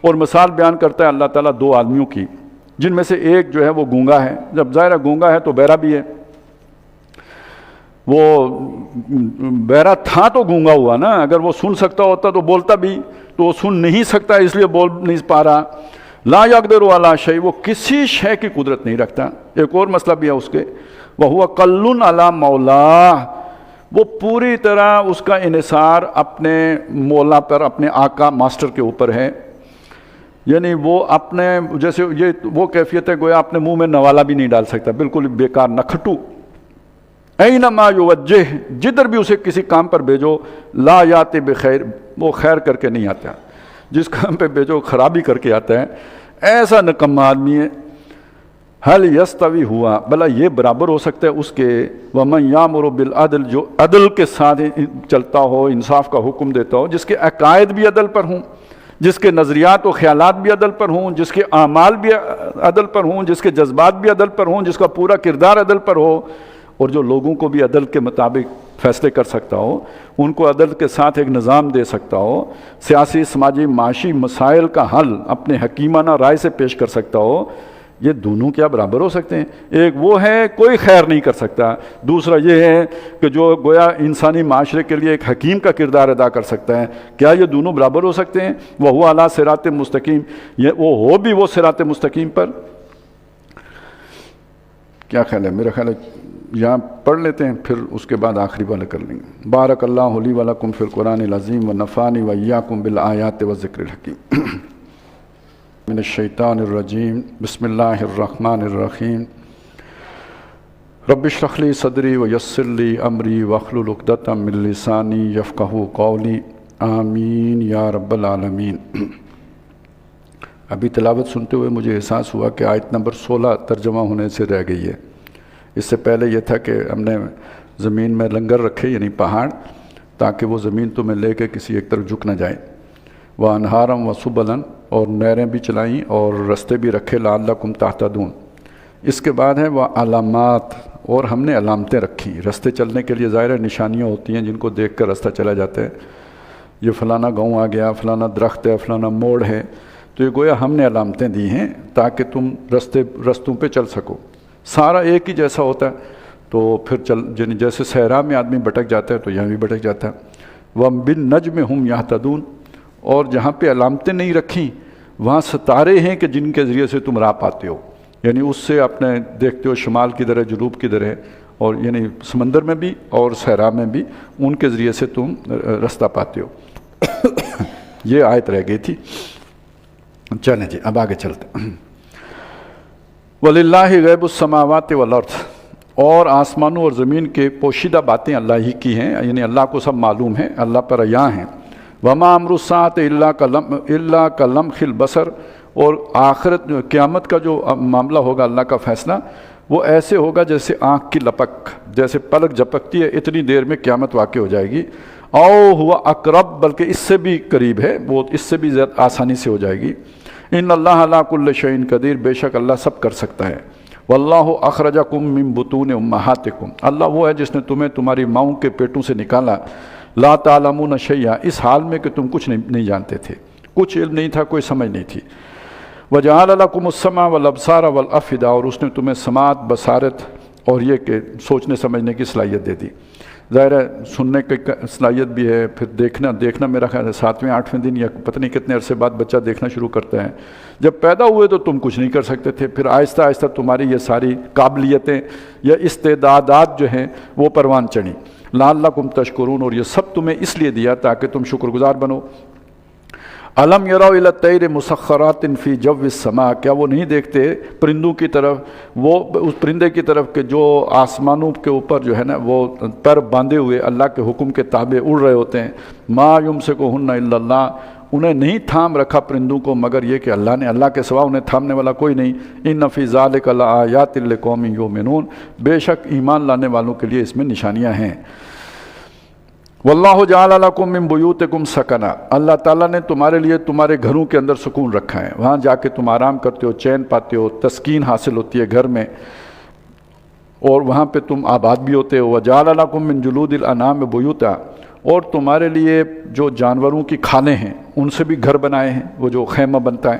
اور مثال بیان کرتا ہے اللہ تعالیٰ دو آدمیوں کی جن میں سے ایک جو ہے وہ گونگا ہے، جب ظاہر ہے گونگا ہے تو بہرا بھی ہے۔ وہ بہرا تھا تو گونگا ہوا نا، اگر وہ سن سکتا ہوتا تو بولتا بھی، تو وہ سن نہیں سکتا اس لیے بول نہیں پا رہا۔ لا یقدر علی شیء، وہ کسی شے کی قدرت نہیں رکھتا۔ ایک اور مسئلہ بھی ہے اس کے، وہو کل علی مولا، وہ پوری طرح اس کا انحصار اپنے مولا پر، اپنے آقا ماسٹر کے اوپر ہے، یعنی وہ اپنے جیسے یہ وہ کیفیت ہے گویا اپنے منہ میں نوالا بھی نہیں ڈال سکتا، بالکل بیکار نکھٹو۔ اینما یوجہ، جدھر بھی اسے کسی کام پر بھیجو، لا یاتی بخیر، وہ خیر کر کے نہیں آتا، جس کام پہ بھیجو خرابی کر کے آتا ہے، ایسا نکما آدمی ہے۔ حل یستوی ہوا، بھلا یہ برابر ہو سکتا ہے اس کے، ومن یامر بالعدل، جو عدل کے ساتھ چلتا ہو، انصاف کا حکم دیتا ہو، جس کے عقائد بھی عدل پر ہوں، جس کے نظریات و خیالات بھی عدل پر ہوں، جس کے اعمال بھی عدل پر ہوں، جس کے جذبات بھی عدل پر ہوں، جس کا پورا کردار عدل پر ہو، اور جو لوگوں کو بھی عدل کے مطابق فیصلے کر سکتا ہو، ان کو عدل کے ساتھ ایک نظام دے سکتا ہو، سیاسی، سماجی، معاشی مسائل کا حل اپنے حکیمانہ رائے سے پیش کر سکتا ہو، یہ دونوں کیا برابر ہو سکتے ہیں؟ ایک وہ ہے کوئی خیر نہیں کر سکتا، دوسرا یہ ہے کہ جو گویا انسانی معاشرے کے لیے ایک حکیم کا کردار ادا کر سکتا ہے۔ کیا یہ دونوں برابر ہو سکتے ہیں؟ وہ اعلیٰ صراط مستقیم، یہ وہ ہو بھی وہ صراط مستقیم پر؟ کیا خیال ہے؟ میرا خیال ہے یہاں پڑھ لیتے ہیں، پھر اس کے بعد آخری والا کر لیں گے۔ بارک اللہ لی و لکم فی القرآن العظیم و نفعنی و ایاکم بالآیات و ذکر الحکیم۔ من الشیطان الرجیم، بسم اللہ الرحمن الرحیم۔ رب اشرح لی صدری ویسر لی امری واحلل عقدۃ من لسانی یفقہوا قولی، آمین یا رب العالمین۔ ابھی تلاوت سنتے ہوئے مجھے احساس ہوا کہ آیت نمبر 16 ترجمہ ہونے سے رہ گئی ہے۔ اس سے پہلے یہ تھا کہ ہم نے زمین میں لنگر رکھے، یعنی پہاڑ، تاکہ وہ زمین تمہیں لے کے کسی ایک طرف جھک نہ جائے۔ وَأَنْهَارًا وَسُبُلًا، اور نہریں بھی چلائیں اور رستے بھی رکھے، لعلکم تہتدون۔ اس کے بعد ہے وعلامات، اور ہم نے علامتیں رکھی رستے چلنے کے لیے۔ ظاہر نشانیاں ہوتی ہیں جن کو دیکھ کر رستہ چلا جاتا ہے، یہ فلانا گاؤں آ گیا، فلانا درخت ہے، فلانا موڑ ہے، تو یہ گویا ہم نے علامتیں دی ہیں تاکہ تم رستوں پہ چل سکو۔ سارا ایک ہی جیسا ہوتا ہے تو پھر جیسے صحرا میں آدمی بھٹک جاتا ہے تو یہاں بھی بھٹک جاتا ہے۔ وَبِالنَّجْمِ هُمْ يَهْتَدُونَ، اور جہاں پہ علامتیں نہیں رکھیں وہاں ستارے ہیں کہ جن کے ذریعے سے تم راہ پاتے ہو، یعنی اس سے اپنے دیکھتے ہو شمال کدھر ہے، جنوب کدھر ہے، اور یعنی سمندر میں بھی اور صحرا میں بھی ان کے ذریعے سے تم رستہ پاتے ہو۔ یہ آیت رہ گئی تھی۔ چلیں جی اب آگے چلتے ہیں۔ وَلِلَّهِ غَيْبُ السَّمَاوَاتِ وَالْأَرْضِ، اور آسمانوں اور زمین کے پوشیدہ باتیں اللہ ہی کی ہیں، یعنی اللہ کو سب معلوم ہے، اللہ پر عیاں ہیں۔ وَمَا أَمْرُ السَّاعَةِ إِلَّا كَلَمْحِ الْبَصَرِ، اور آخرت قیامت کا جو معاملہ ہوگا، اللہ کا فیصلہ، وہ ایسے ہوگا جیسے آنکھ کی لپک، جیسے پلک جھپکتی ہے اتنی دیر میں قیامت واقع ہو جائے گی۔ او ہوا اقرب، بلکہ اس سے بھی قریب ہے، وہ اس سے بھی زیادہ آسانی سے ہو جائے گی۔ ان اللہ علی کل شیء قدیر، بے شک اللہ سب کر سکتا ہے۔ واللہ اخرجکم من بطون امہاتکم، اللہ وہ ہے جس نے تمہیں تمہاری ماؤں کے پیٹوں سے نکالا، لا تعلمون شیئا، اس حال میں کہ تم کچھ نہیں جانتے تھے، کچھ علم نہیں تھا، کوئی سمجھ نہیں تھی۔ وجعل لکم السمع والابصار والافئدہ، اور اس نے تمہیں سماعت، بصارت اور یہ کہ سوچنے سمجھنے کی صلاحیت دے دی۔ ظاہر ہے سننے کی صلاحیت بھی ہے، پھر دیکھنا میرا خیال ہے 7ویں 8ویں دن یا پتہ نہیں کتنے عرصے بعد بچہ دیکھنا شروع کرتا ہے۔ جب پیدا ہوئے تو تم کچھ نہیں کر سکتے تھے، پھر آہستہ آہستہ تمہاری یہ ساری قابلیتیں یا استعدادات جو ہیں وہ پروان چڑھیں۔ لعلکم تشکرون، اور یہ سب تمہیں اس لیے دیا تاکہ تم شکر گزار بنو۔ الم یروا الی الطیر مسخرات فی جو السماء، کیا وہ نہیں دیکھتے پرندوں کی طرف، وہ اس پرندے کی طرف کہ جو آسمانوں کے اوپر جو ہے نا وہ پر باندھے ہوئے اللہ کے حکم کے تابع اڑ رہے ہوتے ہیں۔ ما یمسکہن الا اللہ، انہیں نہیں تھام رکھا پرندوں کو مگر یہ کہ اللہ نے، اللہ کے سوا انہیں تھامنے والا کوئی نہیں۔ ان فی ذلک لآیات لقوم یؤمنون، بے شک ایمان لانے والوں کے لیے اس میں نشانیاں ہیں۔ واللہ جعل لکم من بیوتکم سکنا، اللہ تعالیٰ نے تمہارے لیے تمہارے گھروں کے اندر سکون رکھا ہے، وہاں جا کے تم آرام کرتے ہو، چین پاتے ہو، تسکین حاصل ہوتی ہے گھر میں، اور وہاں پہ تم آباد بھی ہوتے ہو۔ وجعل لکم من جلود الانعام بیوتا، اور تمہارے لیے جو جانوروں کی کھالیں ہیں ان سے بھی گھر بنائے ہیں، وہ جو خیمہ بنتا ہے۔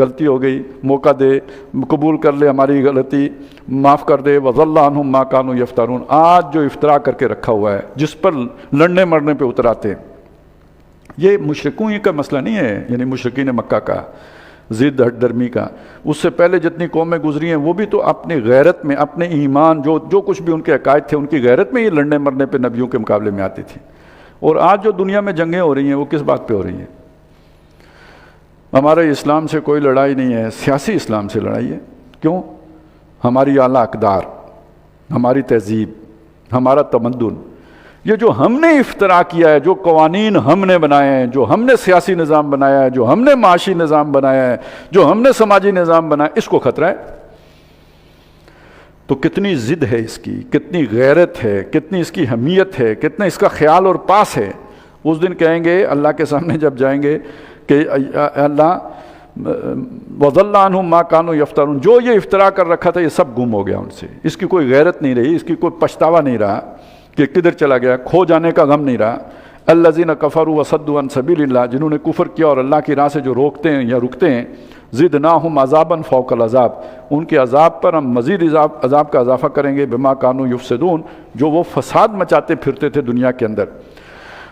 غلطی ہو گئی، موقع دے، قبول کر لے ہماری غلطی، معاف کر دے۔ وَضَلَّ عَنْهُمْ مَا كَانُوا يَفْتَرُونَ۔ آج جو افطرا کر کے رکھا ہوا ہے، جس پر لڑنے مرنے پہ اتراتے ہیں، یہ مشرکوں ہی کا مسئلہ نہیں ہے، یعنی مشرکین مکہ کا، ضد ہٹ درمی کا، اس سے پہلے جتنی قومیں گزری ہیں وہ بھی تو اپنی غیرت میں، اپنے ایمان، جو کچھ بھی ان کے عقائد تھے، ان کی غیرت میں ہی لڑنے مرنے پہ نبیوں کے مقابلے میں آتی تھی۔ اور آج جو دنیا میں جنگیں ہو رہی ہیں وہ کس بات پہ ہو رہی ہیں؟ ہمارے اسلام سے کوئی لڑائی نہیں ہے، سیاسی اسلام سے لڑائی ہے۔ کیوں؟ ہماری اعلیٰ اقدار، ہماری تہذیب، ہمارا تمدن، یہ جو ہم نے افتراء کیا ہے، جو قوانین ہم نے بنائے ہیں، جو ہم نے سیاسی نظام بنایا ہے، جو ہم نے معاشی نظام بنایا ہے، جو ہم نے سماجی نظام بنایا، اس کو خطرہ ہے۔ تو کتنی ضد ہے اس کی، کتنی غیرت ہے، کتنی اس کی حمیت ہے، کتنا اس کا خیال اور پاس ہے۔ اس دن کہیں گے اللہ کے سامنے جب جائیں گے کہ اللہ وَضَلَّ عَنْهُمْ مَا كَانُوا يَفْتَرُونَ، جو یہ افتراء کر رکھا تھا یہ سب گم ہو گیا ان سے، اس کی کوئی غیرت نہیں رہی، اس کی کوئی پچھتاوا نہیں رہا کہ کدھر چلا گیا، کھو جانے کا غم نہیں رہا۔ الَّذِينَ كَفَرُوا وَصَدُّوا عَنْ سَبِيلِ اللَّهِ، جنہوں نے کفر کیا اور اللہ کی راہ سے جو روکتے ہیں یا رکتے ہیں، زِدْنَاهُمْ عَذَابًا فَوْقَ الْعَذَابِ، ان کے عذاب پر ہم مزید عذاب کا اضافہ کریں گے، بِمَا كَانُوا يُفْسِدُونَ، جو وہ فساد مچاتے پھرتے تھے دنیا کے اندر۔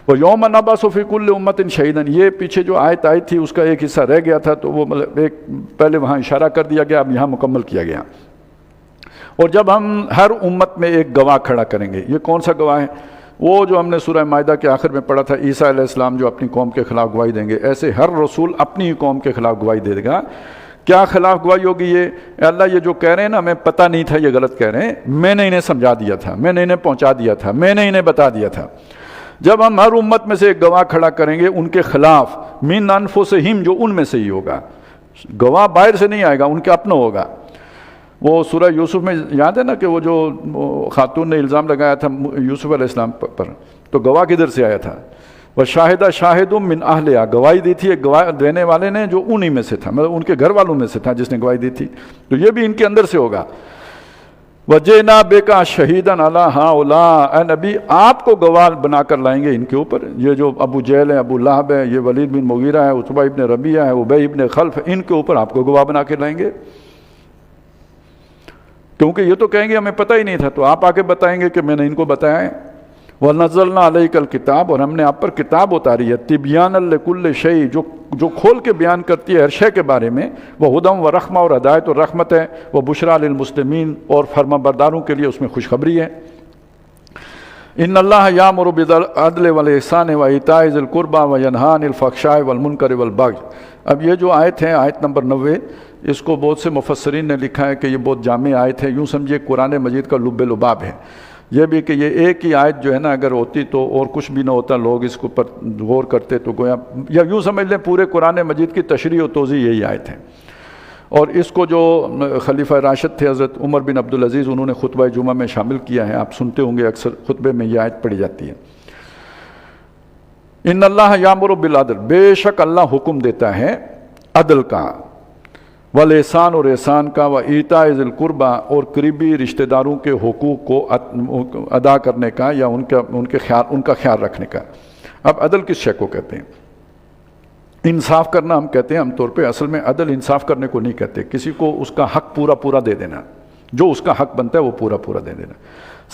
وَيَوْمَ نَبْعَثُ فِي كُلِّ أُمَّةٍ شَهِيدًا، یہ پیچھے جو آیت آئی تھی اس کا ایک حصہ رہ گیا تھا، تو وہ مطلب ایک پہلے وہاں اشارہ کر دیا گیا، اب یہاں مکمل کیا گیا۔ اور جب ہم ہر امت میں ایک گواہ کھڑا کریں گے، یہ کون سا گواہ ہے؟ وہ جو ہم نے سورہ مائدہ کے آخر میں پڑھا تھا، عیسیٰ علیہ السلام جو اپنی قوم کے خلاف گواہی دیں گے، ایسے ہر رسول اپنی ہی قوم کے خلاف گواہی دے گا۔ کیا خلاف گواہی ہوگی؟ یہ اے اللہ، یہ جو کہہ رہے ہیں نا، ہمیں پتہ نہیں تھا یہ غلط کہہ رہے ہیں، میں نے انہیں سمجھا دیا تھا، میں نے انہیں پہنچا دیا تھا، میں نے انہیں بتا دیا تھا۔ جب ہم ہر امت میں سے ایک گواہ کھڑا کریں گے ان کے خلاف، من انفسہم، جو ان میں سے ہی ہوگا، گواہ باہر سے نہیں آئے گا، ان کے اپنا ہوگا۔ وہ سورہ یوسف میں یاد ہے نا کہ وہ جو خاتون نے الزام لگایا تھا یوسف علیہ السلام پر، تو گواہ کدھر سے آیا تھا؟ وَشَاهِدَ شَاهِدٌ مِّنْ أَهْلِهَا، گواہی دی تھی ایک گواہ دینے والے نے جو انہی میں سے تھا، مطلب ان کے گھر والوں میں سے تھا جس نے گواہی دی تھی، تو یہ بھی ان کے اندر سے ہوگا۔ وَجِئْنَا بِكَ شَهِيدًا عَلَىٰ هَٰؤُلَاءِ، اے نبی آپ کو گواہ بنا کر لائیں گے ان کے اوپر، یہ جو ابو جہل ہے، ابو لہب ہے، یہ ولید بن مغیرہ ہے، عتبہ ابن ربیعہ ہے، ابی ابن خلف، ان کے اوپر آپ کو گواہ بنا کے لائیں گے، کیونکہ یہ تو کہیں گے ہمیں پتہ ہی نہیں تھا، تو آپ آ کے بتائیں گے کہ میں نے ان کو بتایا ہے۔ وَنَزَّلْنَا عَلَيْكَ الْكِتَابَ، اور ہم نے آپ پر کتاب اتاری ہے، تِبْيَانًا لِكُلِّ شَيْءٍ، جو کھول کے بیان کرتی ہے ہر شے کے بارے میں، وَهُدًى وَرَحْمَةً، اور ہدایت اور رحمت ہے، وَبُشْرَىٰ لِلْمُسْلِمِينَ، اور فرما برداروں کے لیے اس میں خوشخبری ہے۔ ان اللہ یامر بالعدل والإحسان وإیتاء ذی القربى وینہی عن الفحشاء والمنکر والبغی۔ اب یہ جو آیت ہے، آیت نمبر 90، اس کو بہت سے مفسرین نے لکھا ہے کہ یہ بہت جامع آیت ہے، یوں سمجھے قرآن مجید کا لب لباب ہے۔ یہ بھی کہ یہ ایک ہی آیت جو ہے نا اگر ہوتی تو اور کچھ بھی نہ ہوتا، لوگ اس کو پر غور کرتے تو گویا، یا یوں سمجھ لیں پورے قرآن مجید کی تشریح و توضیح یہی آیت ہے۔ اور اس کو جو خلیفہ راشد تھے حضرت عمر بن عبدالعزیز، انہوں نے خطبہ جمعہ میں شامل کیا ہے، آپ سنتے ہوں گے اکثر خطبے میں یہ آیت پڑھی جاتی ہے۔ ان اللہ یامر بالعدل، بے شک اللہ حکم دیتا ہے عدل کا، والاحسان، اور احسان کا، وایتاء ذی القربى، اور قریبی رشتہ داروں کے حقوق کو ادا کرنے کا یا ان کا خیال رکھنے کا۔ اب عدل کس شے کو کہتے ہیں؟ انصاف کرنا ہم کہتے ہیں عام طور پہ، اصل میں عدل انصاف کرنے کو نہیں کہتے، کسی کو اس کا حق پورا پورا دے دینا، جو اس کا حق بنتا ہے وہ پورا پورا دے دینا۔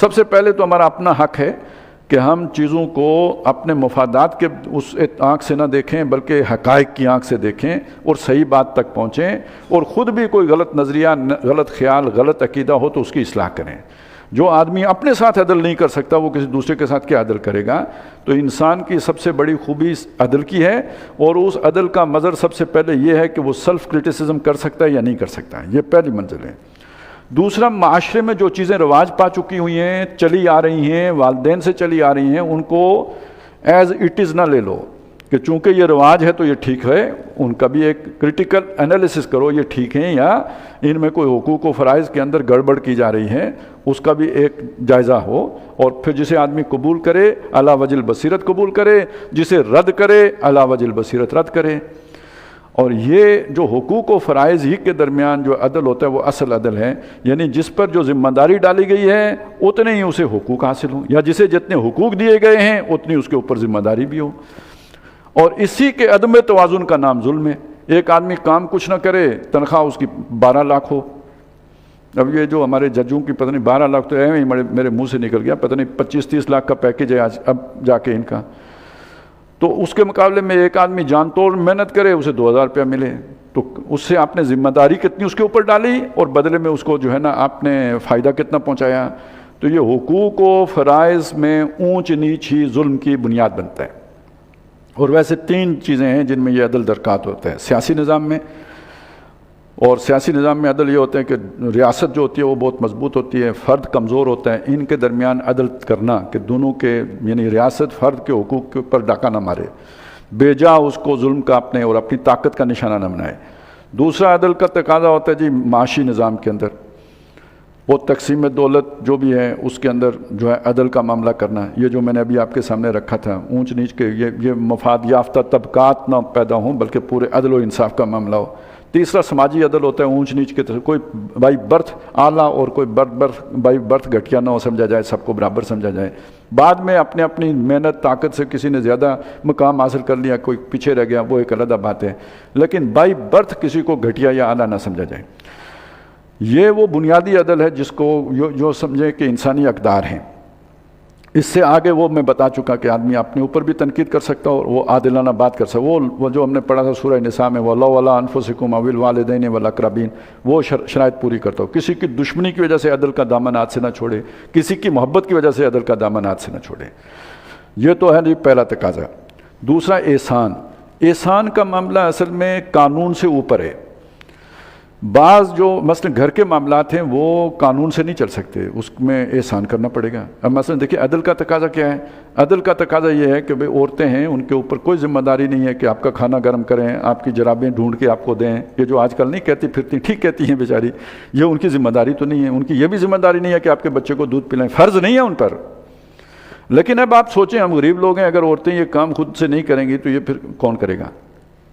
سب سے پہلے تو ہمارا اپنا حق ہے کہ ہم چیزوں کو اپنے مفادات کے اس آنکھ سے نہ دیکھیں بلکہ حقائق کی آنکھ سے دیکھیں اور صحیح بات تک پہنچیں، اور خود بھی کوئی غلط نظریہ، غلط خیال، غلط عقیدہ ہو تو اس کی اصلاح کریں۔ جو آدمی اپنے ساتھ عدل نہیں کر سکتا وہ کسی دوسرے کے ساتھ کیا عدل کرے گا؟ تو انسان کی سب سے بڑی خوبی عدل کی ہے، اور اس عدل کا مظہر سب سے پہلے یہ ہے کہ وہ سیلف کرٹیسزم کر سکتا ہے یا نہیں کر سکتا ہے، یہ پہلی منزل ہے۔ دوسرا، معاشرے میں جو چیزیں رواج پا چکی ہوئی ہیں، چلی آ رہی ہیں، والدین سے چلی آ رہی ہیں، ان کو ایز اٹ از نہ لے لو کہ چونکہ یہ رواج ہے تو یہ ٹھیک ہے، ان کا بھی ایک کرٹیکل انالیسس کرو، یہ ٹھیک ہیں یا ان میں کوئی حقوق و فرائض کے اندر گڑبڑ کی جا رہی ہے، اس کا بھی ایک جائزہ ہو، اور پھر جسے آدمی قبول کرے علی وجہ البصیرت قبول کرے، جسے رد کرے علی وجہ البصیرت رد کرے۔ اور یہ جو حقوق و فرائض ہی کے درمیان جو عدل ہوتا ہے وہ اصل عدل ہے، یعنی جس پر جو ذمہ داری ڈالی گئی ہے اتنے ہی اسے حقوق حاصل ہوں، یا جسے جتنے حقوق دیے گئے ہیں اتنی اس کے اوپر ذمہ داری بھی ہو۔ اور اسی کے عدم توازن کا نام ظلم ہے، ایک آدمی کام کچھ نہ کرے تنخواہ اس کی 12 لاکھ ہو. اب یہ جو ہمارے ججوں کی پتہ نہیں 12 لاکھ تو ہی میرے منہ سے نکل گیا، پتہ نہیں 25-30 لاکھ کا پیکیج ہے آج اب جا کے ان کا. تو اس کے مقابلے میں ایک آدمی جان توڑ محنت کرے، اسے 2000 روپیہ ملے، تو اس سے آپ نے ذمہ داری کتنی اس کے اوپر ڈالی اور بدلے میں اس کو جو ہے نا آپ نے فائدہ کتنا پہنچایا. تو یہ حقوق و فرائض میں اونچ نیچ ہی ظلم کی بنیاد بنتا ہے. اور ویسے 3 چیزیں ہیں جن میں یہ عدل درکار ہوتا ہے سیاسی نظام میں. اور سیاسی نظام میں عدل یہ ہوتا ہے کہ ریاست جو ہوتی ہے وہ بہت مضبوط ہوتی ہے، فرد کمزور ہوتا ہے، ان کے درمیان عدل کرنا کہ دونوں کے یعنی ریاست فرد کے حقوق کے اوپر ڈاکہ نہ مارے، بے جا اس کو ظلم کا اپنے اور اپنی طاقت کا نشانہ نہ بنائے. دوسرا عدل کا تقاضا ہوتا ہے جی معاشی نظام کے اندر وہ تقسیم دولت جو بھی ہے اس کے اندر جو ہے عدل کا معاملہ کرنا. یہ جو میں نے ابھی آپ کے سامنے رکھا تھا اونچ نیچ کے یہ مفاد یافتہ طبقات نہ پیدا ہوں بلکہ پورے عدل و انصاف کا معاملہ ہو. تیسرا سماجی عدل ہوتا ہے اونچ نیچ کے طرف کوئی بائی برتھ اعلیٰ اور کوئی بائی برتھ گھٹیا نہ ہو سمجھا جائے، سب کو برابر سمجھا جائے. بعد میں اپنی محنت طاقت سے کسی نے زیادہ مقام حاصل کر لیا، کوئی پیچھے رہ گیا، وہ ایک علیحدہ بات ہے، لیکن بائی برتھ کسی کو گھٹیا یا اعلیٰ نہ سمجھا جائے. یہ وہ بنیادی عدل ہے جس کو جو سمجھے کہ انسانی اقدار ہیں. اس سے آگے وہ میں بتا چکا کہ آدمی اپنے اوپر بھی تنقید کر سکتا اور وہ عادلانہ بات کر سکتا. وہ جو ہم نے پڑھا تھا سورہ نساء میں وَلَوْ عَلَىٰ أَنفُسِكُمْ أَوِ الْوَالِدَيْنِ وَالْأَقْرَبِينَ، وہ شرائط پوری کرتا ہو. کسی کی دشمنی کی وجہ سے عدل کا دامن ہاتھ سے نہ چھوڑے، کسی کی محبت کی وجہ سے عدل کا دامن ہاتھ سے نہ چھوڑے. یہ تو ہے جی پہلا تقاضا. دوسرا احسان. احسان کا معاملہ اصل میں قانون سے اوپر ہے. بعض جو مثلا گھر کے معاملات ہیں وہ قانون سے نہیں چل سکتے، اس میں احسان کرنا پڑے گا. اب مثلا دیکھیں عدل کا تقاضا کیا ہے؟ عدل کا تقاضا یہ ہے کہ بھئی عورتیں ہیں ان کے اوپر کوئی ذمہ داری نہیں ہے کہ آپ کا کھانا گرم کریں، آپ کی جرابیں ڈھونڈ کے آپ کو دیں. یہ جو آج کل نہیں کہتی پھرتی، ٹھیک کہتی ہیں بیچاری، یہ ان کی ذمہ داری تو نہیں ہے. ان کی یہ بھی ذمہ داری نہیں ہے کہ آپ کے بچے کو دودھ پلائیں، فرض نہیں ہے ان پر. لیکن اب آپ سوچیں ہم غریب لوگ ہیں، اگر عورتیں یہ کام خود سے نہیں کریں گی تو یہ پھر کون کرے گا؟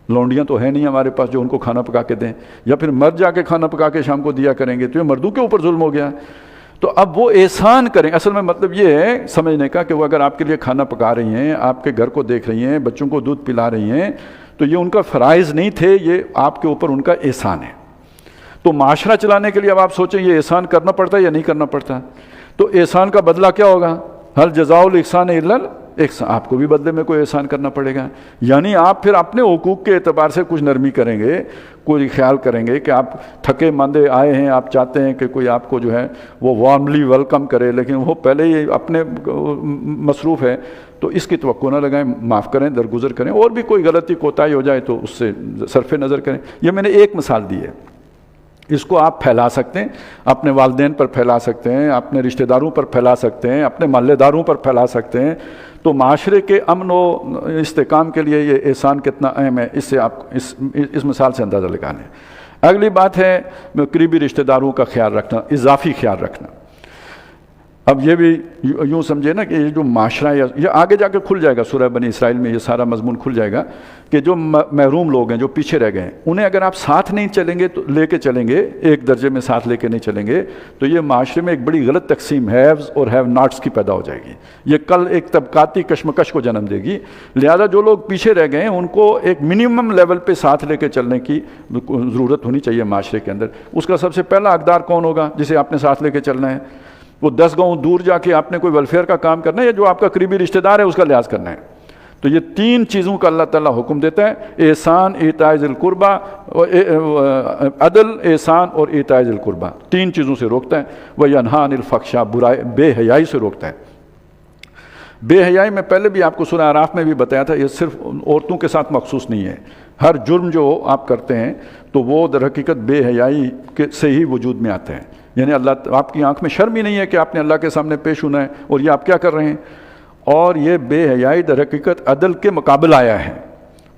لونڈیاں تو ہے نہیں ہمارے پاس جو ان کو کھانا پکا کے دیں، یا پھر مرد جا کے کھانا پکا کے شام کو دیا کریں گے، تو یہ مردوں کے اوپر ظلم ہو گیا. تو اب وہ احسان کریں. اصل میں مطلب یہ ہے سمجھنے کا کہ وہ اگر آپ کے لیے کھانا پکا رہی ہیں، آپ کے گھر کو دیکھ رہی ہیں، بچوں کو دودھ پلا رہی ہیں، تو یہ ان کا فرائض نہیں تھے، یہ آپ کے اوپر ان کا احسان ہے. تو معاشرہ چلانے کے لیے اب آپ سوچیں یہ احسان کرنا پڑتا ہے یا نہیں کرنا پڑتا. تو احسان کا بدلہ کیا ہوگا؟ ہل جزاء الاحسان الا الاحسان. آپ کو بھی بدلے میں کوئی احسان کرنا پڑے گا. یعنی آپ پھر اپنے حقوق کے اعتبار سے کچھ نرمی کریں گے، کوئی خیال کریں گے کہ آپ تھکے ماندے آئے ہیں، آپ چاہتے ہیں کہ کوئی آپ کو جو ہے وہ وارملی ویلکم کرے، لیکن وہ پہلے ہی اپنے مصروف ہے، تو اس کی توقع نہ لگائیں، معاف کریں، درگزر کریں. اور بھی کوئی غلطی کوتاہی ہو جائے تو اس سے صرف نظر کریں. یہ میں نے ایک مثال دی ہے. اس کو آپ پھیلا سکتے ہیں، اپنے والدین پر پھیلا سکتے ہیں، اپنے رشتہ داروں پر پھیلا سکتے ہیں، اپنے محلے داروں پر پھیلا سکتے ہیں. تو معاشرے کے امن و استحکام کے لیے یہ احسان کتنا اہم ہے، اس سے آپ اس مثال سے اندازہ لگا لیں. اگلی بات ہے قریبی رشتہ داروں کا خیال رکھنا، اضافی خیال رکھنا. اب یہ بھی یوں سمجھے نا کہ یہ جو معاشرہ ہے، یہ آگے جا کے کھل جائے گا سورہ بنی اسرائیل میں، یہ سارا مضمون کھل جائے گا کہ جو محروم لوگ ہیں، جو پیچھے رہ گئے ہیں، انہیں اگر آپ ساتھ نہیں چلیں گے تو لے کے چلیں گے، ایک درجے میں ساتھ لے کے نہیں چلیں گے، تو یہ معاشرے میں ایک بڑی غلط تقسیم ہیوز اور ہیو ناٹس کی پیدا ہو جائے گی. یہ کل ایک طبقاتی کشمکش کو جنم دے گی. لہذا جو لوگ پیچھے رہ گئے ہیں ان کو ایک منیمم لیول پہ ساتھ لے کے چلنے کی ضرورت ہونی چاہیے معاشرے کے اندر. اس کا سب سے پہلا حقدار کون ہوگا جسے آپ نے ساتھ لے کے چلنا ہے؟ وہ 10 گاؤں دور جا کے آپ نے کوئی ویلفیئر کا کام کرنا ہے، یا جو آپ کا قریبی رشتہ دار ہے اس کا لحاظ کرنا ہے. تو یہ 3 چیزوں کا اللہ تعالیٰ حکم دیتا ہے: احسان، ایتاء ذی القربیٰ، عدل، احسان اور ایتاء ذی القربیٰ. 3 چیزوں سے روکتا ہے. وَيَنْهَىٰ عَنِ الْفَحْشَاءِ، برائی بے حیائی سے روکتا ہے. بے حیائی میں پہلے بھی آپ کو سورہ اعراف میں بھی بتایا تھا، یہ صرف عورتوں کے ساتھ مخصوص نہیں ہے. ہر جرم جو آپ کرتے ہیں تو وہ در حقیقت بے حیائی سے ہی وجود میں آتے ہیں. یعنی اللہ آپ کی آنکھ میں شرم ہی نہیں ہے کہ آپ نے اللہ کے سامنے پیش ہونا ہے، اور یہ آپ کیا کر رہے ہیں. اور یہ بے حیائی در حقیقت عدل کے مقابل آیا ہے.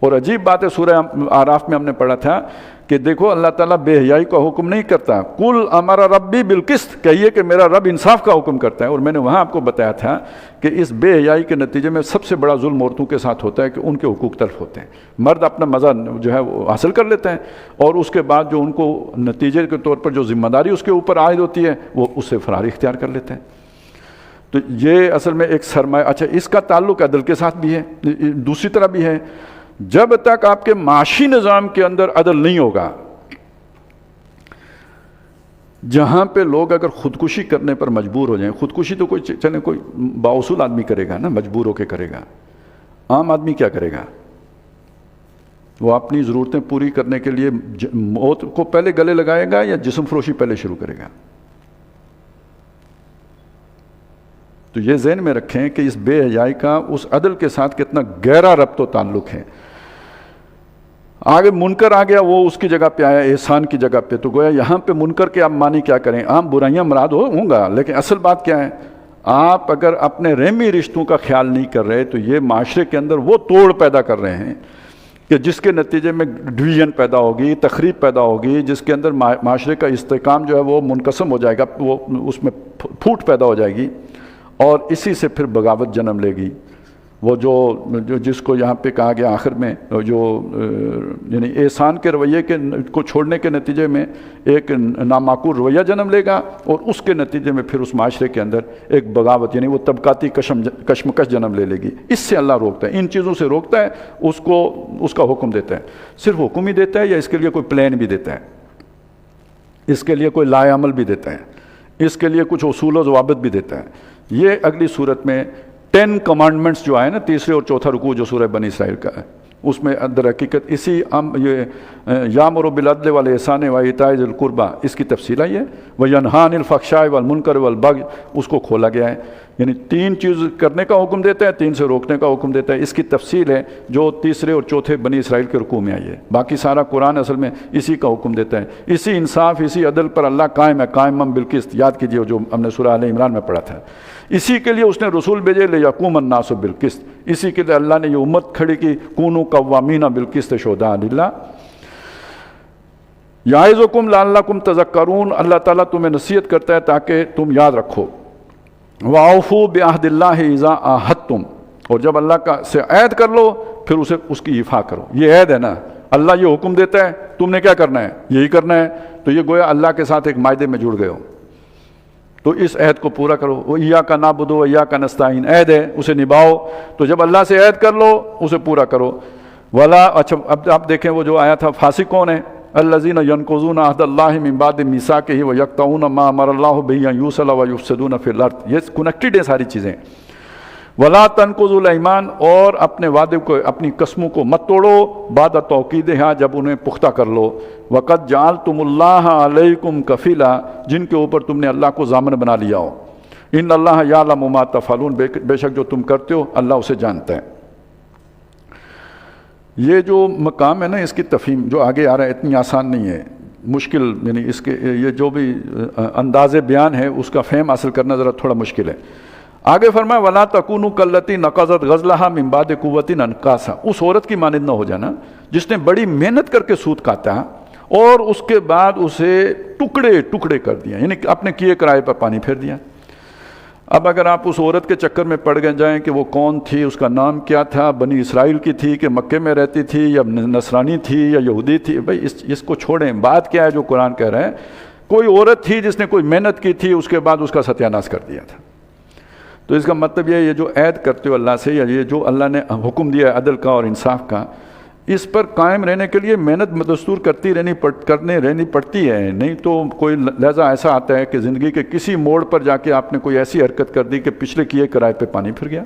اور عجیب بات ہے، سورہ اعراف میں ہم نے پڑھا تھا کہ دیکھو اللہ تعالیٰ بے حیائی کا حکم نہیں کرتا. قل امر ربی بالقسط، کہیے کہ میرا رب انصاف کا حکم کرتا ہے. اور میں نے وہاں آپ کو بتایا تھا کہ اس بے حیائی کے نتیجے میں سب سے بڑا ظلم عورتوں کے ساتھ ہوتا ہے کہ ان کے حقوق تلف ہوتے ہیں. مرد اپنا مزہ جو ہے وہ حاصل کر لیتے ہیں، اور اس کے بعد جو ان کو نتیجے کے طور پر جو ذمہ داری اس کے اوپر عائد ہوتی ہے وہ اس سے فراری اختیار کر لیتے ہیں. تو یہ اصل میں ایک سرمایہ. اچھا، اس کا تعلق عدل کے ساتھ بھی ہے، دوسری طرح بھی ہے. جب تک آپ کے معاشی نظام کے اندر عدل نہیں ہوگا، جہاں پہ لوگ اگر خودکشی کرنے پر مجبور ہو جائیں، خودکشی تو کوئی باوصول آدمی کرے گا نا، مجبور ہو کے کرے گا، عام آدمی کیا کرے گا؟ وہ اپنی ضرورتیں پوری کرنے کے لیے موت کو پہلے گلے لگائے گا یا جسم فروشی پہلے شروع کرے گا؟ تو یہ ذہن میں رکھیں کہ اس بے حیائی کا اس عدل کے ساتھ کتنا گہرا ربط و تعلق ہے۔ آگے منکر آ گیا، وہ اس کی جگہ پہ آیا احسان کی جگہ پہ، تو گویا یہاں پہ منکر کے آپ معنی کیا کریں؟ عام برائیاں مراد ہوں گا، لیکن اصل بات کیا ہے؟ آپ اگر اپنے رحمی رشتوں کا خیال نہیں کر رہے تو یہ معاشرے کے اندر وہ توڑ پیدا کر رہے ہیں کہ جس کے نتیجے میں ڈویژن پیدا ہوگی، تخریب پیدا ہوگی، جس کے اندر معاشرے کا استحکام جو ہے وہ منقسم ہو جائے گا، وہ اس میں پھوٹ پیدا ہو جائے گی، اور اسی سے پھر بغاوت جنم لے گی۔ وہ جو جس کو یہاں پہ کہا گیا آخر میں، جو یعنی احسان کے رویے کو چھوڑنے کے نتیجے میں ایک نامعقول رویہ جنم لے گا، اور اس کے نتیجے میں پھر اس معاشرے کے اندر ایک بغاوت، یعنی وہ طبقاتی کشمکش جنم لے لے گی۔ اس سے اللہ روکتا ہے، ان چیزوں سے روکتا ہے، اس کا حکم دیتا ہے۔ صرف حکم ہی دیتا ہے یا اس کے لیے کوئی پلان بھی دیتا ہے؟ اس کے لیے کوئی لائحہ عمل بھی دیتا ہے، اس کے لیے کچھ اصول و ضوابط بھی دیتا ہے۔ یہ اگلی صورت میں 10 کمانڈمنٹس جو آئے نا، تیسرے اور چوتھا رکوع جو سورہ بنی اسرائیل کا ہے، اس میں در حقیقت اسی یہ یامر بالعدل والاحسان وایتاء ذی القربی اس کی تفصیل آئی ہے، وینہی عن الفحشاء والمنکر والبغی، اس کو کھولا گیا ہے۔ یعنی 3 چیز کرنے کا حکم دیتا ہے، 3 سے روکنے کا حکم دیتا ہے۔ اس کی تفصیل ہے جو تیسرے اور چوتھے بنی اسرائیل کے رکوع میں آئی ہے۔ باقی سارا قرآن اصل میں اسی کا حکم دیتا ہے۔ اسی انصاف، اسی عدل پر اللہ قائم ہے، قائم بالقسط۔ یاد کیجئے جو ہم نے سورہ آل عمران میں پڑھا تھا، اسی کے لیے اس نے رسول بھیجے لیقوم الناس بالقسط، اسی کے لیے اللہ نے یہ امت کھڑی کی، کونوا قوامین بالقسط شہداء للہ۔ یعظکم لعلکم تذکرون، اللہ تعالیٰ تمہیں نصیحت کرتا ہے تاکہ تم یاد رکھو۔ وَأَوْفُوا بِعَهْدِ اللَّهِ إِذَا عَاهَدتُّمْ، اور جب اللہ کا سے عہد کر لو پھر اسے اس کی ایفا کرو۔ یہ عہد ہے نا، اللہ یہ حکم دیتا ہے، تم نے کیا کرنا ہے؟ یہی کرنا ہے، تو یہ گویا اللہ کے ساتھ ایک معاہدے میں جڑ گئے ہو، تو اس عہد کو پورا کرو۔ وَإِيَّاكَ نَعْبُدُ وَإِيَّاكَ نَسْتَعِينُ، عہد ہے، اسے نبھاؤ۔ تو جب اللہ سے عہد کر لو اسے پورا کرو۔ اچھا اب آپ دیکھیں وہ جو آیا تھا، فاسق کون ہے؟ الذین ینقضون عہد اللہ من بعد میثاقہ ویقطعون ما امر اللہ بہ ان یوصل ویفسدون فی الارض، یہ کنیکٹڈ ہیں ساری چیزیں۔ ولا تنقضوا الایمان، اور اپنے وعدے کو، اپنی قسموں کو مت توڑو بعد توکیدہا، جب انہیں پختہ کر لو۔ وقد جعلتم اللہ علیکم کفیلا، جن کے اوپر تم نے اللہ کو ضامن بنا لیا ہو۔ ان اللہ یعلم ما تفعلون، بے شک جو تم کرتے ہو اللہ اسے جانتا ہے۔ یہ جو مقام ہے نا، اس کی تفہیم جو آگے آ رہا ہے اتنی آسان نہیں ہے، مشکل، یعنی اس کے یہ جو بھی انداز بیان ہے اس کا فہم حاصل کرنا ذرا تھوڑا مشکل ہے۔ آگے فرمایا وَلَا تَكُونُوا كَالَّتِي نَقَضَتْ غَزْلَهَا مِن بَعْدِ قُوَّةٍ أَنْكَاثًا، اس عورت کی مانند نہ ہو جانا جس نے بڑی محنت کر کے سود کاتا اور اس کے بعد اسے ٹکڑے ٹکڑے کر دیا، یعنی اپنے کیے کرائے پر پانی پھیر دیا۔ اب اگر آپ اس عورت کے چکر میں پڑ گئے جائیں کہ وہ کون تھی، اس کا نام کیا تھا، بنی اسرائیل کی تھی کہ مکے میں رہتی تھی، یا نصرانی تھی یا یہودی تھی، بھائی اس کو چھوڑیں۔ بات کیا ہے جو قرآن کہہ رہا ہے، کوئی عورت تھی جس نے کوئی محنت کی تھی، اس کے بعد اس کا ستیہ ناش کر دیا تھا۔ تو اس کا مطلب یہ جو عہد کرتے ہو اللہ سے، یا یہ جو اللہ نے حکم دیا ہے عدل کا اور انصاف کا، اس پر قائم رہنے کے لیے محنت دستور کرنے رہنی پڑتی ہے، نہیں تو کوئی لہجہ ایسا آتا ہے کہ زندگی کے کسی موڑ پر جا کے آپ نے کوئی ایسی حرکت کر دی کہ پچھلے کیے کرائے پہ پانی پھر گیا۔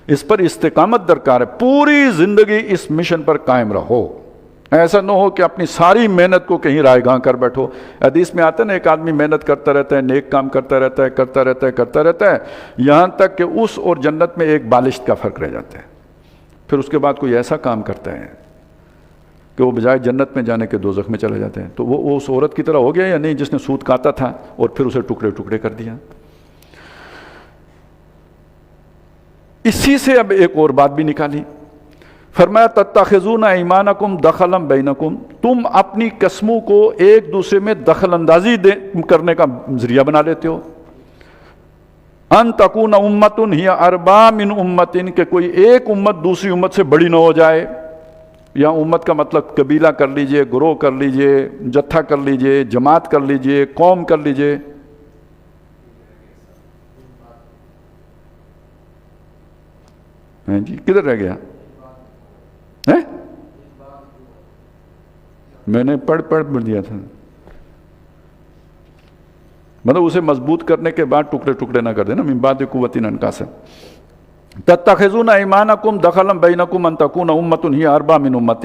اس پر استقامت درکار ہے، پوری زندگی اس مشن پر قائم رہو، ایسا نہ ہو کہ اپنی ساری محنت کو کہیں رائے گاں کر بیٹھو۔ حدیث میں آتا ہے نا، ایک آدمی محنت کرتا رہتا ہے، نیک کام کرتا رہتا ہے یہاں تک کہ اس اور جنت میں ایک بالشت کا فرق رہ جاتا ہے، پھر اس کے بعد کوئی ایسا کام کرتا ہے کہ وہ بجائے جنت میں جانے کے دوزخ میں چلے جاتے ہیں۔ تو وہ اس عورت کی طرح ہو گیا یا نہیں جس نے سود کاتا تھا اور پھر اسے ٹکڑے ٹکڑے کر دیا۔ اسی سے اب ایک اور بات بھی نکالی، فرمایا تتخذون ایمانکم دخلا بینکم، تم اپنی قسموں کو ایک دوسرے میں دخل اندازی کرنے کا ذریعہ بنا لیتے ہو۔ ان تکون امت ہی اربا من امت، کہ کوئی ایک امت دوسری امت سے بڑی نہ ہو جائے۔ یا امت کا مطلب قبیلہ کر لیجئے، گروہ کر لیجئے، جتھا کر لیجئے، جماعت کر لیجئے، قوم کر لیجئے۔ جی کدھر رہ گیا؟ ہے؟ میں نے پڑھ دیا تھا، مطلب اسے مضبوط کرنے کے بعد ٹکڑے ٹکڑے نہ کر دینا، من بعد قوت انکاسا تتخذون ایمانکم دخلا بینکم ان تکون امۃ ہی اربا من امۃ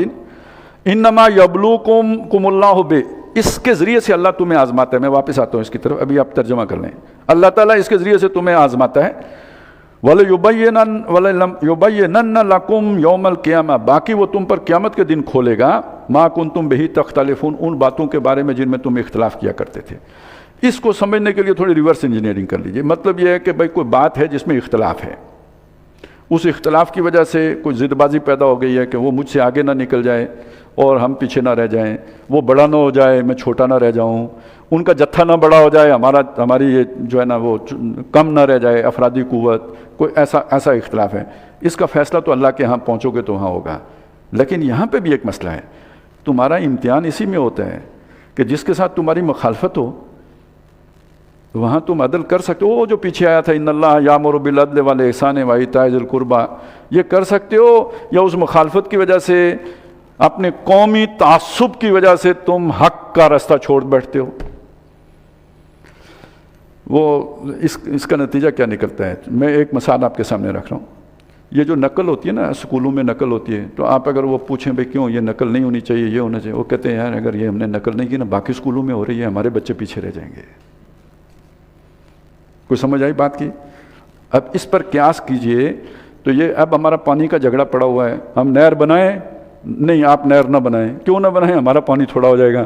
انما یبلوکم اللہ بہ، اس کے ذریعے سے اللہ تمہیں آزماتا ہے. میں واپس آتا ہوں اس کی طرف، ابھی آپ ترجمہ کر لیں. اللہ تعالیٰ اس کے ذریعے سے تمہیں آزماتا ہے. وَلَيُبَيِّنَنَّ لَكُمْ يَوْمَ الْقِيَامَةِ، باقی وہ تم پر قیامت کے دن کھولے گا. مَا كُنْتُمْ بِهِ تَخْتَلِفُونَ، ان باتوں کے بارے میں جن میں تم اختلاف کیا کرتے تھے. اس کو سمجھنے کے لیے تھوڑی ریورس انجینئرنگ کر لیجئے. مطلب یہ ہے کہ بھائی کوئی بات ہے جس میں اختلاف ہے، اس اختلاف کی وجہ سے کوئی ضد بازی پیدا ہو گئی ہے کہ وہ مجھ سے آگے نہ نکل جائے اور ہم پیچھے نہ رہ جائیں، وہ بڑا نہ ہو جائے میں چھوٹا نہ رہ جاؤں، ان کا جتھا نہ بڑا ہو جائے ہماری یہ جو ہے نا وہ کم نہ رہ جائے افرادی قوت، کوئی ایسا اختلاف ہے. اس کا فیصلہ تو اللہ کے ہاں پہنچو گے تو وہاں ہوگا. لیکن یہاں پہ بھی ایک مسئلہ ہے، تمہارا امتحان اسی میں ہوتا ہے کہ جس کے ساتھ تمہاری مخالفت ہو وہاں تم عدل کر سکتے ہو. وہ جو پیچھے آیا تھا ان اللہ یامر بالعدل والاحسان وایتاء ذی القربی، یہ کر سکتے ہو، یا اس مخالفت کی وجہ سے اپنے قومی تعصب کی وجہ سے تم حق کا راستہ چھوڑ بیٹھتے ہو. وہ اس کا نتیجہ کیا نکلتا ہے؟ میں ایک مثال آپ کے سامنے رکھ رہا ہوں. یہ جو نقل ہوتی ہے نا، اسکولوں میں نقل ہوتی ہے، تو آپ اگر وہ پوچھیں بھائی کیوں یہ نقل نہیں ہونی چاہیے، یہ ہونا چاہیے، وہ کہتے ہیں یار اگر یہ ہم نے نقل نہیں کی نا باقی اسکولوں میں ہو رہی ہے، ہمارے بچے پیچھے رہ جائیں گے. کوئی سمجھ آئی بات کی؟ اب اس پر قیاس کیجئے تو یہ اب ہمارا پانی کا جھگڑا پڑا ہوا ہے، ہم نہر بنائیں؟ نہیں آپ نہر نہ بنائیں. کیوں نہ بنائیں؟ ہمارا پانی تھوڑا ہو جائے گا.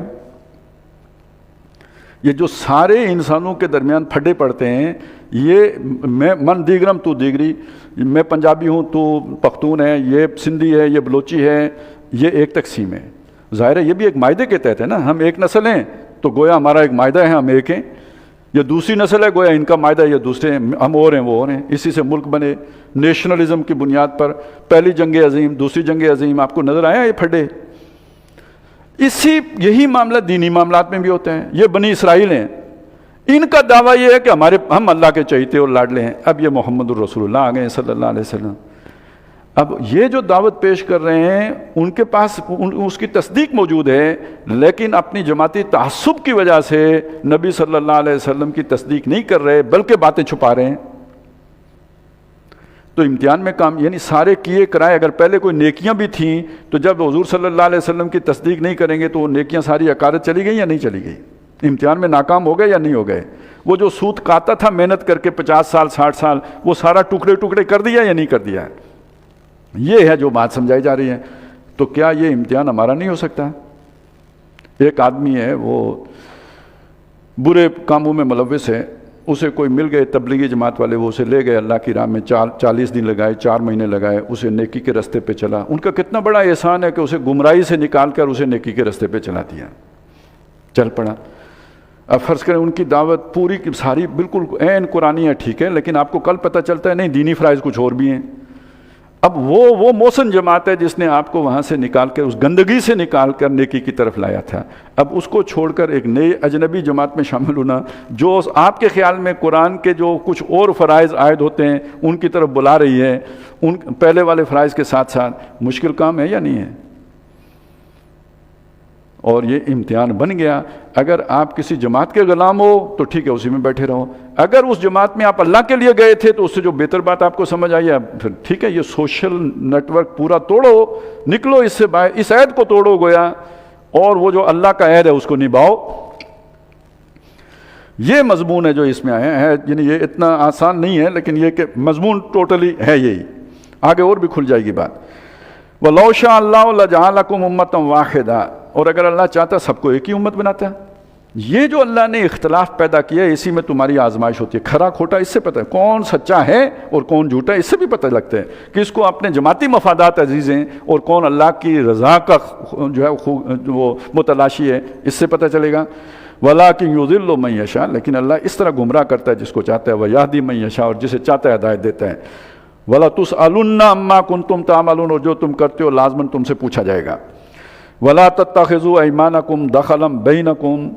یہ جو سارے انسانوں کے درمیان پھڈے پڑتے ہیں، یہ میں من دیگرم تو دیگری، میں پنجابی ہوں تو پختون ہے، یہ سندھی ہے یہ بلوچی ہے، یہ ایک تقسیم ہے. ظاہر ہے یہ بھی ایک معاہدے کے تحت ہے نا، ہم ایک نسل ہیں تو گویا ہمارا ایک معاہدہ ہے ہم ایک ہیں. یہ دوسری نسل ہے گویا ان کا معاہدہ ہے، یہ دوسرے ہیں، ہم اور ہیں وہ اور ہیں. اسی سے ملک بنے نیشنلزم کی بنیاد پر. پہلی جنگ عظیم، دوسری جنگ عظیم، آپ کو نظر آیا یہ پھڈے؟ یہی معاملہ دینی معاملات میں بھی ہوتے ہیں. یہ بنی اسرائیل ہیں، ان کا دعویٰ یہ ہے کہ ہم اللہ کے چہیتے اور لاڈلے ہیں. اب یہ محمد الرسول اللہ آ گئے صلی اللہ علیہ وسلم. اب یہ جو دعوت پیش کر رہے ہیں ان کے پاس اس کی تصدیق موجود ہے، لیکن اپنی جماعتی تعصب کی وجہ سے نبی صلی اللہ علیہ وسلم کی تصدیق نہیں کر رہے بلکہ باتیں چھپا رہے ہیں. تو امتحان میں کام یعنی سارے کیے کرائے. اگر پہلے کوئی نیکیاں بھی تھیں تو جب حضور صلی اللہ علیہ وسلم کی تصدیق نہیں کریں گے تو وہ نیکیاں ساری عقارت چلی گئی یا نہیں چلی گئی؟ امتحان میں ناکام ہو گئے یا نہیں ہو گئے؟ وہ جو سود کاتا تھا محنت کر کے 50 سال 60 سال، وہ سارا ٹکڑے ٹکڑے کر دیا یا نہیں کر دیا؟ یہ ہے جو بات سمجھائی جا رہی ہے. تو کیا یہ امتحان ہمارا نہیں ہو سکتا؟ ایک آدمی ہے وہ برے کاموں میں ملوث ہے، اسے کوئی مل گئے تبلیغی جماعت والے، وہ اسے لے گئے اللہ کی راہ میں، 40 دن لگائے، 4 مہینے لگائے، اسے نیکی کے راستے پہ چلا. ان کا کتنا بڑا احسان ہے کہ اسے گمراہی سے نکال کر اسے نیکی کے راستے پہ چلا دیا، چل پڑا. اب فرض کریں ان کی دعوت پوری کی ساری بالکل عین قرآنی ہے، ٹھیک ہے، لیکن آپ کو کل پتہ چلتا ہے نہیں دینی فرائض کچھ اور بھی ہیں. اب وہ محسن جماعت ہے جس نے آپ کو وہاں سے نکال کر اس گندگی سے نکال کر نیکی کی طرف لایا تھا. اب اس کو چھوڑ کر ایک نئی اجنبی جماعت میں شامل ہونا جو آپ کے خیال میں قرآن کے جو کچھ اور فرائض عائد ہوتے ہیں ان کی طرف بلا رہی ہے، ان پہلے والے فرائض کے ساتھ ساتھ، مشکل کام ہے یا نہیں ہے؟ اور یہ امتحان بن گیا. اگر آپ کسی جماعت کے غلام ہو تو ٹھیک ہے اسی میں بیٹھے رہو، اگر اس جماعت میں آپ اللہ کے لیے گئے تھے تو اس سے جو بہتر بات آپ کو سمجھ آئی ہے پھر ٹھیک ہے، یہ سوشل نیٹ ورک پورا توڑو، نکلو اس سے باہر، اس عہد کو توڑو گویا، اور وہ جو اللہ کا عہد ہے اس کو نبھاؤ. یہ مضمون ہے جو اس میں آیا ہے. یعنی یہ اتنا آسان نہیں ہے لیکن یہ کہ مضمون ٹوٹلی ہے یہی. آگے اور بھی کھل جائے گی بات. وَلَوْ شَاءَ اللَّهُ لَجَعَلَكُمْ أُمَّةً وَاحِدَةً، اور اگر اللہ چاہتا سب کو ایک ہی امت بناتا. یہ جو اللہ نے اختلاف پیدا کیا ہے اسی میں تمہاری آزمائش ہوتی ہے. کھرا کھوٹا اس سے پتہ ہے، کون سچا ہے اور کون جھوٹا ہے اس سے بھی پتہ لگتا ہے کہ اس کو اپنے جماعتی مفادات عزیز ہیں اور کون اللہ کی رضا کا جو ہے وہ متلاشی ہے، اس سے پتہ چلے گا. وَلَٰكِن يُضِلُّ مَن يَشَاءُ، لیکن اللہ اس طرح گمراہ کرتا ہے جس کو چاہتا ہے، وَيَهْدِي مَن يَشَاءُ، اور جسے چاہتا ہے ہدایت دیتا ہے. وَلَا تُسْأَلُنَّ عَمَّا كُنتُمْ تَعْمَلُونَ، اور جو تم کرتے ہو لازماً تم سے پوچھا جائے گا. وَلَا تَتَّخِذُوا أَيْمَانَكُمْ دَخَلًا بَيْنَكُمْ،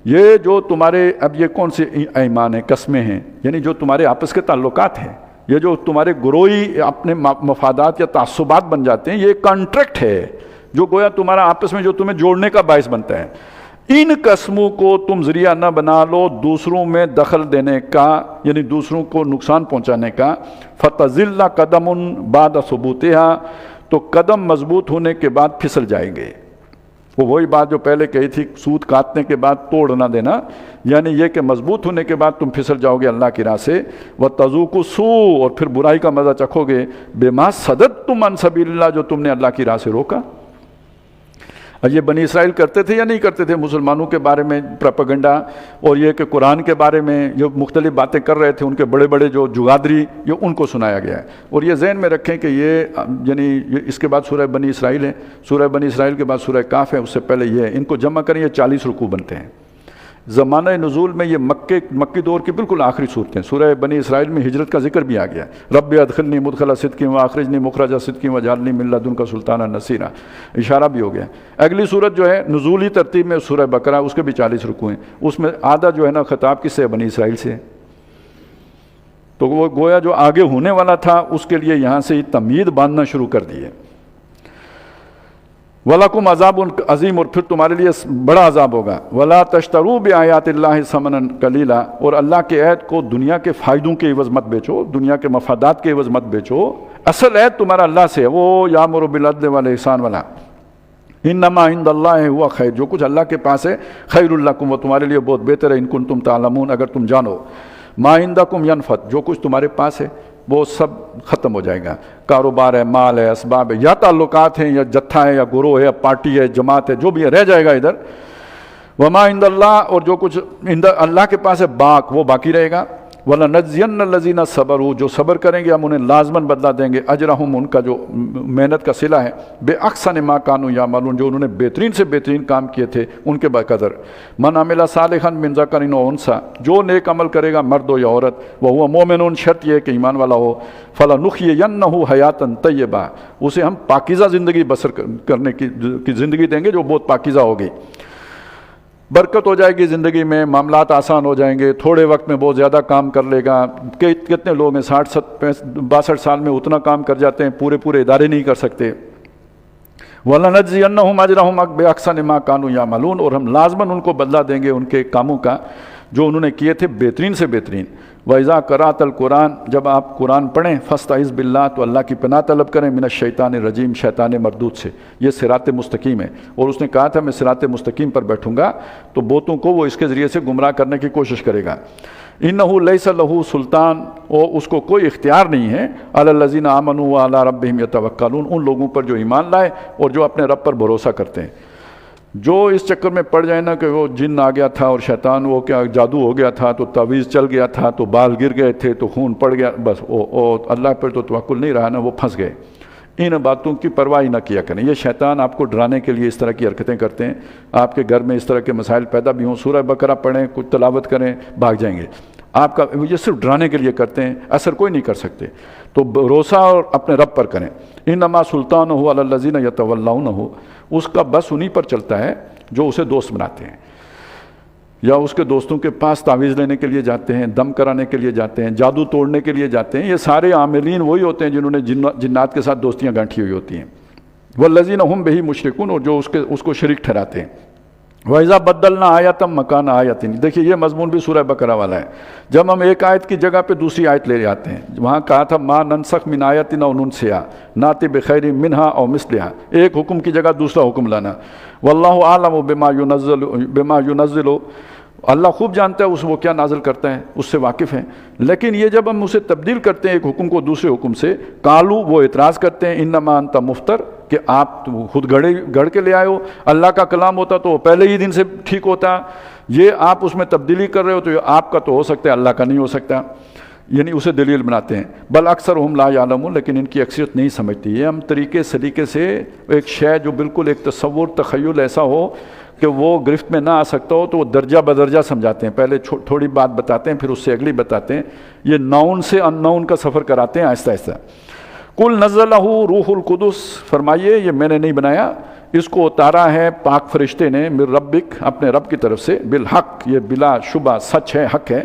یہ جو تمہارے اب یہ کون سے ایمان ہیں، قسمیں ہیں، یعنی جو تمہارے آپس کے تعلقات ہیں، یہ جو تمہارے گروہی اپنے مفادات یا تعصبات بن جاتے ہیں، یہ ایک کانٹریکٹ ہے جو گویا تمہارا آپس میں جو تمہیں جوڑنے کا باعث بنتا ہے۔ ان قسموں کو تم ذریعہ نہ بنا لو دوسروں میں دخل دینے کا، یعنی دوسروں کو نقصان پہنچانے کا۔ فَتَزِلَّ قَدَمٌ بَعْدَ ثُبُوتِهَا، تو قدم مضبوط ہونے کے بعد پھسل جائیں گے۔ وہ وہی بات جو پہلے کہی تھی، سود کاٹنے کے بعد توڑ نہ دینا، یعنی یہ کہ مضبوط ہونے کے بعد تم پھسل جاؤ گے اللہ کی راہ سے۔ وَتَذُوقُوا السُّوءَ، اور پھر برائی کا مزہ چکھو گے، بِمَا صَدَدتُّمْ عَنْ سَبِيلِ اللَّهِ، جو تم نے اللہ کی راہ سے روکا۔ اور یہ بنی اسرائیل کرتے تھے یا نہیں کرتے تھے؟ مسلمانوں کے بارے میں پروپیگنڈا، اور یہ کہ قرآن کے بارے میں جو مختلف باتیں کر رہے تھے ان کے بڑے بڑے جو جگادری، یہ ان کو سنایا گیا ہے۔ اور یہ ذہن میں رکھیں کہ یہ یعنی اس کے بعد سورہ بنی اسرائیل ہے، سورہ بنی اسرائیل کے بعد سورہ کاف ہے، اس سے پہلے یہ ہے، ان کو جمع کریں یہ 40 رکوع بنتے ہیں۔ زمانہ نزول میں یہ مکی دور کی بالکل آخری صورتیں، سورہ بنی اسرائیل میں ہجرت کا ذکر بھی آ گیا ہے، رب ادخلنی مدخل صدق واخرجنی مخرج صدق واجعلنی من لدنک سلطانا نصیرا، اشارہ بھی ہو گیا۔ اگلی صورت جو ہے نزولی ترتیب میں سورہ بقرہ، اس کے بھی 40 رکوع ہیں، اس میں آدھا جو ہے نا خطاب کس سے؟ بنی اسرائیل سے۔ تو وہ گویا جو آگے ہونے والا تھا اس کے لیے یہاں سے تمہید باندھنا شروع کر دیے۔ وَلَكُمْ عَذَابٌ عَظِيمٌ، اور پھر تمہارے لیے بڑا عذاب ہوگا۔ وَلَا تَشْتَرُوا بِآيَاتِ اللَّهِ ثَمَنًا قَلِيلًا، اور اللہ کے عہد کو دنیا کے فائدوں کے عوض مت بیچو، دنیا کے مفادات کے عوض مت بیچو۔ اصل عہد تمہارا اللہ سے ہے، وہ یَأْمُرُ بِالْعَدْلِ وَالْإِحْسَانِ والا۔ انما عند اللہ ہوا خیر، جو کچھ اللہ کے پاس ہے خیر لکم، وہ تمہارے لیے بہت بہتر ہے، ان کنتم تعلمون، اگر تم جانو۔ ما عندکم ینفد، جو کچھ تمہارے پاس ہے وہ سب ختم ہو جائے گا، کاروبار ہے، مال ہے، اسباب ہے، یا تعلقات ہیں، یا جتھا ہے، یا گروہ ہے، یا پارٹی ہے، جماعت ہے، جو بھی ہے رہ جائے گا ادھر۔ وما عند اللہ، اور جو کچھ اللہ کے پاس ہے باق، وہ باقی رہے گا۔ وَلَنَجْزِيَنَّ الَّذِينَ صَبَرُوا، جو صبر کریں گے ہم انہیں لازماً بدلہ دیں گے، اجرہم، ان کا جو محنت کا صلہ ہے، بِأَحْسَنِ مَا كَانُوا يَعْمَلُونَ، جو انہوں نے بہترین سے بہترین کام کیے تھے ان کے بقدر۔ مَنْ عَمِلَ صَالِحًا مِنْ ذَكَرٍ أَوْ أُنْثَىٰ، جو نیک عمل کرے گا مرد ہو یا عورت، وَهُوَ مُؤْمِنٌ، شرط یہ کہ ایمان والا ہو، فَلَنُحْيِيَنَّهُ حَيَاةً طَيِّبَةً، اسے ہم پاکیزہ زندگی بسر کرنے کی زندگی دیں گے جو بہت پاکیزہ ہوگی، برکت ہو جائے گی زندگی میں، معاملات آسان ہو جائیں گے، تھوڑے وقت میں بہت زیادہ کام کر لے گا۔ کتنے لوگ ہیں 60-62 سال میں اتنا کام کر جاتے ہیں، پورے ادارے نہیں کر سکتے۔ وَلَنَجْزِيَنَّهُمْ أَجْرَهُمْ بِأَحْسَنِ مَا كَانُوا يَعْمَلُونَ، اور ہم لازماً ان کو بدلہ دیں گے ان کے کاموں کا جو انہوں نے کیے تھے بہترین سے بہترین۔ وَإِذَا قَرَأْتَ الْقُرْآنَ، جب آپ قرآن پڑھیں، فَاسْتَعِذْ بِاللَّهِ، تو اللہ کی پناہ طلب کریں، من الشیطان الرجیم، شیطان مردود سے۔ یہ صراط مستقیم ہے، اور اس نے کہا تھا میں صراط مستقیم پر بیٹھوں گا، تو بوتوں کو وہ اس کے ذریعے سے گمراہ کرنے کی کوشش کرے گا۔ اِنَّهُ لَيْسَ لَهُ سُلطان، اور اس کو کوئی اختیار نہیں ہے، عَلَى الَّذِينَ آمَنُوا وَعَلَى رَبِّهِمْ يَتَوَكَّلُونَ، ان لوگوں پر جو ایمان لائے اور جو اپنے رب پر بھروسہ کرتے ہیں۔ جو اس چکر میں پڑ جائے نا کہ وہ جن آ گیا تھا اور شیطان وہ کیا جادو ہو گیا تھا، تو تعویذ چل گیا تھا، تو بال گر گئے تھے، تو خون پڑ گیا، بس اللہ پر تو توکل نہیں رہا نا، وہ پھنس گئے۔ ان باتوں کی پرواہ نہ کیا کریں، یہ شیطان آپ کو ڈرانے کے لیے اس طرح کی حرکتیں کرتے ہیں، آپ کے گھر میں اس طرح کے مسائل پیدا بھی ہوں، سورہ بقرہ پڑھیں، کچھ تلاوت کریں، بھاگ جائیں گے۔ آپ کا یہ صرف ڈرانے کے لیے کرتے ہیں، اثر کوئی نہیں کر سکتے، تو بھروسہ اور اپنے رب پر کریں۔ انما سلطانہ علی الذین یتولونہ، اس کا بس انہی پر چلتا ہے جو اسے دوست بناتے ہیں، یا اس کے دوستوں کے پاس تعویذ لینے کے لیے جاتے ہیں، دم کرانے کے لیے جاتے ہیں، جادو توڑنے کے لیے جاتے ہیں۔ یہ سارے عاملین وہی ہوتے ہیں جنہوں نے جنات کے ساتھ دوستیاں گانٹھی ہوئی ہوتی ہیں۔ والذین هم بہ مشرکون، اور جو اس کو شریک ٹھہراتے ہیں۔ وَإِذَا بَدَّلْنَا آیَةً مَّكَانَ آیَةٍ، دیکھیے یہ مضمون بھی سورہ بقرہ والا ہے، جب ہم ایک آیت کی جگہ پہ دوسری آیت لے آتے ہیں، وہاں کہا تھا مَا نَنسَخْ مِنْ آیَةٍ أَوْ نُنْسِهَا نَأْتِ بِخَيْرٍ مِّنْهَا أَوْ مِثْلِهَا، ایک حکم کی جگہ دوسرا حکم لانا۔ وَاللَّهُ أَعْلَمُ بِمَا يُنَزِّلُ، اللہ خوب جانتا ہے وہ کیا نازل کرتا ہے، اس سے واقف ہے۔ لیکن یہ جب ہم اسے تبدیل کرتے ہیں ایک حکم کو دوسرے حکم سے، قالو، وہ اعتراض کرتے ہیں، انما انت مفتر، کہ آپ خود گڑھ کے لے آئے ہو، اللہ کا کلام ہوتا تو وہ پہلے ہی دن سے ٹھیک ہوتا، یہ آپ اس میں تبدیلی کر رہے ہو، تو یہ آپ کا تو ہو سکتا ہے، اللہ کا نہیں ہو سکتا، یعنی اسے دلیل بناتے ہیں۔ بل اکثرہم لا یعلمون، لیکن ان کی اکثریت نہیں سمجھتی۔ یہ ہم طریقے سلیقے سے ایک شے جو بالکل ایک تصور تخیل ایسا ہو کہ وہ گرفت میں نہ آ سکتا ہو، تو وہ درجہ بدرجہ سمجھاتے ہیں، پہلے تھوڑی بات بتاتے ہیں، پھر اس سے اگلی بتاتے ہیں، یہ ناؤن سے ان ناؤن کا سفر کراتے ہیں آہستہ آہستہ۔ قل نزلہ روح القدس، فرمائیے یہ میں نے نہیں بنایا، اس کو اتارا ہے پاک فرشتے نے، من ربک، اپنے رب کی طرف سے، بالحق، یہ بلا شبہ سچ ہے، حق ہے،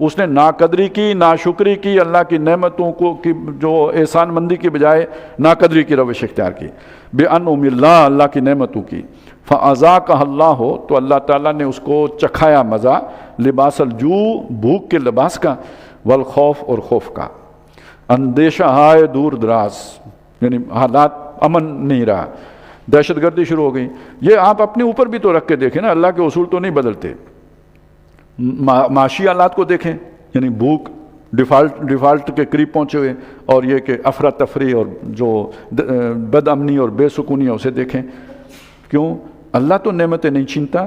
اس نے ناقدری کی، ناشکری کی، اللہ کی نعمتوں کو کی جو احسان مندی کی بجائے ناقدری کی روش اختیار کی، بِأَنْعُمِ اللَّهِ، اللہ کی نعمتوں کی، فَأَذَاقَهَا اللَّهُ، تو اللہ تعالیٰ نے اس کو چکھایا مزہ، لباس الجوع، بھوک کے لباس کا، والخوف، اور خوف کا، اندیشہ ہائے دور دراز، یعنی حالات امن نہیں رہا، دہشت گردی شروع ہو گئی۔ یہ آپ اپنے اوپر بھی تو رکھ کے دیکھیں نا، اللہ کے اصول تو نہیں بدلتے۔ معاشی حالات کو دیکھیں، یعنی بھوک، ڈیفالٹ کے قریب پہنچے ہوئے، اور یہ کہ افراتفری اور جو بد امنی اور بے سکونی ہے اسے دیکھیں۔ کیوں؟ اللہ تو نعمتیں نہیں چھینتا۔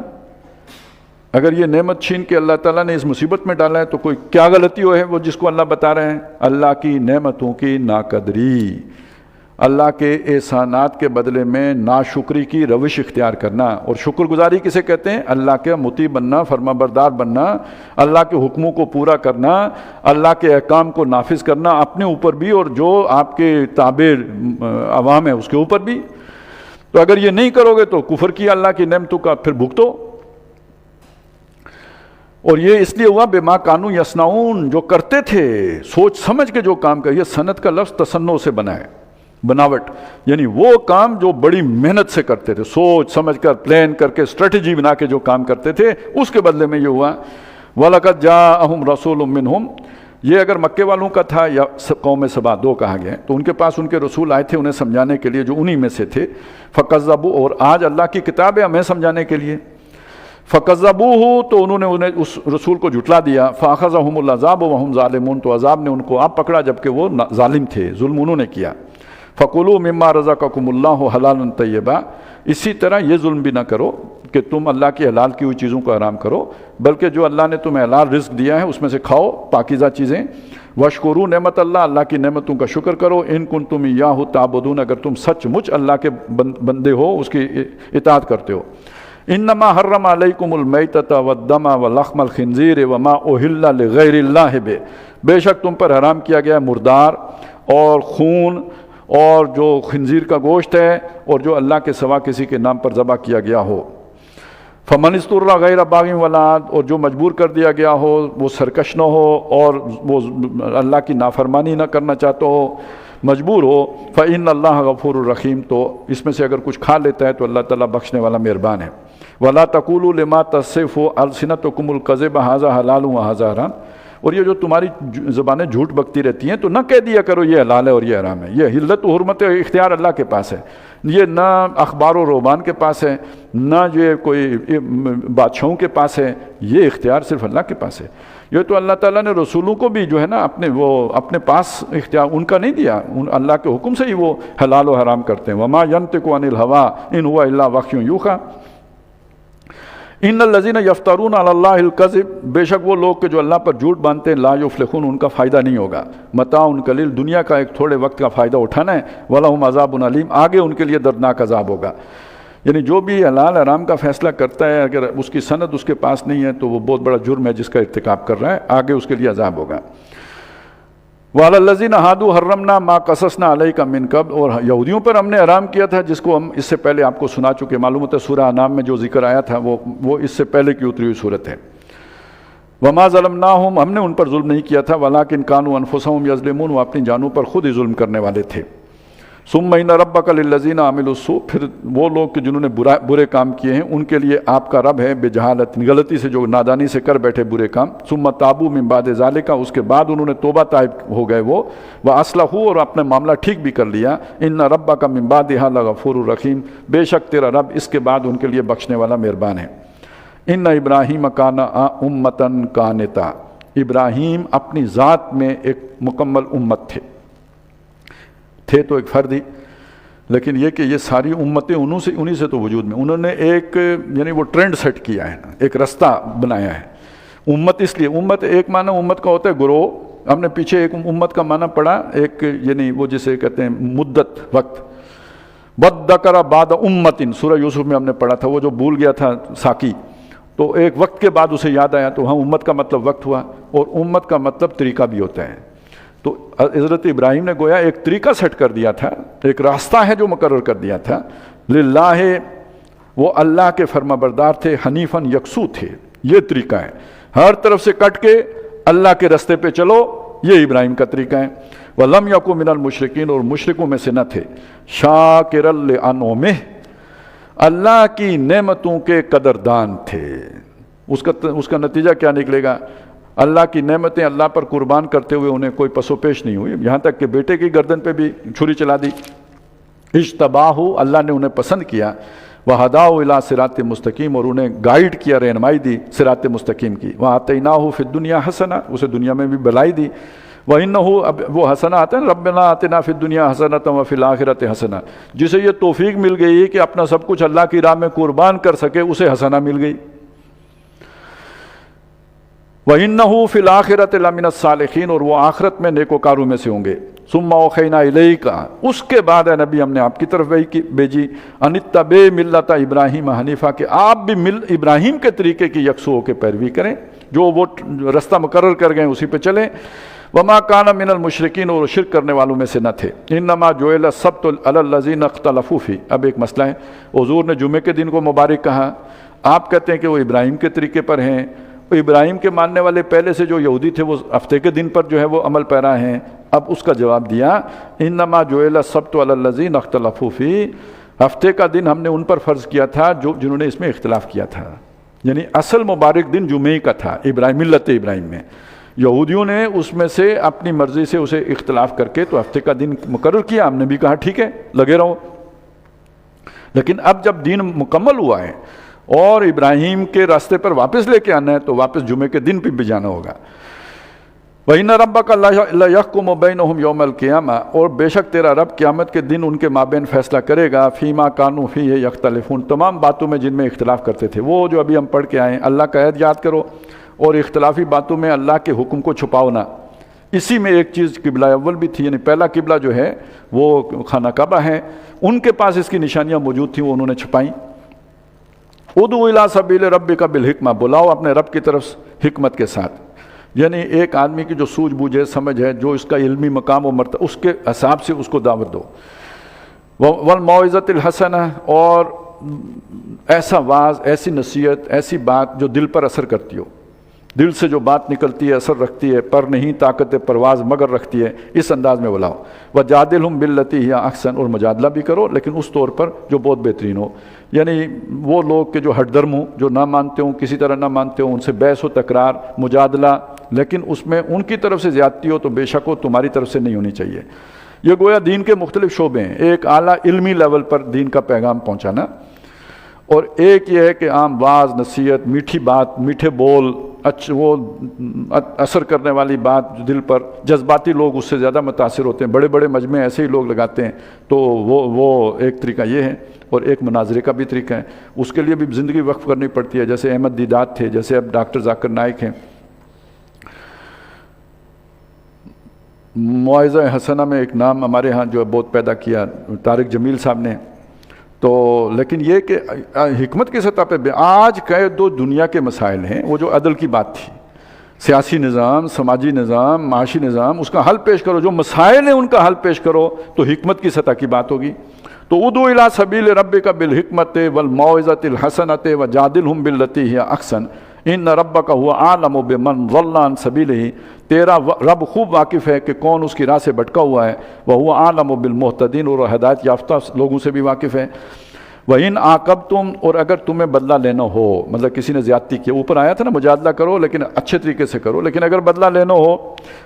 اگر یہ نعمت چھین کے اللہ تعالیٰ نے اس مصیبت میں ڈالا ہے تو کوئی کیا غلطی ہو ہے وہ جس کو اللہ بتا رہے ہیں؟ اللہ کی نعمتوں کی ناقدری، اللہ کے احسانات کے بدلے میں ناشکری کی روش اختیار کرنا۔ اور شکر گزاری کسے کہتے ہیں؟ اللہ کے مطیع بننا، فرما بردار بننا، اللہ کے حکموں کو پورا کرنا، اللہ کے احکام کو نافذ کرنا اپنے اوپر بھی اور جو آپ کے تابع عوام ہے اس کے اوپر بھی۔ تو اگر یہ نہیں کرو گے تو کفر کیا اللہ کی نعمتوں کا، پھر بھگتو۔ اور یہ اس لیے ہوا بما کانوا یصنعون، جو کرتے تھے سوچ سمجھ کے جو کام کر، یہ صنعت کا لفظ تصنع سے بنا ہے، بناوٹ، یعنی وہ کام جو بڑی محنت سے کرتے تھے، سوچ سمجھ کر، پلان کر کے، اسٹریٹجی بنا کے جو کام کرتے تھے، اس کے بدلے میں یہ ہوا وَلَقَدْ جَاءَهُمْ رَسُولٌ مِّنْهُمْ۔ یہ اگر مکے والوں کا تھا یا قوم سبا، دو کہا گیا ہے، تو ان کے پاس ان کے رسول آئے تھے انہیں سمجھانے کے لیے جو انہی میں سے تھے، فَكَذَّبُوا، اور آج اللہ کی کتاب ہے ہمیں سمجھانے کے لیے، فَكَذَّبُوهُ، تو انہوں نے انہیں اس رسول کو جھٹلا دیا، فَأَخَذَهُمُ الْعَذَابُ وَهُمْ ظَالِمُونَ، تو عذاب نے ان کو آپ پکڑا جبکہ وہ ظالم تھے، ظلم انہوں نے کیا۔ فَقُلُوا مِمَّا رَزَقَكُمُ اللَّهُ حَلَالًا طَيِّبًا، اسی طرح یہ ظلم بھی نہ کرو کہ تم اللہ کی حلال کی ہوئی چیزوں کو حرام کرو، بلکہ جو اللہ نے تمہیں حلال رزق دیا ہے اس میں سے کھاؤ پاکیزہ چیزیں۔ وَاشْكُرُوا نعمت اللہ کی نعمتوں کا شکر کرو، ان کنتم ایاہ تعبدون، اگر تم سچ مچ اللہ کے بندے ہو، اس کی اطاعت کرتے ہو۔ انما حرم علیکم المیتۃ والدم ولحم الخنزیر وما اہل لغیر اللہ بہ، بے شک تم پر حرام کیا گیا مردار اور خون اور جو خنزیر کا گوشت ہے اور جو اللہ کے سوا کسی کے نام پر ذبح کیا گیا ہو۔ فمن اضطر غیر باغ ولا عاد، اور جو مجبور کر دیا گیا ہو وہ سرکش نہ ہو اور وہ اللہ کی نافرمانی نہ کرنا چاہتا ہو، مجبور ہو، فإن اللہ غفور الرحیم، تو اس میں سے اگر کچھ کھا لیتا ہے تو اللہ تعالیٰ بخشنے والا مہربان ہے۔ ولا تقولوا لما تصف السنتکم الکذب ھذا حلال وھذا حرام، اور یہ جو تمہاری زبانیں جھوٹ بکتی رہتی ہیں تو نہ کہہ دیا کرو یہ حلال ہے اور یہ حرام ہے، یہ حلت و حرمت اختیار اللہ کے پاس ہے، یہ نہ اخبار و روبان کے پاس ہے، نہ یہ کوئی بادشاہوں کے پاس ہے، یہ اختیار صرف اللہ کے پاس ہے۔ یہ تو اللہ تعالیٰ نے رسولوں کو بھی جو ہے نا اپنے پاس اختیار ان کا نہیں دیا، اللہ کے حکم سے ہی وہ حلال و حرام کرتے ہیں۔ وما ينطق عن الهوى ان هو الا وحی یوحی۔ ان الذین یفترون علی اللہ الکذب، بے شک وہ لوگ کہ جو اللہ پر جھوٹ باندھتے ہیں، لا یفلحون، ان کا فائدہ نہیں ہوگا، متاع قلیل، دنیا کا ایک تھوڑے وقت کا فائدہ اٹھانا ہے، ولہم عذاب علیم، آگے ان کے لیے دردناک عذاب ہوگا۔ یعنی جو بھی حلال حرام کا فیصلہ کرتا ہے اگر اس کی سند اس کے پاس نہیں ہے تو وہ بہت بڑا جرم ہے جس کا ارتکاب کر رہا ہے، آگے اس کے لیے عذاب ہوگا۔ وعلی الذین ہادوا حرمنا ما قصصنا علیک من قبل، اور یہودیوں پر ہم نے حرام کیا تھا جس کو ہم اس سے پہلے آپ کو سنا چکے، معلوم ہوتا ہے سورہ انعام میں جو ذکر آیا تھا وہ اس سے پہلے کی اتری ہوئی صورت ہے۔ وما ظلمناہم، ہم نے ان پر ظلم نہیں کیا تھا، ولکن کانوا انفسہم یظلمون، وہ اپنی جانوں پر خود ہی ظلم کرنے والے تھے۔ ثم ان ربک للذین عملوا السوء، پھر وہ لوگ کہ جنہوں نے برے کام کیے ہیں ان کے لیے آپ کا رب ہے بجہالت، غلطی سے جو نادانی سے کر بیٹھے برے کام، ثم تابوا من بعد ذلک، اس کے بعد انہوں نے توبہ طائب ہو گئے وہ، واصلحوا، اور اپنا معاملہ ٹھیک بھی کر لیا، ان ربک من بعدها لغفور الرحیم، بے شک تیرا رب اس کے بعد ان کے لیے بخشنے والا مہربان ہے۔ ان ابراہیم کان امۃ قانتا، ابراہیم اپنی ذات میں ایک مکمل امت تھے تو ایک فرد ہی، لیکن یہ کہ یہ ساری امتیں انہی سے تو وجود میں، انہوں نے ایک یعنی وہ ٹرینڈ سیٹ کیا ہے نا، ایک رستہ بنایا ہے۔ امت اس لیے، امت ایک معنی امت کا ہوتا ہے گروہ، ہم نے پیچھے ایک امت کا معنی پڑھا، ایک یعنی وہ جسے کہتے ہیں مدت، وقت، وَذَّكَرَ بَعْدَ أُمَّةٍ، سورہ یوسف میں ہم نے پڑھا تھا، وہ جو بھول گیا تھا ساقی تو ایک وقت کے بعد اسے یاد آیا، تو ہاں امت کا مطلب وقت ہوا، اور امت کا مطلب طریقہ بھی ہوتا ہے۔ تو حضرت ابراہیم نے گویا ایک طریقہ سیٹ کر دیا تھا، ایک راستہ ہے جو مقرر کر دیا تھا، للہ، وہ اللہ کے فرما بردار تھے، حنیفاً یکسو تھے، یہ طریقہ ہے، ہر طرف سے کٹ کے اللہ کے رستے پہ چلو، یہ ابراہیم کا طریقہ ہے۔ وَلَمْ يَكُن مِّنَ الْمُشْرِكِينَ، اور مشرکوں میں سے نہ تھے۔ شَاكِرًا لِأَنْعُمِهِ، اللہ کی نعمتوں کے قدردان تھے۔ اس کا نتیجہ کیا نکلے گا؟ اللہ کی نعمتیں اللہ پر قربان کرتے ہوئے انہیں کوئی پس و پیش نہیں ہوئی، یہاں تک کہ بیٹے کی گردن پہ بھی چھری چلا دی۔ اجتباہ، اللہ نے انہیں پسند کیا۔ وَہَدَاهُ إِلَىٰ صِرَاطٍ مُسْتَقِيمٍ، اور انہیں گائیڈ کیا، رہنمائی دی صراط مستقیم کی۔ وَآتَيْنَاهُ فِي الدُّنْيَا حَسَنَةً، اسے دنیا میں بھی بھلائی دی۔ وَإِنَّهُ، اب وہ حسنہ آتا ہے، رَبَّنَا آتِنَا فِي الدُّنْيَا حَسَنَةً وَفِي الْآخِرَةِ حَسَنَةً، جسے یہ توفیق مل گئی کہ اپنا سب کچھ اللہ کی راہ میں قربان کر سکے، اسے حسنہ مل گئی۔ وَإِنَّهُ فِي الْآخِرَةِ لَمِنَ الصَّالِحِينَ، اور وہ آخرت میں نیکوکاروں میں سے ہوں گے۔ ثُمَّ أَوْحَيْنَا إِلَيْكَ، اس کے بعد اے نبی ہم نے آپ کی طرف وحی بھیجی، أَنِ اتَّبِعْ مِلَّةَ إِبْرَاهِيمَ حنیفہ، کہ آپ بھی ابراہیم کے طریقے کی یکسو ہو کے پیروی کریں، جو وہ رستہ مقرر کر گئے اسی پہ چلیں۔ وَمَا كَانَ مِنَ الْمُشْرِكِينَ، اور شرک کرنے والوں میں سے نہ تھے۔ إِنَّمَا جُعِلَ السَّبْتُ عَلَى الَّذِينَ اخْتَلَفُوا فِيهِ، اب ایک مسئلہ ہے، حضور نے جمعے کے دن کو مبارک کہا، آپ کہتے ہیں کہ وہ ابراہیم کے طریقے پر ہیں۔ ابراہیم کے ماننے والے پہلے سے جو یہودی تھے وہ ہفتے کے دن پر جو ہے وہ عمل پیرا ہیں۔ اب اس کا جواب دیا، انما جعل السبت علی الذین اختلفوا فیہ، ہفتے کا دن ہم نے ان پر فرض کیا تھا جنہوں نے اس میں اختلاف کیا تھا، یعنی اصل مبارک دن جمعے کا تھا ابراہیم، ملت ابراہیم میں۔ یہودیوں نے اس میں سے اپنی مرضی سے اسے اختلاف کر کے تو ہفتے کا دن مقرر کیا، ہم نے بھی کہا ٹھیک ہے لگے رہو۔ لیکن اب جب دین مکمل ہوا ہے اور ابراہیم کے راستے پر واپس لے کے آنا ہے تو واپس جمعے کے دن پہ بھی جانا ہوگا۔ وَإِنَّ رَبَّكَ لَيَحْكُمُ بَيْنَهُمْ يَوْمَ الْقِيَامَةِ، اور بے شک تیرا رب قیامت کے دن ان کے مابین فیصلہ کرے گا، فِيمَا كَانُوا فِيهِ يَخْتَلِفُونَ، تمام باتوں میں جن میں اختلاف کرتے تھے، وہ جو ابھی ہم پڑھ کے آئے ہیں، اللہ کا عہد یاد کرو اور اختلافی باتوں میں اللہ کے حکم کو چھپاؤ نہ۔ اسی میں ایک چیز قبلہ اول بھی تھی، یعنی پہلا قبلہ جو ہے وہ خانہ کعبہ ہے، ان کے پاس اس کی نشانیاں موجود تھیں، وہ انہوں نے چھپائیں۔ ادعو الی سبیل ربک بالحکمہ، بلاؤ اپنے رب کی طرف حکمت کے ساتھ، یعنی ایک آدمی کی جو سوجھ بوجھ ہے، سمجھ ہے، جو اس کا علمی مقام و مرتبہ، اس کے حساب سے اس کو دعوت دو۔ والموعظۃ الحسنہ، اور ایسا واعظ، ایسی نصیحت، ایسی بات جو دل پر اثر کرتی ہو، دل سے جو بات نکلتی ہے، اثر رکھتی ہے، پر نہیں طاقت پرواز مگر رکھتی ہے، اس انداز میں بلاؤ۔ وجادلہم باللتی ہی احسن، اور مجادلہ بھی کرو لیکن اس طور پر جو بہت بہترین ہو، یعنی وہ لوگ کہ جو ہٹ درم ہوں، جو نہ مانتے ہوں، کسی طرح نہ مانتے ہوں، ان سے بحث و تکرار، مجادلہ، لیکن اس میں ان کی طرف سے زیادتی ہو تو بے شک ہو تمہاری طرف سے نہیں ہونی چاہیے۔ یہ گویا دین کے مختلف شعبے ہیں، ایک اعلیٰ علمی لیول پر دین کا پیغام پہنچانا، اور ایک یہ ہے کہ عام واعظ، نصیحت، میٹھی بات، میٹھے بول، وہ اثر کرنے والی بات جو دل پر، جذباتی لوگ اس سے زیادہ متاثر ہوتے ہیں، بڑے بڑے مجمع ایسے ہی لوگ لگاتے ہیں، تو وہ ایک طریقہ یہ ہے، اور ایک مناظرے کا بھی طریقہ ہے، اس کے لیے بھی زندگی وقف کرنی پڑتی ہے، جیسے احمد دیدات تھے، جیسے اب ڈاکٹر ذاکر نائک ہیں۔ موعظہ حسنہ میں ایک نام ہمارے ہاں جو ہے بہت پیدا کیا، طارق جمیل صاحب نے، تو لیکن یہ کہ حکمت کی سطح پہ آج کے دو دنیا کے مسائل ہیں، وہ جو عدل کی بات تھی، سیاسی نظام، سماجی نظام، معاشی نظام، اس کا حل پیش کرو، جو مسائل ہیں ان کا حل پیش کرو، تو حکمت کی سطح کی بات ہوگی۔ تو ادعو الی سبیل ربک بالحکمۃ والموعظۃ الحسنۃ وجادلہم باللتی ہی احسن ان ربک هو اعلم بمن ضل عن سبیلہ، تیرا رب خوب واقف ہے کہ کون اس کی راہ سے بھٹکا ہوا ہے، وہو اعلم بالمہتدین، اور ہدایت یافتہ لوگوں سے بھی واقف ہے۔ وَإِنْ عَاقَبْتُمْ، اور اگر تمہیں بدلہ لینا ہو، مطلب کسی نے زیادتی کی، اوپر آیا تھا نا مجادلہ کرو لیکن اچھے طریقے سے کرو، لیکن اگر بدلہ لینا ہو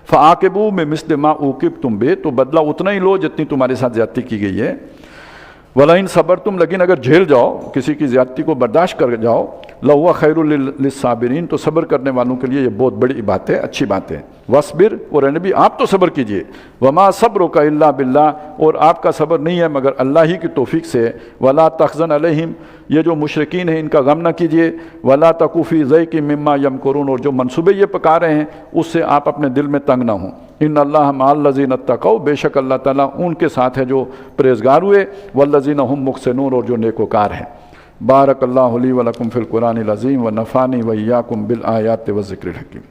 فَعَاقِبُوا بِمِثْلِ مَا عُوقِبْتُمْ بِهِ، تو بدلہ اتنا ہی لو جتنی تمہارے ساتھ زیادتی کی گئی ہے۔ وَلَئِنْ صَبَرْتُمْ، لیکن اگر جھیل جاؤ، کسی کی زیادتی کو برداشت کر جاؤ، لَهُوَ خَيْرٌ لِلصَّابِرِينَ، تو صبر کرنے والوں کے لیے یہ بہت بڑی بات ہے، اچھی بات ہے۔ وَاصْبِرْ، اور نبی آپ تو صبر کیجئے، وَمَا صَبْرُكَ إِلَّا بِاللَّهِ، اور آپ کا صبر نہیں ہے مگر اللہ ہی کی توفیق سے۔ وَلَا تَحْزَنْ عَلَيْهِمْ، یہ جو مشرکین ہیں ان کا غم نہ کیجئے۔ وَلَا تَكُ فِي ضَيْقٍ مِّمَّا يَمْكُرُونَ، اور جو منصوبے یہ پکا رہے ہیں اس سے آپ اپنے دل میں تنگ نہ ہوں۔ ان اللہ مع الذین اتقوا، بے شک اللہ تعالیٰ ان کے ساتھ ہے جو پرہیزگار ہوئے، والذین هم محسنون، اور جو نیکوکار ہیں۔ بارک اللہ لی ولکم فی القرآن العظیم ونفعنی وإیاکم بالآیات والذکر الحکیم۔